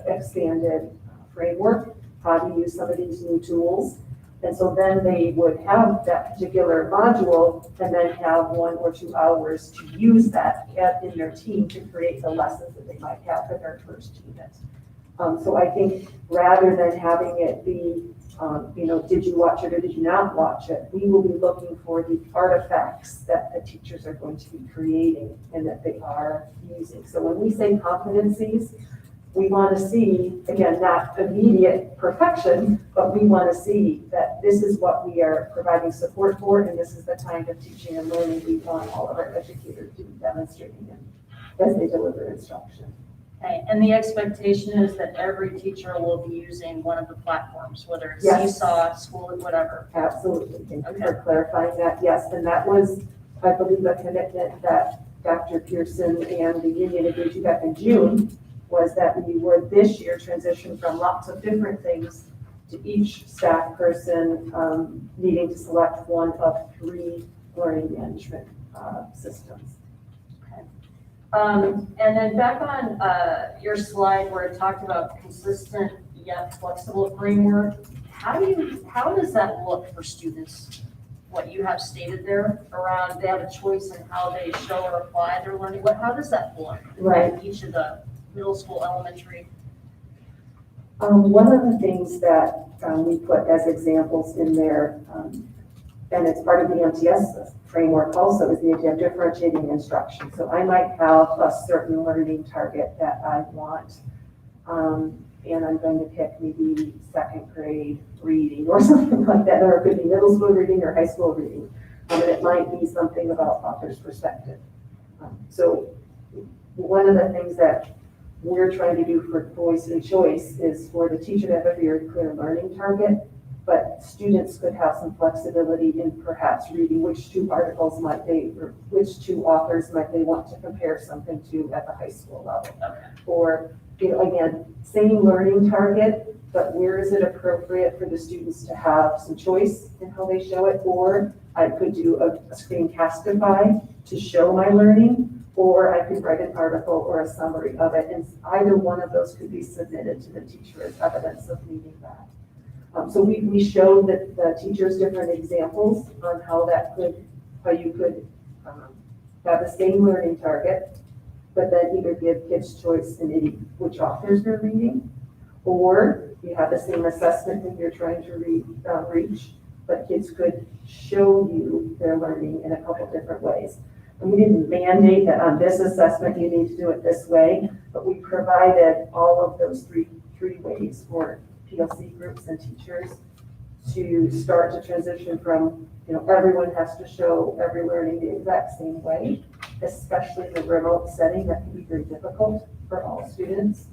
Speaker 14: expanded framework, how to use some of these new tools. And so then they would have that particular module and then have 1 or 2 hours to use that in their team to create the lessons that they might have for their first unit. So I think rather than having it be, did you watch it or did you not watch it, we will be looking for the artifacts that the teachers are going to be creating and that they are using. So when we say competencies, we want to see, again, not immediate perfection, but we want to see that this is what we are providing support for, and this is the kind of teaching and learning we want all of our educators to be demonstrating as they deliver instruction.
Speaker 8: Okay, and the expectation is that every teacher will be using one of the platforms, whether it's
Speaker 14: Yes.
Speaker 8: Seesaw, School, whatever.
Speaker 14: Absolutely. Thank you for clarifying that. Yes, and that was, I believe, a commitment that Dr. Pearson and the union agreed to back in June, was that we would this year transition from lots of different things to each staff person needing to select one of 3 learning management systems.
Speaker 8: And then back on your slide where it talked about consistent yet flexible framework, how does that look for students? What you have stated there around they have a choice in how they show or apply their learning. How does that look?
Speaker 14: Right.
Speaker 8: At each of the middle school, elementary?
Speaker 14: One of the things that we put as examples in there, and it's part of the MTSS framework also, is the idea of differentiating instruction. So I might have a certain learning target that I want, and I'm going to pick maybe 2nd grade reading or something like that, or it could be middle school reading or high school reading, and it might be something about author's perspective. So one of the things that we're trying to do for voice and choice is for the teacher to have a very clear learning target, but students could have some flexibility in perhaps reading which 2 articles might they, or which 2 authors might they want to compare something to at the high school level. Or, again, same learning target, but where is it appropriate for the students to have some choice in how they show it? Or I could do a screencastify to show my learning, or I could write an article or a summary of it, and either one of those could be submitted to the teacher as evidence of needing that. So we showed that the teachers different examples on how you could have the same learning target, but then either give kids choice in which authors they're reading, or you have the same assessment that you're trying to reach, but kids could show you their learning in a couple different ways. And we didn't mandate that on this assessment you need to do it this way, but we provided all of those three ways for PLC groups and teachers to start to transition from, everyone has to show every learning the exact same way, especially in a remote setting that can be very difficult for all students.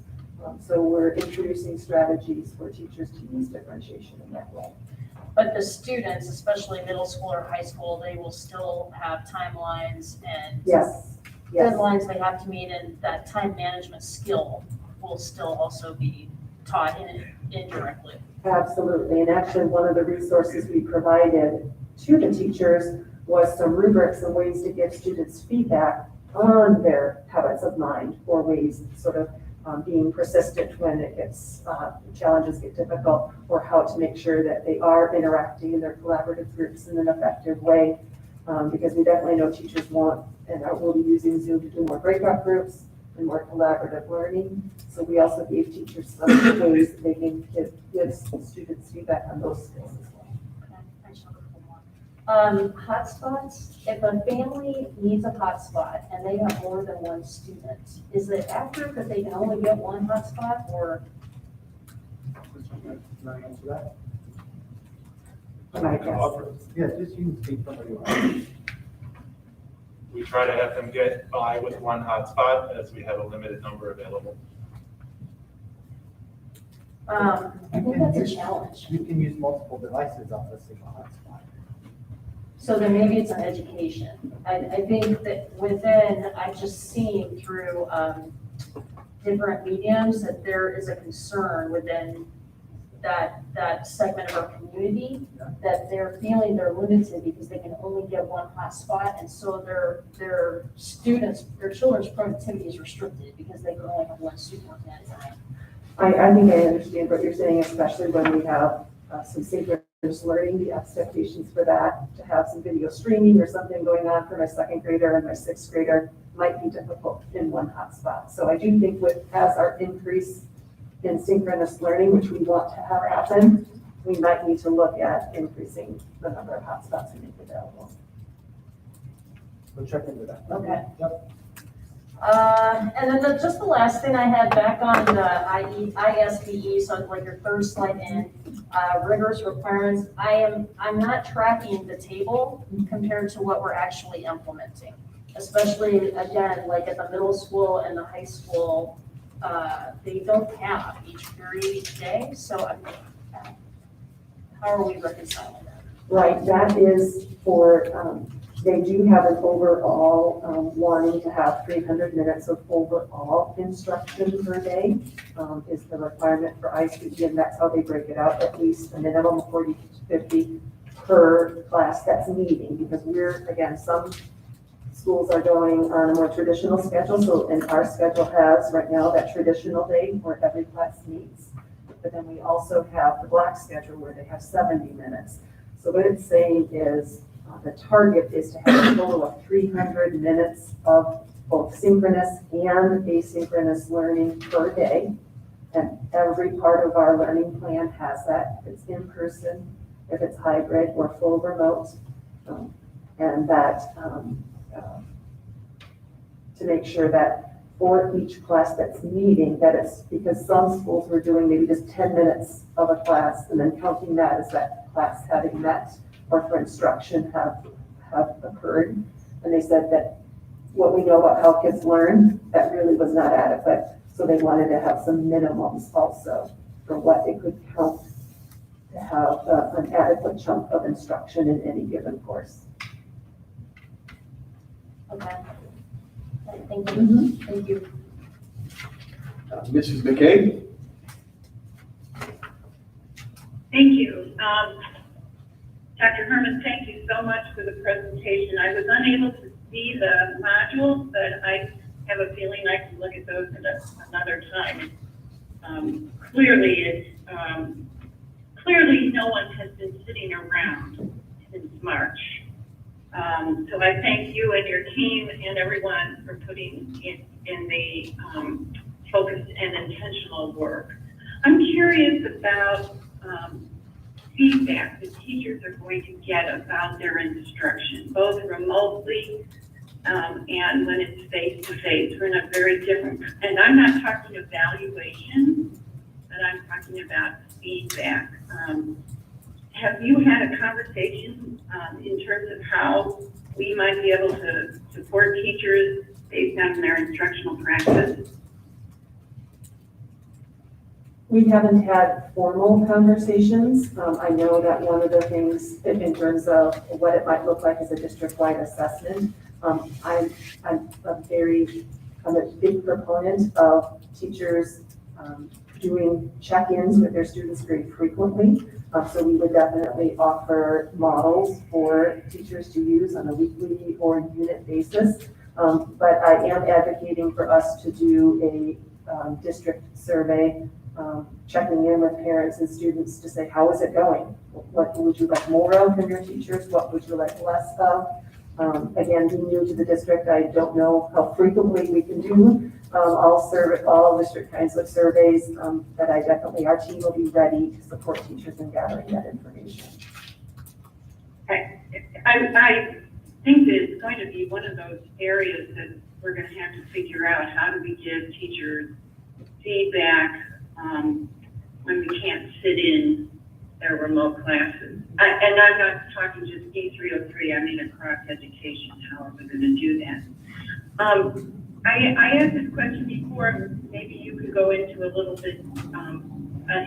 Speaker 14: So we're introducing strategies for teachers to use differentiation in that way.
Speaker 8: But the students, especially middle school or high school, they will still have timelines and
Speaker 14: Yes.
Speaker 8: deadlines they have to meet, and that time management skill will still also be taught indirectly.
Speaker 14: Absolutely, and actually one of the resources we provided to the teachers was some rubrics and ways to give students feedback on their habits of mind, or ways sort of being persistent when it gets, challenges get difficult, or how to make sure that they are interacting in their collaborative groups in an effective way. Because we definitely know teachers want, and will be using Zoom to do more breakout groups and more collaborative learning. So we also gave teachers some ways that they can give students feedback on those skills as well.
Speaker 8: Hotspots, if a family needs a hotspot and they have more than 1 student, is it accurate that they can only get 1 hotspot, or?
Speaker 12: Can I answer that?
Speaker 14: Yes.
Speaker 12: Yeah, just you can speak from where you are.
Speaker 19: We try to have them get by with 1 hotspot as we have a limited number available.
Speaker 8: I think that's a challenge.
Speaker 12: You can use multiple devices off a single hotspot.
Speaker 8: So then maybe it's an education. I think that within, I've just seen through different mediums that there is a concern within that segment of our community, that they're feeling they're limited because they can only get one hotspot, and so their children's productivity is restricted because they can only have one student working at a time.
Speaker 14: I think I understand what you're saying, especially when we have some synchronous learning, the expectations for that, to have some video streaming or something going on for my second grader and my sixth grader might be difficult in one hotspot. So I do think as our increase in synchronous learning, which we want to have happen, we might need to look at increasing the number of hotspots we make available.
Speaker 12: We'll check into that.
Speaker 8: Okay.
Speaker 12: Yep.
Speaker 8: And then just the last thing I had back on the ISBE, so like your third slide in, rigorous requirements, I'm not tracking the table compared to what we're actually implementing. Especially, again, like at the middle school and the high school, they don't have each period each day, so how are we reconciling that?
Speaker 14: Right, that is for, they do have an overall, wanting to have 300 minutes of overall instruction per day, is the requirement for ICE, and that's how they break it out, at least a minimum of 40 to 50 per class that's meeting, because again, some schools are going on a more traditional schedule, so, and our schedule has right now that traditional day where every class meets. But then we also have the block schedule where they have 70 minutes. So what it's saying is the target is to have a total of 300 minutes of both synchronous and asynchronous learning per day. And every part of our learning plan has that. If it's in person, if it's hybrid or full remote, and that to make sure that for each class that's meeting, that it's, because some schools were doing maybe just 10 minutes of a class and then counting that as that class having met or for instruction have occurred. And they said that what we know about how kids learn, that really was not adequate. So they wanted to have some minimums also for what it could count to have an adequate chunk of instruction in any given course.
Speaker 8: Okay. Thank you. Thank you.
Speaker 9: Mrs. McKay?
Speaker 6: Thank you. Dr. Herman, thank you so much for the presentation. I was unable to see the modules, but I have a feeling I can look at those at another time. Clearly no one has been sitting around since March. So I thank you and your team and everyone for putting in the focused and intentional work. I'm curious about feedback that teachers are going to get about their instruction, both remotely and when it's face-to-face. We're in a very different, and I'm not talking evaluation, but I'm talking about feedback. Have you had a conversation in terms of how we might be able to support teachers based on their instructional practice?
Speaker 14: We haven't had formal conversations. I know that one of the things in terms of what it might look like as a district-wide assessment, I'm a big proponent of teachers doing check-ins with their students very frequently. So we would definitely offer models for teachers to use on a weekly or unit basis. But I am advocating for us to do a district survey, checking in with parents and students to say, how is it going? What would you like more of from your teachers? What would you like less of? Again, being new to the district, I don't know how frequently we can do all district kinds of surveys, but our team will be ready to support teachers in gathering that information.
Speaker 6: I think that it's going to be one of those areas that we're going to have to figure out, how do we give teachers feedback when we can't sit in their remote classes. And I'm not talking just D303, I mean across education, how are we going to do that? I asked this question before, maybe you could go into a little bit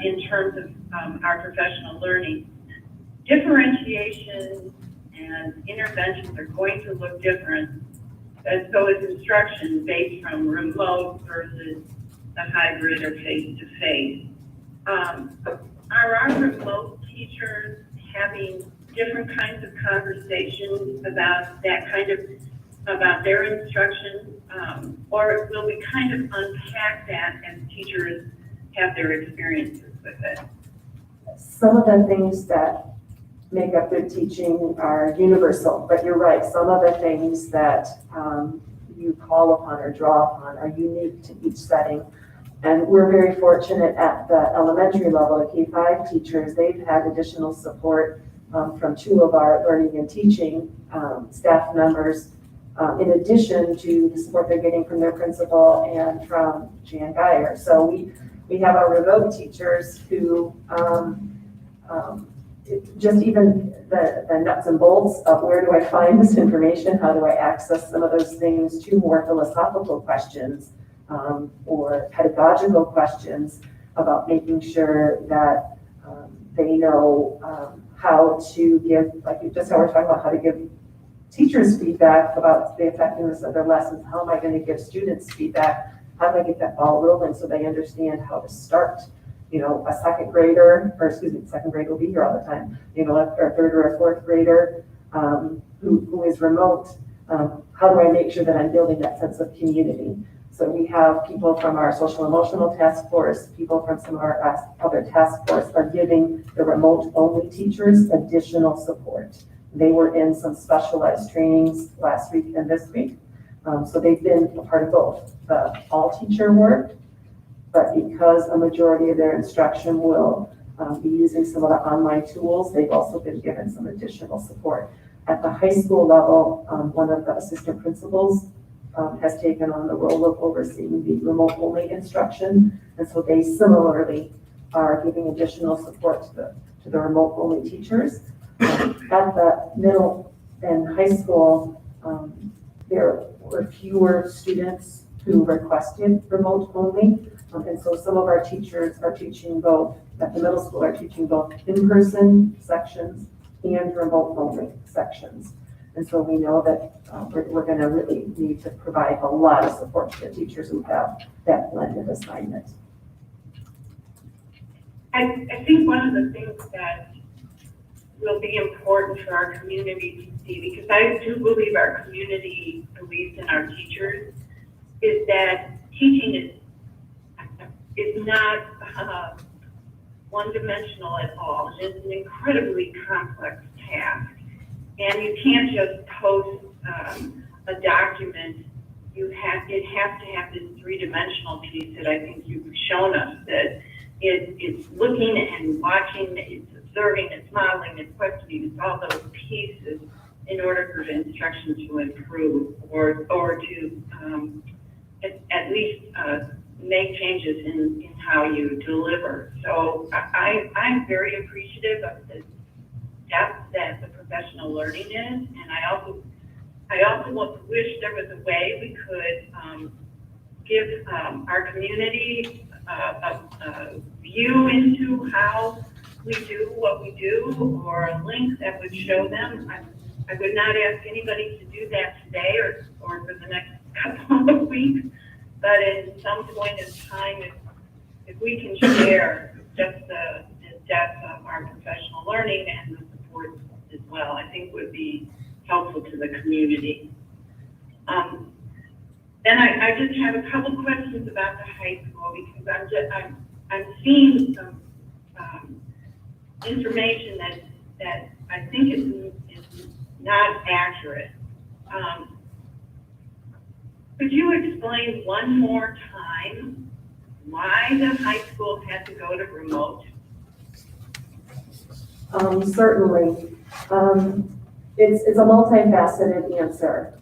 Speaker 6: in terms of our professional learning. Differentiation and interventions are going to look different, and so is instruction based from remote versus the hybrid or face-to-face. are our remote teachers having different kinds of conversations about that kind of, about their instruction? Or will we kind of unpack that as teachers have their experiences with it?
Speaker 14: Some of the things that make up good teaching are universal, but you're right, some of the things that you call upon or draw upon are unique to each setting. And we're very fortunate at the elementary level, the K-5 teachers, they've had additional support from two of our learning and teaching staff members, in addition to the support they're getting from their principal and from Jan Geyer. So we have our remote teachers who just even the nuts and bolts of where do I find this information, how do I access some of those things, to more philosophical questions or pedagogical questions about making sure that they know how to give, like just how we're talking about how to give teachers feedback about the effectiveness of their lessons. How am I going to give students feedback? How do I get that ball rolling so they understand how to start? You know, a second grader, or excuse me, second grade will be here all the time, you know, a third or a fourth grader who is remote, how do I make sure that I'm building that sense of community? So we have people from our social emotional task force, people from some of our other task force are giving the remote only teachers additional support. They were in some specialized trainings last week and this week. So they've been a part of both the all teacher work, but because a majority of their instruction will be using some of the online tools, they've also been given some additional support. At the high school level, one of the assistant principals has taken on the role of overseeing the remote only instruction. And so they similarly are giving additional support to the remote only teachers. At the middle and high school, there were fewer students who requested remote only. And so some of our teachers are teaching both, at the middle school are teaching both in-person sections and remote only sections. And so we know that we're going to really need to provide a lot of support to the teachers who have that blended assignment.
Speaker 6: I think one of the things that will be important for our community to see, because I do believe our community believes in our teachers, is that teaching is not one-dimensional at all. It's an incredibly complex task. And you can't just post a document. It has to have this three-dimensional piece that I think you've shown us, that it's looking and watching, it's observing, it's modeling, it's questioning, it's all those pieces in order for the instruction to improve or to at least make changes in how you deliver. So I'm very appreciative of the depth that the professional learning is, and I also wish there was a way we could give our community a view into how we do what we do, or a link that would show them. I would not ask anybody to do that today or for the next couple of weeks, but at some point in time, if we can share just the depth of our professional learning and the support as well, I think would be helpful to the community. Then I just have a couple questions about the high school, because I'm seeing some information that I think is not accurate. Could you explain one more time why the high school had to go to remote?
Speaker 14: Certainly. It's a multifaceted answer.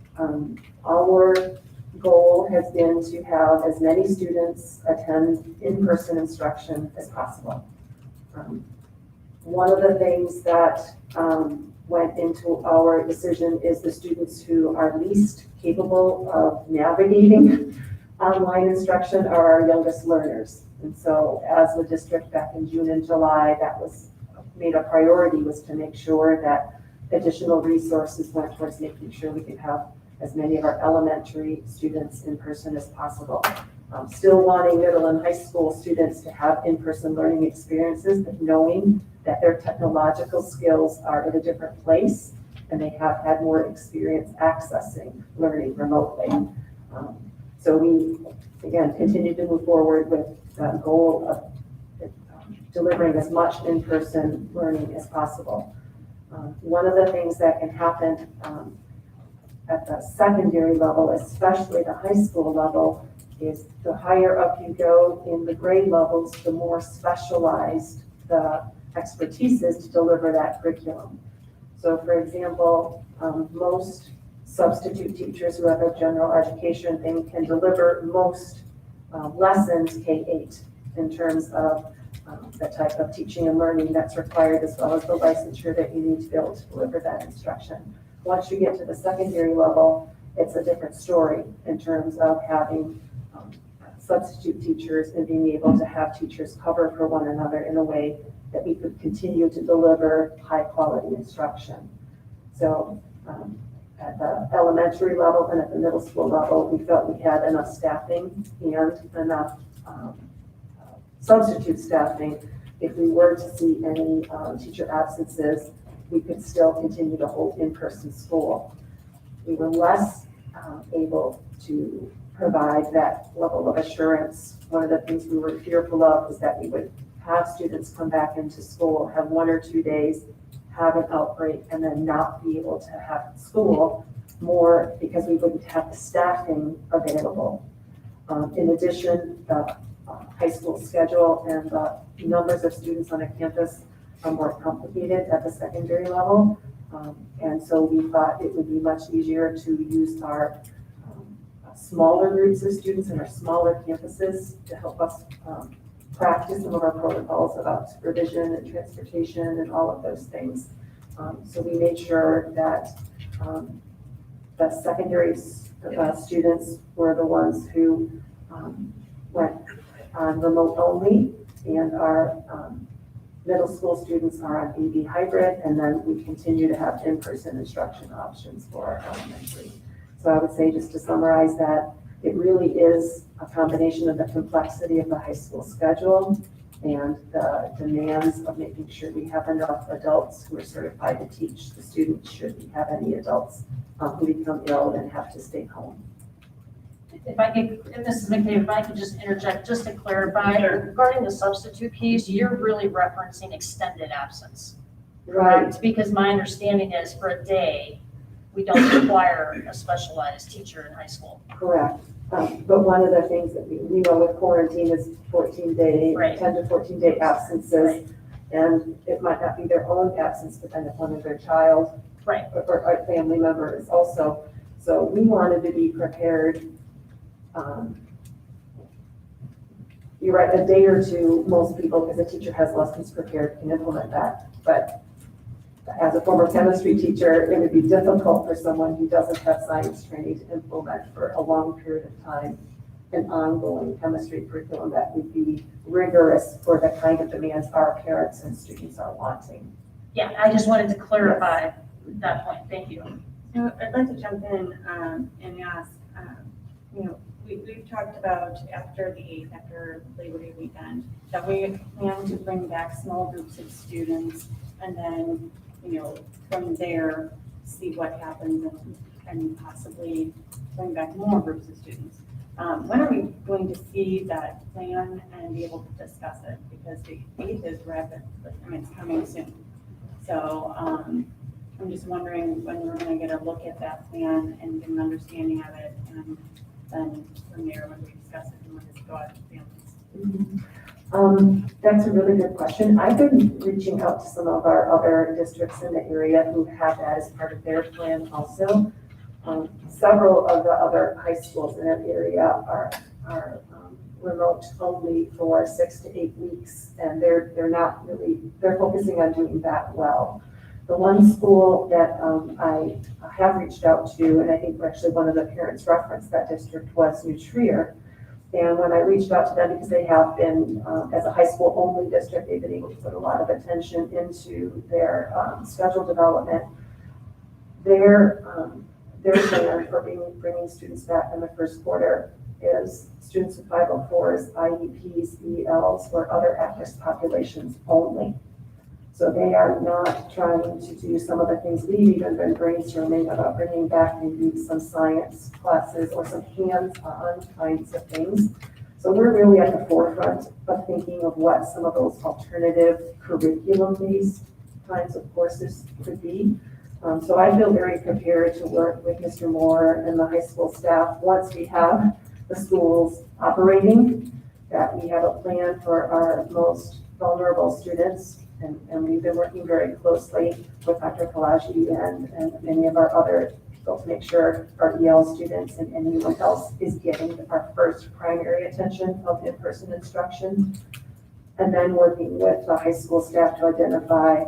Speaker 14: Our goal has been to have as many students attend in-person instruction as possible. One of the things that went into our decision is the students who are least capable of navigating online instruction are our youngest learners. And so as the district back in June and July, that was made a priority, was to make sure that additional resources went towards making sure we could have as many of our elementary students in person as possible. still wanting middle and high school students to have in-person learning experiences, but knowing that their technological skills are in a different place and they have had more experience accessing learning remotely. So we, again, continue to move forward with the goal of delivering as much in-person learning as possible. One of the things that can happen at the secondary level, especially the high school level, is the higher up you go in the grade levels, the more specialized the expertise is to deliver that curriculum. So for example, most substitute teachers who have a general education thing can deliver most lessons K-8 in terms of the type of teaching and learning that's required, as well as the licensure that you need to be able to deliver that instruction. Once you get to the secondary level, it's a different story in terms of having substitute teachers and being able to have teachers cover for one another in a way that we could continue to deliver high quality instruction. So at the elementary level and at the middle school level, we felt we had enough staffing and enough substitute staffing. If we were to see any teacher absences, we could still continue to hold in-person school. We were less able to provide that level of assurance. One of the things we were fearful of was that we would have students come back into school, have 1 or 2 days, have an outbreak, and then not be able to have school more because we wouldn't have the staffing available. In addition, the high school schedule and the numbers of students on a campus are more complicated at the secondary level. And so we thought it would be much easier to use our smaller groups of students and our smaller campuses to help us practice some of our protocols about supervision and transportation and all of those things. So we made sure that the secondary students were the ones who went on remote only, and our middle school students are on AV hybrid, and then we continue to have in-person instruction options for our elementary. So I would say, just to summarize, that it really is a combination of the complexity of the high school schedule and the demands of making sure we have enough adults who are certified to teach the students should we have any adults who become ill and have to stay home.
Speaker 8: If I could, and Mrs. McCabe, if I could just interject, just to clarify, regarding the substitute piece, you're really referencing extended absence.
Speaker 14: Right.
Speaker 8: Because my understanding is for a day, we don't require a specialized teacher in high school.
Speaker 14: Correct. But one of the things that we know with quarantine is 14-day,
Speaker 8: Right.
Speaker 14: 10 to 14-day absences.
Speaker 8: Right.
Speaker 14: And it might not be their own absence, but then one of their child
Speaker 8: Right.
Speaker 14: or a family member is also. So we wanted to be prepared. You're right, a day or two, most people, because a teacher has lessons prepared, can implement that. But as a former chemistry teacher, it would be difficult for someone who doesn't have science training to implement for a long period of time an ongoing chemistry curriculum that would be rigorous for the kind of demands our parents and students are wanting.
Speaker 8: Yeah, I just wanted to clarify that point. Thank you.
Speaker 10: So I'd like to jump in and ask, we've talked about after Labor Day weekend, that we plan to bring back small groups of students and then, from there, see what happens and possibly bring back more groups of students. When are we going to see that plan and be able to discuss it? Because the 8th is rapid, it's coming soon. So I'm just wondering when we're going to get a look at that plan and get an understanding of it, and then from there, when we discuss it and when it's go out to families.
Speaker 14: That's a really good question. I've been reaching out to some of our other districts in the area who have that as part of their plan also. Several of the other high schools in that area are remote only for 6 to 8 weeks, and they're not really, they're focusing on doing that well. The one school that I have reached out to, and I think actually one of the parents referenced that district, was New Trier. And when I reached out to them, because they have been, as a high school only district, they've been able to put a lot of attention into their schedule development. Their plan for bringing students back in the first quarter is students with 504s, IEPs, ELs, or other at-risk populations only. So they are not trying to do some of the things we've even been brainstorming about bringing back maybe some science classes or some hands-on kinds of things. So we're really at the forefront of thinking of what some of those alternative curriculum-based kinds of courses could be. So I feel very prepared to work with Mr. Moore and the high school staff once we have the schools operating, that we have a plan for our most vulnerable students. And we've been working very closely with Dr. Kalaji and many of our other people to make sure our EL students and anyone else is getting our first primary attention of in-person instruction. And then working with the high school staff to identify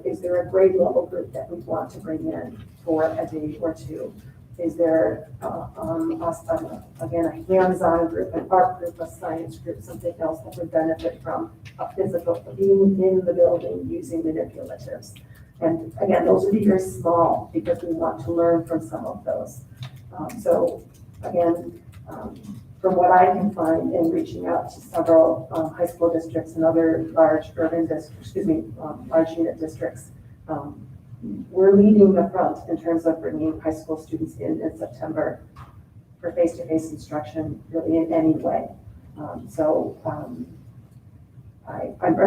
Speaker 14: is there a grade level group that we want to bring in for a day or two? Is there, again, a hands-on group, an art group, a science group, something else that would benefit from a physical, being in the building using manipulatives? And again, those would be very small because we want to learn from some of those. So again, from what I can find in reaching out to several high school districts and other large urban districts, large unit districts, we're leading the front in terms of bringing high school students in September for face-to-face instruction, really in any way. I'm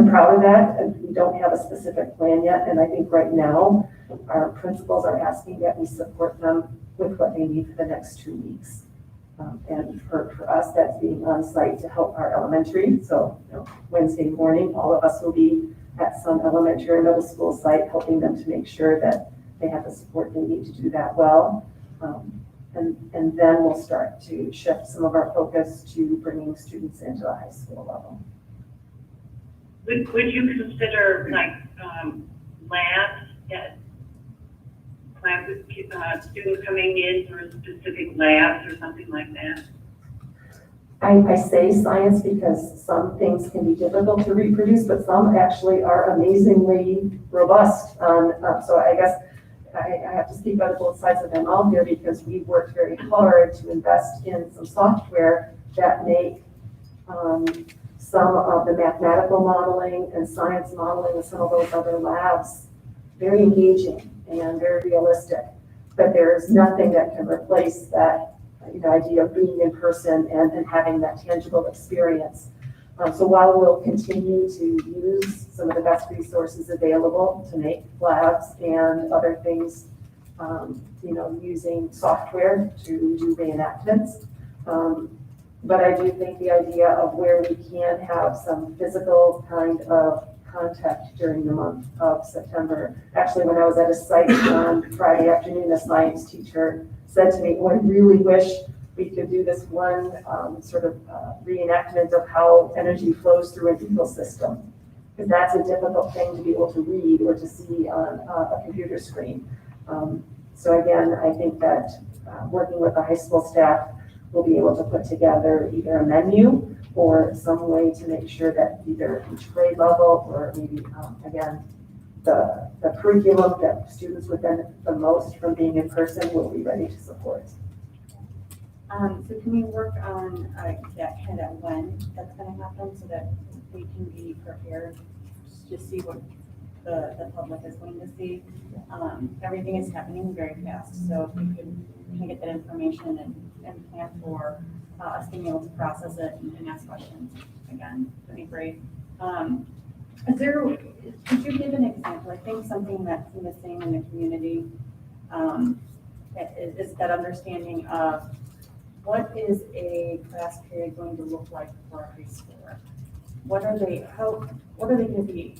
Speaker 14: proud of that, and we don't have a specific plan yet. And I think right now, our principals are asking that we support them with what they need for the next 2 weeks. And for us, that's being on site to help our elementary. So Wednesday morning, all of us will be at some elementary or middle school site, helping them to make sure that they have the support they need to do that well. And then we'll start to shift some of our focus to bringing students into the high school level.
Speaker 6: Would you consider labs at classes, students coming in for specific labs or something like that?
Speaker 14: I say science because some things can be difficult to reproduce, but some actually are amazingly robust. So I guess I have to speak out of both sides of my mouth here because we worked very hard to invest in some software that make some of the mathematical modeling and science modeling and some of those other labs very engaging and very realistic. But there's nothing that can replace that idea of being in person and having that tangible experience. So while we'll continue to use some of the best resources available to make labs and other things, using software to do reenactments, but I do think the idea of where we can have some physical kind of contact during the month of September. Actually, when I was at a site on Friday afternoon, a science teacher said to me, "Oh, I really wish we could do this one reenactment of how energy flows through an ecosystem," because that's a difficult thing to be able to read or to see on a computer screen. So again, I think that working with the high school staff, we'll be able to put together either a menu or some way to make sure that either each grade level or maybe, again, the curriculum that students would benefit the most from being in person will be ready to support.
Speaker 10: So can we work on that kind of when that's going to happen so that we can be prepared to see what the public is going to see? Everything is happening very fast, so if we can get that information and plan for us being able to process it and ask questions, again, that'd be great. Could you give an example? I think something that's missing in the community is that understanding of what is a class period going to look like for a high schooler? What are they going to be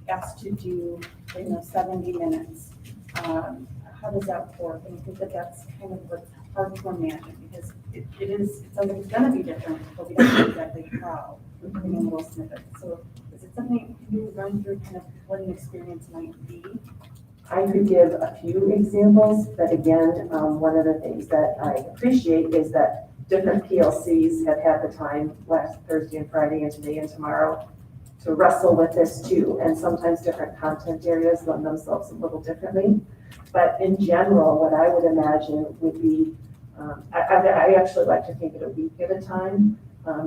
Speaker 10: asked to do in 70 minutes? How does that work? And I think that's kind of what's hard to imagine because it sounds like it's going to be different, but we don't know exactly how. We're putting in little snippets. So is it something you run through kind of what an experience might be?
Speaker 14: I could give a few examples, but again, one of the things that I appreciate is that different PLCs have had the time last Thursday and Friday and today and tomorrow to wrestle with this too. And sometimes different content areas lend themselves a little differently. But in general, what I would imagine would be I actually like to think of it a week at a time,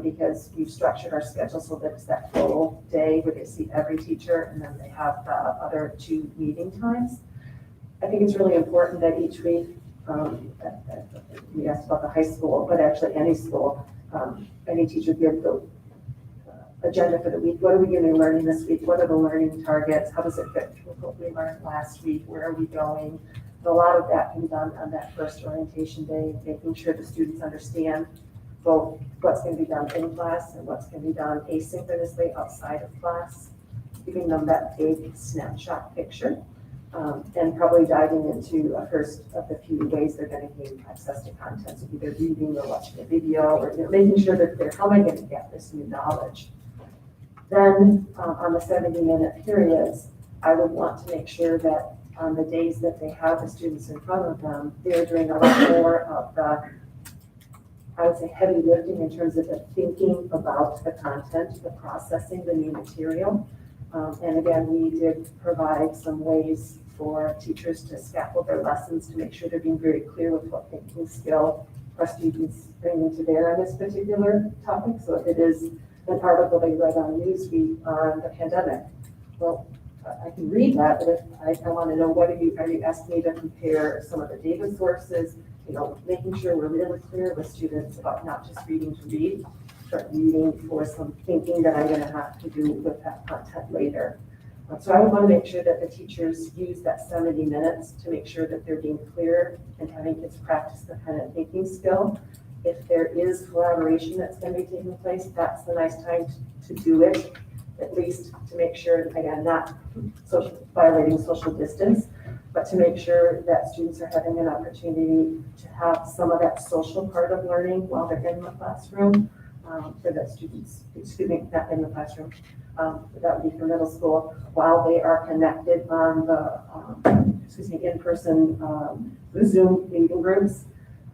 Speaker 14: because we've structured our schedule so that it's that full day where they see every teacher and then they have the other 2 meeting times. I think it's really important that each week, we asked about the high school, but actually any school, any teacher give the agenda for the week. What are we going to be learning this week? What are the learning targets? How does it fit with what we learned last week? Where are we going? And a lot of that can be done on that first orientation day, making sure the students understand both what's going to be done in class and what's going to be done asynchronously outside of class, giving them that big snapshot picture, and probably diving into a first of the few ways they're going to gain access to content, so either reading or watching a video, or making sure that they're, how am I going to get this new knowledge? Then on the 70-minute periods, I would want to make sure that on the days that they have the students in front of them, they're doing a lot more of the, I would say, heavy lifting in terms of the thinking about the content, the processing, the new material. And again, we did provide some ways for teachers to scaffold their lessons to make sure they're being very clear with what thinking skill our students bringing to bear on this particular topic. So if it is an article they read on Newsweek on the pandemic, well, I can read that, but if I want to know, are you asking me to compare some of the data sources, making sure we're really clear with students about not just reading to read, but reading for some thinking that I'm going to have to do with that content later. So I would want to make sure that the teachers use that 70 minutes to make sure that they're being clear and having kids practice the kind of thinking skill. If there is collaboration that's going to be taking place, that's the nice time to do it, at least to make sure, again, not violating social distance, but to make sure that students are having an opportunity to have some of that social part of learning while they're in the classroom. For the students, not in the classroom, that would be for middle school, while they are connected on the, in-person Zoom meeting groups,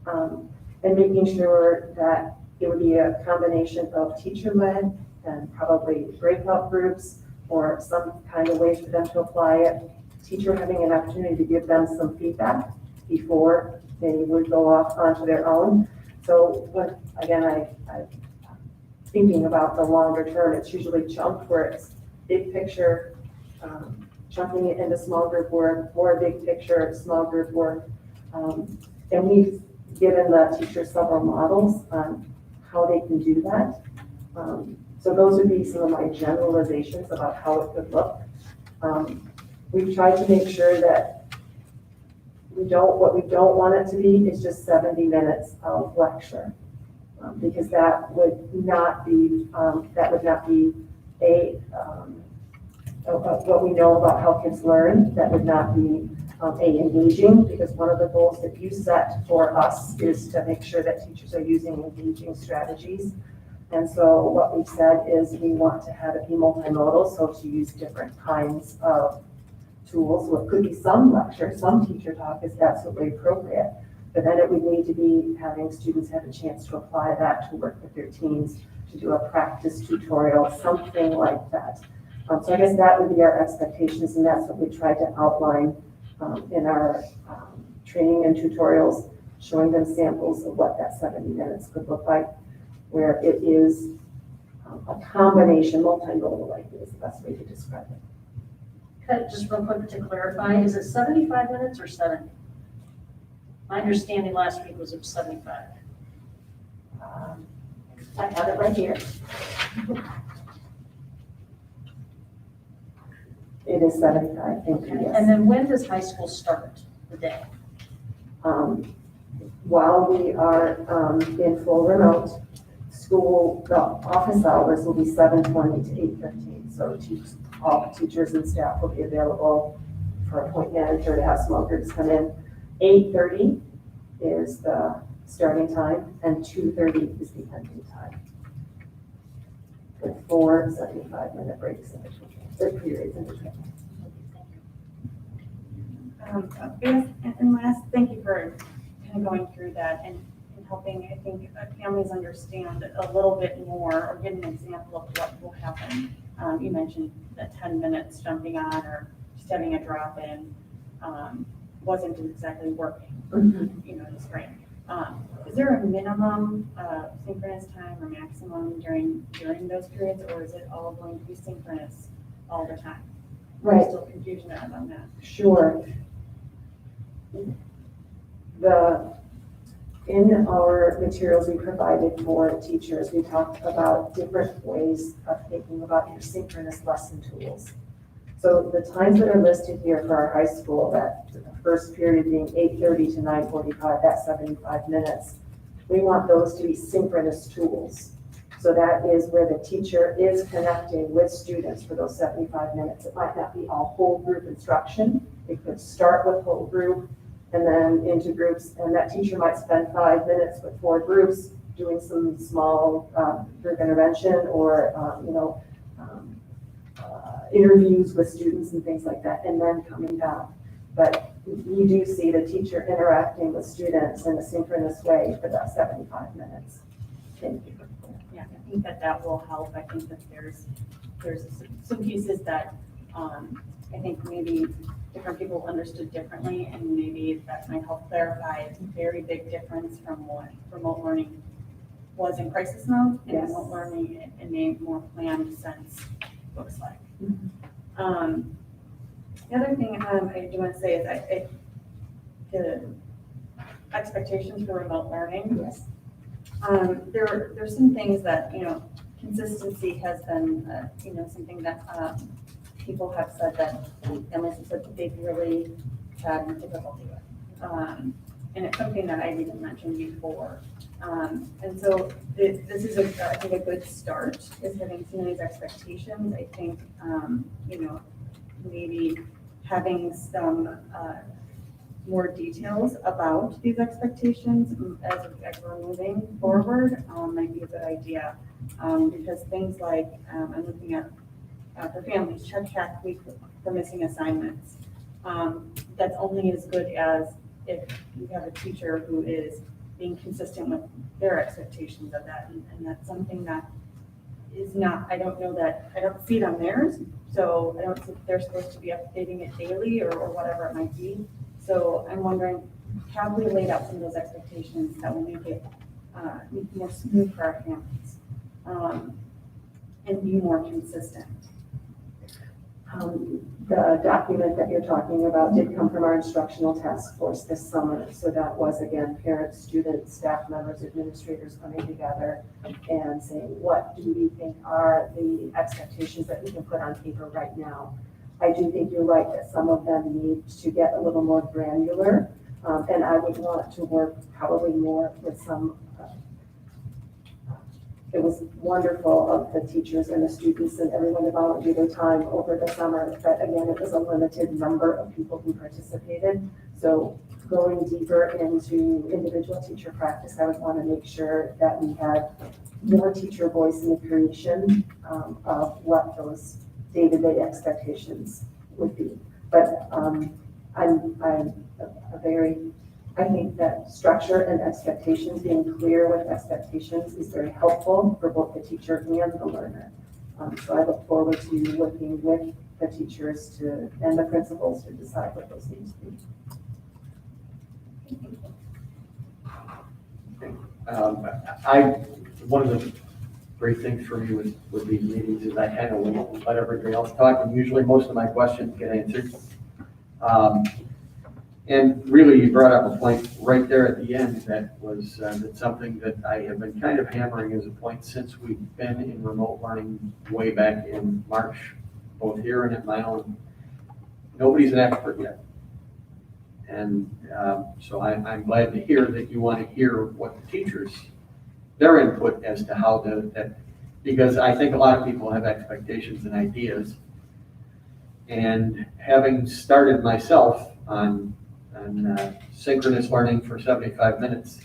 Speaker 14: and making sure that it would be a combination of teacher-led and probably breakout groups or some kind of ways for them to apply it. Teacher having an opportunity to give them some feedback before they would go off onto their own. So when, again, I thinking about the longer term, it's usually chunked where it's big picture, chunking it into small group work, more big picture, small group work. And we've given the teachers several models on how they can do that. So those would be some of my generalizations about how it could look. We've tried to make sure that what we don't want it to be is just 70 minutes of lecture. Because that would not be what we know about how kids learn. That would not be engaging, because one of the goals that you set for us is to make sure that teachers are using engaging strategies. And so what we've said is we want to have it be multimodal, so to use different kinds of tools. So it could be some lecture, some teacher talk is absolutely appropriate. But then it would need to be having students have a chance to apply that, to work with their teams, to do a practice tutorial, something like that. So I guess that would be our expectations, and that's what we tried to outline in our training and tutorials, showing them samples of what that 70 minutes could look like, where it is a combination, multimodal, I think is the best way to describe it.
Speaker 8: Okay, just real quick to clarify, is it 75 minutes or 70? My understanding last week was it was 75.
Speaker 14: I have it right here. It is 75, thank you, yes.
Speaker 8: And then when does high school start the day?
Speaker 14: While we are in full remote, the office hours will be 7:20 to 8:15. So all teachers and staff will be available for a point manager to have small groups come in. 8:30 is the starting time, and 2:30 is the ending time. With 4 75-minute breaks in between, or periods in between.
Speaker 10: And last, thank you for kind of going through that and helping, I think, families understand a little bit more or get an example of what will happen. You mentioned that 10 minutes jumping on or just having a drop in wasn't exactly working, in the spring. is there a minimum synchronous time or maximum during those periods, or is it all going to be synchronous all the time?
Speaker 14: Right.
Speaker 10: There's still confusion around that.
Speaker 14: Sure. In our materials we provided for teachers, we talked about different ways of thinking about your synchronous lesson tools. So the times that are listed here for our high school, that the first period being 8:30 to 9:45, that's 75 minutes. We want those to be synchronous tools. So that is where the teacher is connecting with students for those 75 minutes. It might not be all whole group instruction. It could start with whole group and then into groups, and that teacher might spend 5 minutes with 4 groups doing some small group intervention or, interviews with students and things like that, and then coming back. But you do see the teacher interacting with students in a synchronous way for that 75 minutes. Thank you.
Speaker 10: Yeah, I think that will help. I think that there's some pieces that I think maybe different people understood differently, and maybe that might help clarify. It's a very big difference from what remote learning was in crisis mode and
Speaker 14: Yes.
Speaker 10: remote learning in a more planned sense looks like. The other thing I do want to say is the expectations for remote learning.
Speaker 14: Yes.
Speaker 10: There's some things that, consistency has been, something that people have said that, families have said that they've really had difficulty with. And it's something that I've even mentioned before. And so this is, I think, a good start, is having some of these expectations. I think, maybe having some more details about these expectations as we're moving forward might be a good idea. Because things like, I'm looking at for families, check hack week for missing assignments. That's only as good as if you have a teacher who is being consistent with their expectations of that. And that's something that is not, I don't see it on theirs. So I don't think they're supposed to be updating it daily or whatever it might be. So I'm wondering, have we laid out some of those expectations that will make it more smooth for our families and be more consistent?
Speaker 14: The document that you're talking about did come from our instructional task force this summer. So that was, again, parents, students, staff members, administrators coming together and saying, what do we think are the expectations that we can put on paper right now? I do think you're right that some of them need to get a little more granular. And I would want to work probably more with some it was wonderful of the teachers and the students and everyone to volunteer their time over the summer. But again, it was a limited number of people who participated. So going deeper into individual teacher practice, I would want to make sure that we had more teacher voice in the creation of what those day-to-day expectations would be. But I think that structure and expectations, being clear with expectations, is very helpful for both the teacher and the learner. So I look forward to working with the teachers and the principals to decide what those need to be.
Speaker 9: One of the great things for me with these meetings is I kind of let everybody else talk, and usually most of my questions get answered. And really, you brought up a point right there at the end that was that's something that I have been kind of hammering as a point since we've been in remote learning way back in March, both here and at my own. Nobody's an expert yet. And so I'm glad to hear that you want to hear what the teachers, their input as to how because I think a lot of people have expectations and ideas. And having started myself on synchronous learning for 75 minutes,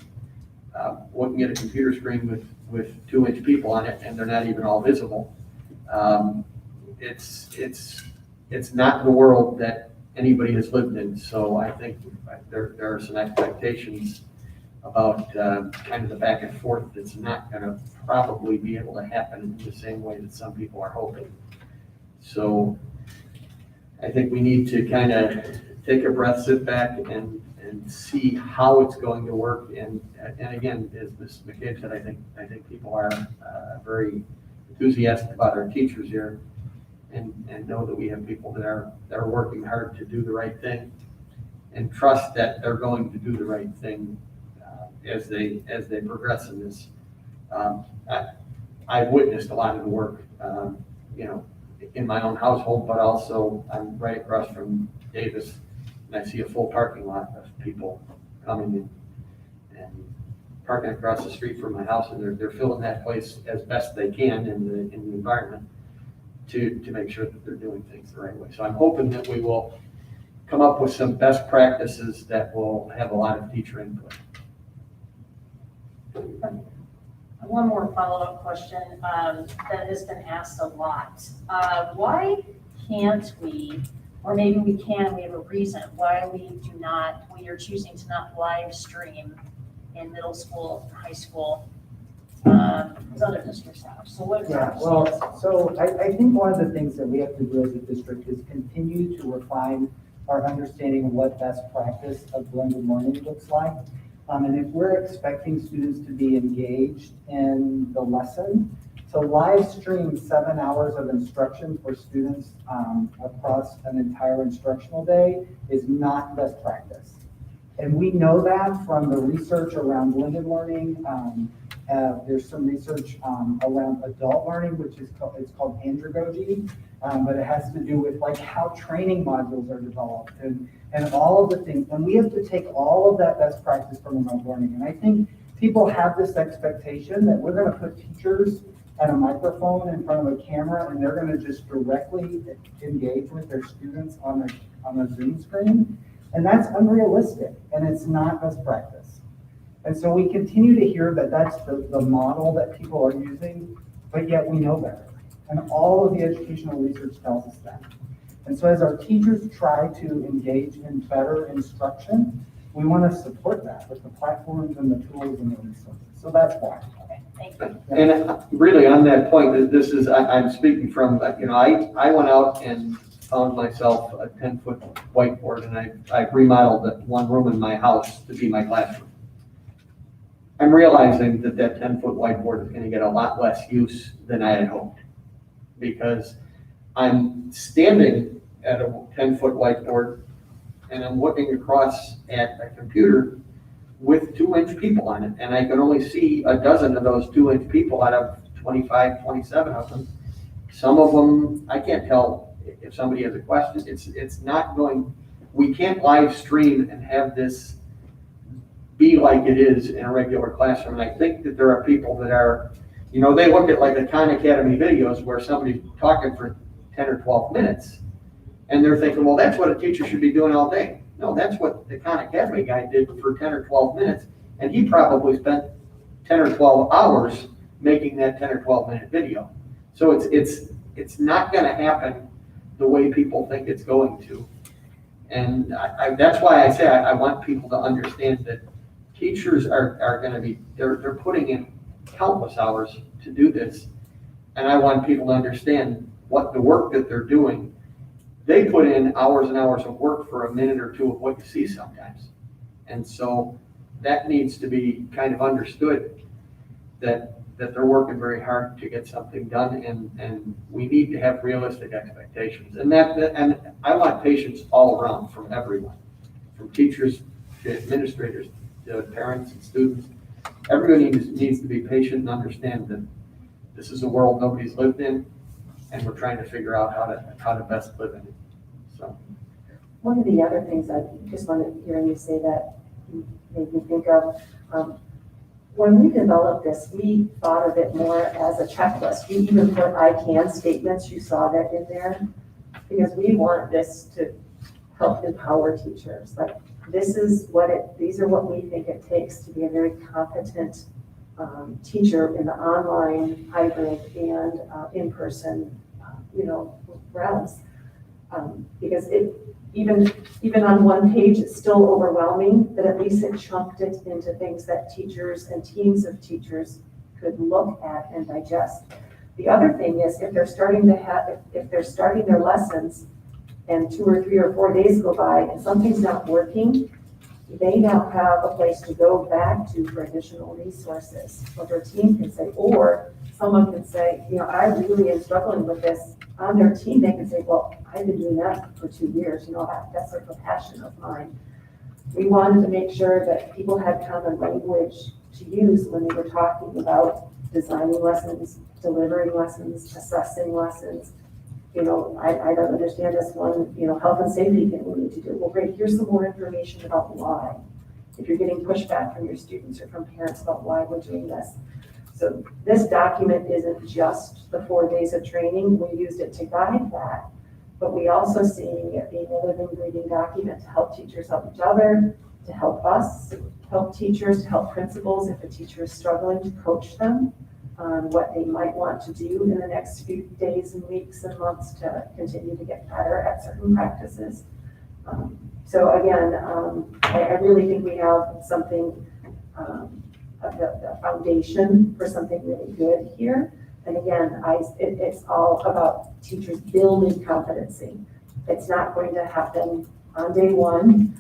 Speaker 9: looking at a computer screen with 2-inch people on it, and they're not even all visible. It's not the world that anybody has lived in. So I think there are some expectations about kind of the back and forth that's not going to probably be able to happen in the same way that some people are hoping. So I think we need to kind of take a breath, sit back, and and see how it's going to work. And again, as Ms. McCabe said, I think people are very enthusiastic about our teachers here and know that we have people that are working hard to do the right thing and trust that they're going to do the right thing as they progress in this. I've witnessed a lot of the work, in my own household, but also I'm right across from Davis, and I see a full parking lot of people coming in and parking across the street from my house, and they're filling that place as best they can in the environment to make sure that they're doing things the right way. So I'm hoping that we will come up with some best practices that will have a lot of teacher input.
Speaker 8: One more follow-up question that has been asked a lot. Why can't we, or maybe we can, we have a reason why we are choosing to not live stream in middle school, high school, as other districts have. So what is
Speaker 12: Yeah,
Speaker 8: our stance?
Speaker 12: well, so I think one of the things that we have to do as a district is continue to refine our understanding of what best practice of blended learning looks like. And if we're expecting students to be engaged in the lesson, to live stream 7 hours of instruction for students across an entire instructional day is not best practice. And we know that from the research around blended learning. There's some research around adult learning, which is it's called andragogy, but it has to do with like how training modules are developed and all of the things. And we have to take all of that best practice from remote learning. And I think people have this expectation that we're going to put teachers at a microphone in front of a camera and they're going to just directly engage with their students on a Zoom screen. And that's unrealistic and it's not best practice. And so we continue to hear that that's the model that people are using, but yet we know better. And all of the educational research tells us that. And so as our teachers try to engage in better instruction, we want to support that with the platforms and the tools and the resources. So that's why.
Speaker 8: Okay, thank you.
Speaker 9: And really on that point, this is, I'm speaking from, I went out and found myself a 10-foot whiteboard and I remodeled one room in my house to be my classroom. I'm realizing that 10-foot whiteboard is going to get a lot less use than I had hoped because I'm standing at a 10-foot whiteboard and I'm looking across at a computer with 2-inch people on it. And I can only see a dozen of those 2-inch people out of 25, 27 of them. Some of them, I can't tell if somebody has a question. It's not going, we can't live stream and have this be like it is in a regular classroom. And I think that there are people that are, they look at like the Khan Academy videos where somebody's talking for 10 or 12 minutes and they're thinking, well, that's what a teacher should be doing all day. No, that's what the Khan Academy guy did for 10 or 12 minutes. And he probably spent 10 or 12 hours making that 10 or 12 minute video. So it's not going to happen the way people think it's going to. And that's why I say I want people to understand that teachers are going to be, they're putting in countless hours to do this. And I want people to understand what the work that they're doing, they put in hours and hours of work for a minute or two of what you see sometimes. And so that needs to be kind of understood that they're working very hard to get something done and we need to have realistic expectations. And I want patience all around from everyone, from teachers to administrators, to parents and students. Everybody needs to be patient and understand that this is a world nobody's lived in, and we're trying to figure out how to best live in it. So,
Speaker 14: one of the other things I just wanted to hear you say that made me think of, when we developed this, we thought of it more as a checklist. We even put I can statements, you saw that in there, because we want this to help empower teachers. Like, these are what we think it takes to be a very competent teacher in the online, hybrid, and in-person, realms. Because even on one page, it's still overwhelming, but at least it chunked it into things that teachers and teams of teachers could look at and digest. The other thing is if they're starting their lessons and 2 or 3 or 4 days go by and something's not working, they now have a place to go back to for additional resources. What their team can say, or someone can say, I really am struggling with this. On their team, they can say, well, I've been doing that for 2 years, that's sort of a passion of mine. We wanted to make sure that people had common language to use when they were talking about designing lessons, delivering lessons, assessing lessons. I don't understand this one, health and safety thing we need to do. Well, great, here's some more information about why. If you're getting pushback from your students or from parents about why we're doing this. So this document isn't just the 4 days of training. We used it to guide that, but we also see it being a living, breathing document to help teachers help each other, to help us, help teachers, to help principals if a teacher is struggling, to coach them on what they might want to do in the next few days and weeks and months to continue to get better at certain practices. So again, I really think we have something, the foundation for something really good here. And again, it's all about teachers building competency. It's not going to happen on day one,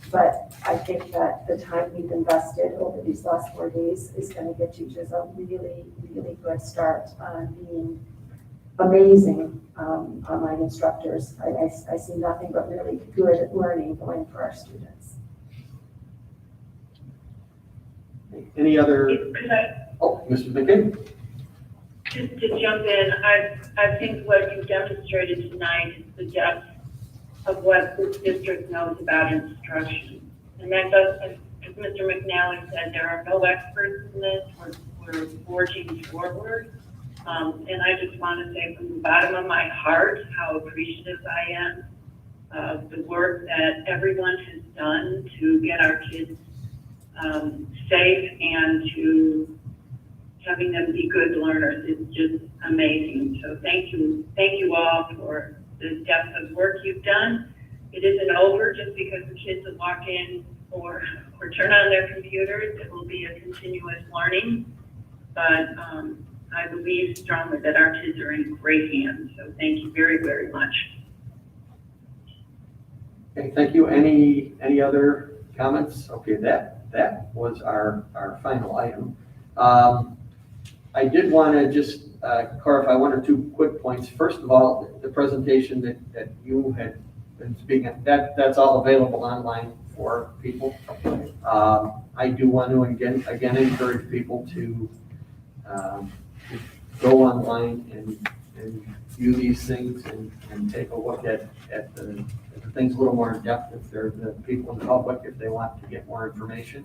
Speaker 14: but I think that the time we've invested over these last 4 days is going to give teachers a really, really good start on being amazing online instructors. I see nothing but really good learning going for our students.
Speaker 9: Any other?
Speaker 6: Could I
Speaker 9: Oh, Mr. McKay?
Speaker 6: just to jump in? I think what you demonstrated tonight is the depth of what this district knows about instruction. And that does, as Mr. McNally said, there are no experts in this. We're forging forward. And I just want to say from the bottom of my heart how appreciative I am of the work that everyone has done to get our kids safe and to having them be good learners. It's just amazing. So thank you all for the depth of work you've done. It isn't over just because the kids will walk in or turn on their computers. It will be a continuous learning. But I believe strongly that our kids are in great hands. So thank you very, very much.
Speaker 9: Okay, thank you. Any other comments? Okay, that was our final item. I did want to just clarify 1 or 2 quick points. First of all, the presentation that you had been speaking of, that's all available online for people. I do want to again encourage people to go online and view these things and take a look at the things a little more in depth if they're the people in the public, if they want to get more information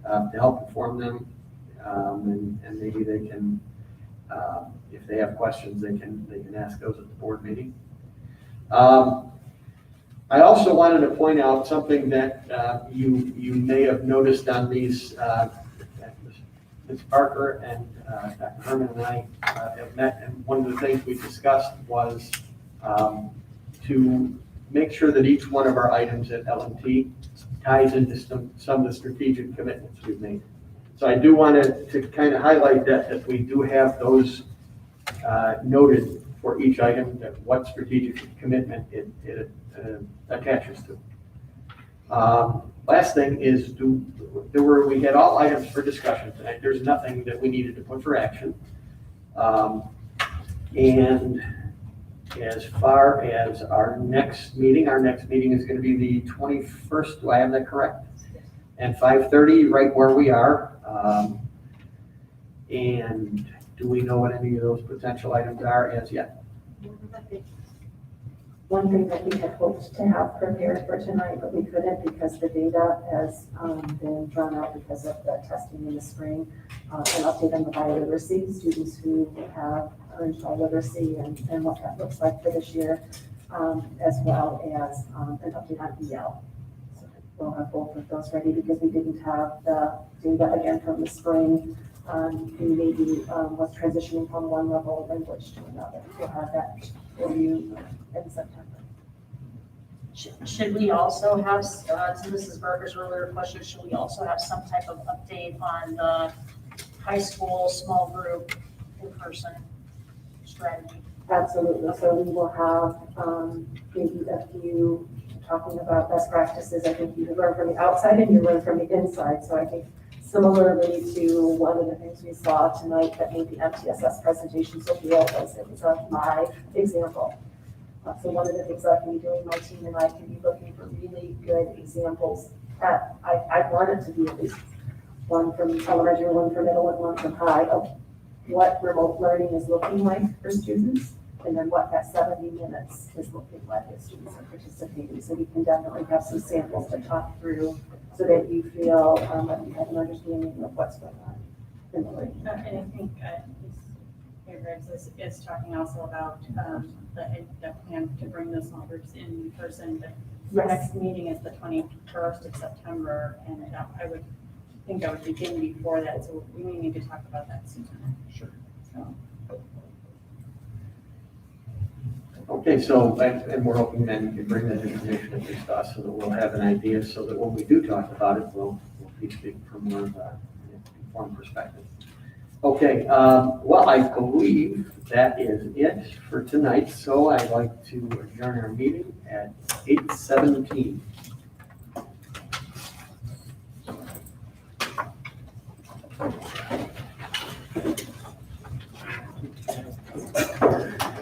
Speaker 9: to help inform them. And maybe they can, if they have questions, they can ask those at the board meeting. I also wanted to point out something that you may have noticed on these. Ms. Parker and Dr. Herman and I have met, and one of the things we discussed was to make sure that each one of our items at L&T ties into some of the strategic commitments we've made. So I do want to kind of highlight that we do have those noted for each item, that what strategic commitment it attaches to. Last thing is, we had all items for discussion tonight. There's nothing that we needed to put for action. And as far as our next meeting is going to be the 21st. Do I have that correct? And 5:30, right where we are. And do we know what any of those potential items are as yet?
Speaker 14: One thing that we had hoped to have prepared for tonight, but we couldn't because the data has been drawn out because of the testing in the spring. An update on the bioliteracy, students who have earned bioliteracy and what that looks like for this year, as well as an update on EL. So we'll have both of those ready because we didn't have the data again from the spring. Who maybe was transitioning from one level of language to another. We'll have that for you in September.
Speaker 16: Should we also have, to Mrs. Berger's earlier question, should we also have some type of update on the high school small group in-person strategy?
Speaker 14: Absolutely. So we will have maybe a few talking about best practices, I think you learn from the outside and you learn from the inside. So I think similarly to one of the things we saw tonight that made the MTSS presentation so real was it was a live example. So one of the things I can be doing, my team and I can be looking for really good examples that I want it to be at least one from elementary, one from middle, and one from high of what remote learning is looking like for students, and then what that 70 minutes is looking like as students are participating. So we can definitely have some samples to talk through so that you feel like you have an understanding of what's going on in the learning.
Speaker 10: And I think is talking also about the plan to bring the small groups in person. The next meeting is the 21st of September, and I would think I would begin before that, so we may need to talk about that sooner.
Speaker 9: Sure.
Speaker 10: So.
Speaker 9: Okay, so, and we're hoping then you can bring that information at least to us so that we'll have an idea, so that when we do talk about it, we'll be speaking from more of an informed perspective. Okay, well, I believe that is it for tonight, so I'd like to adjourn our meeting at 8:17.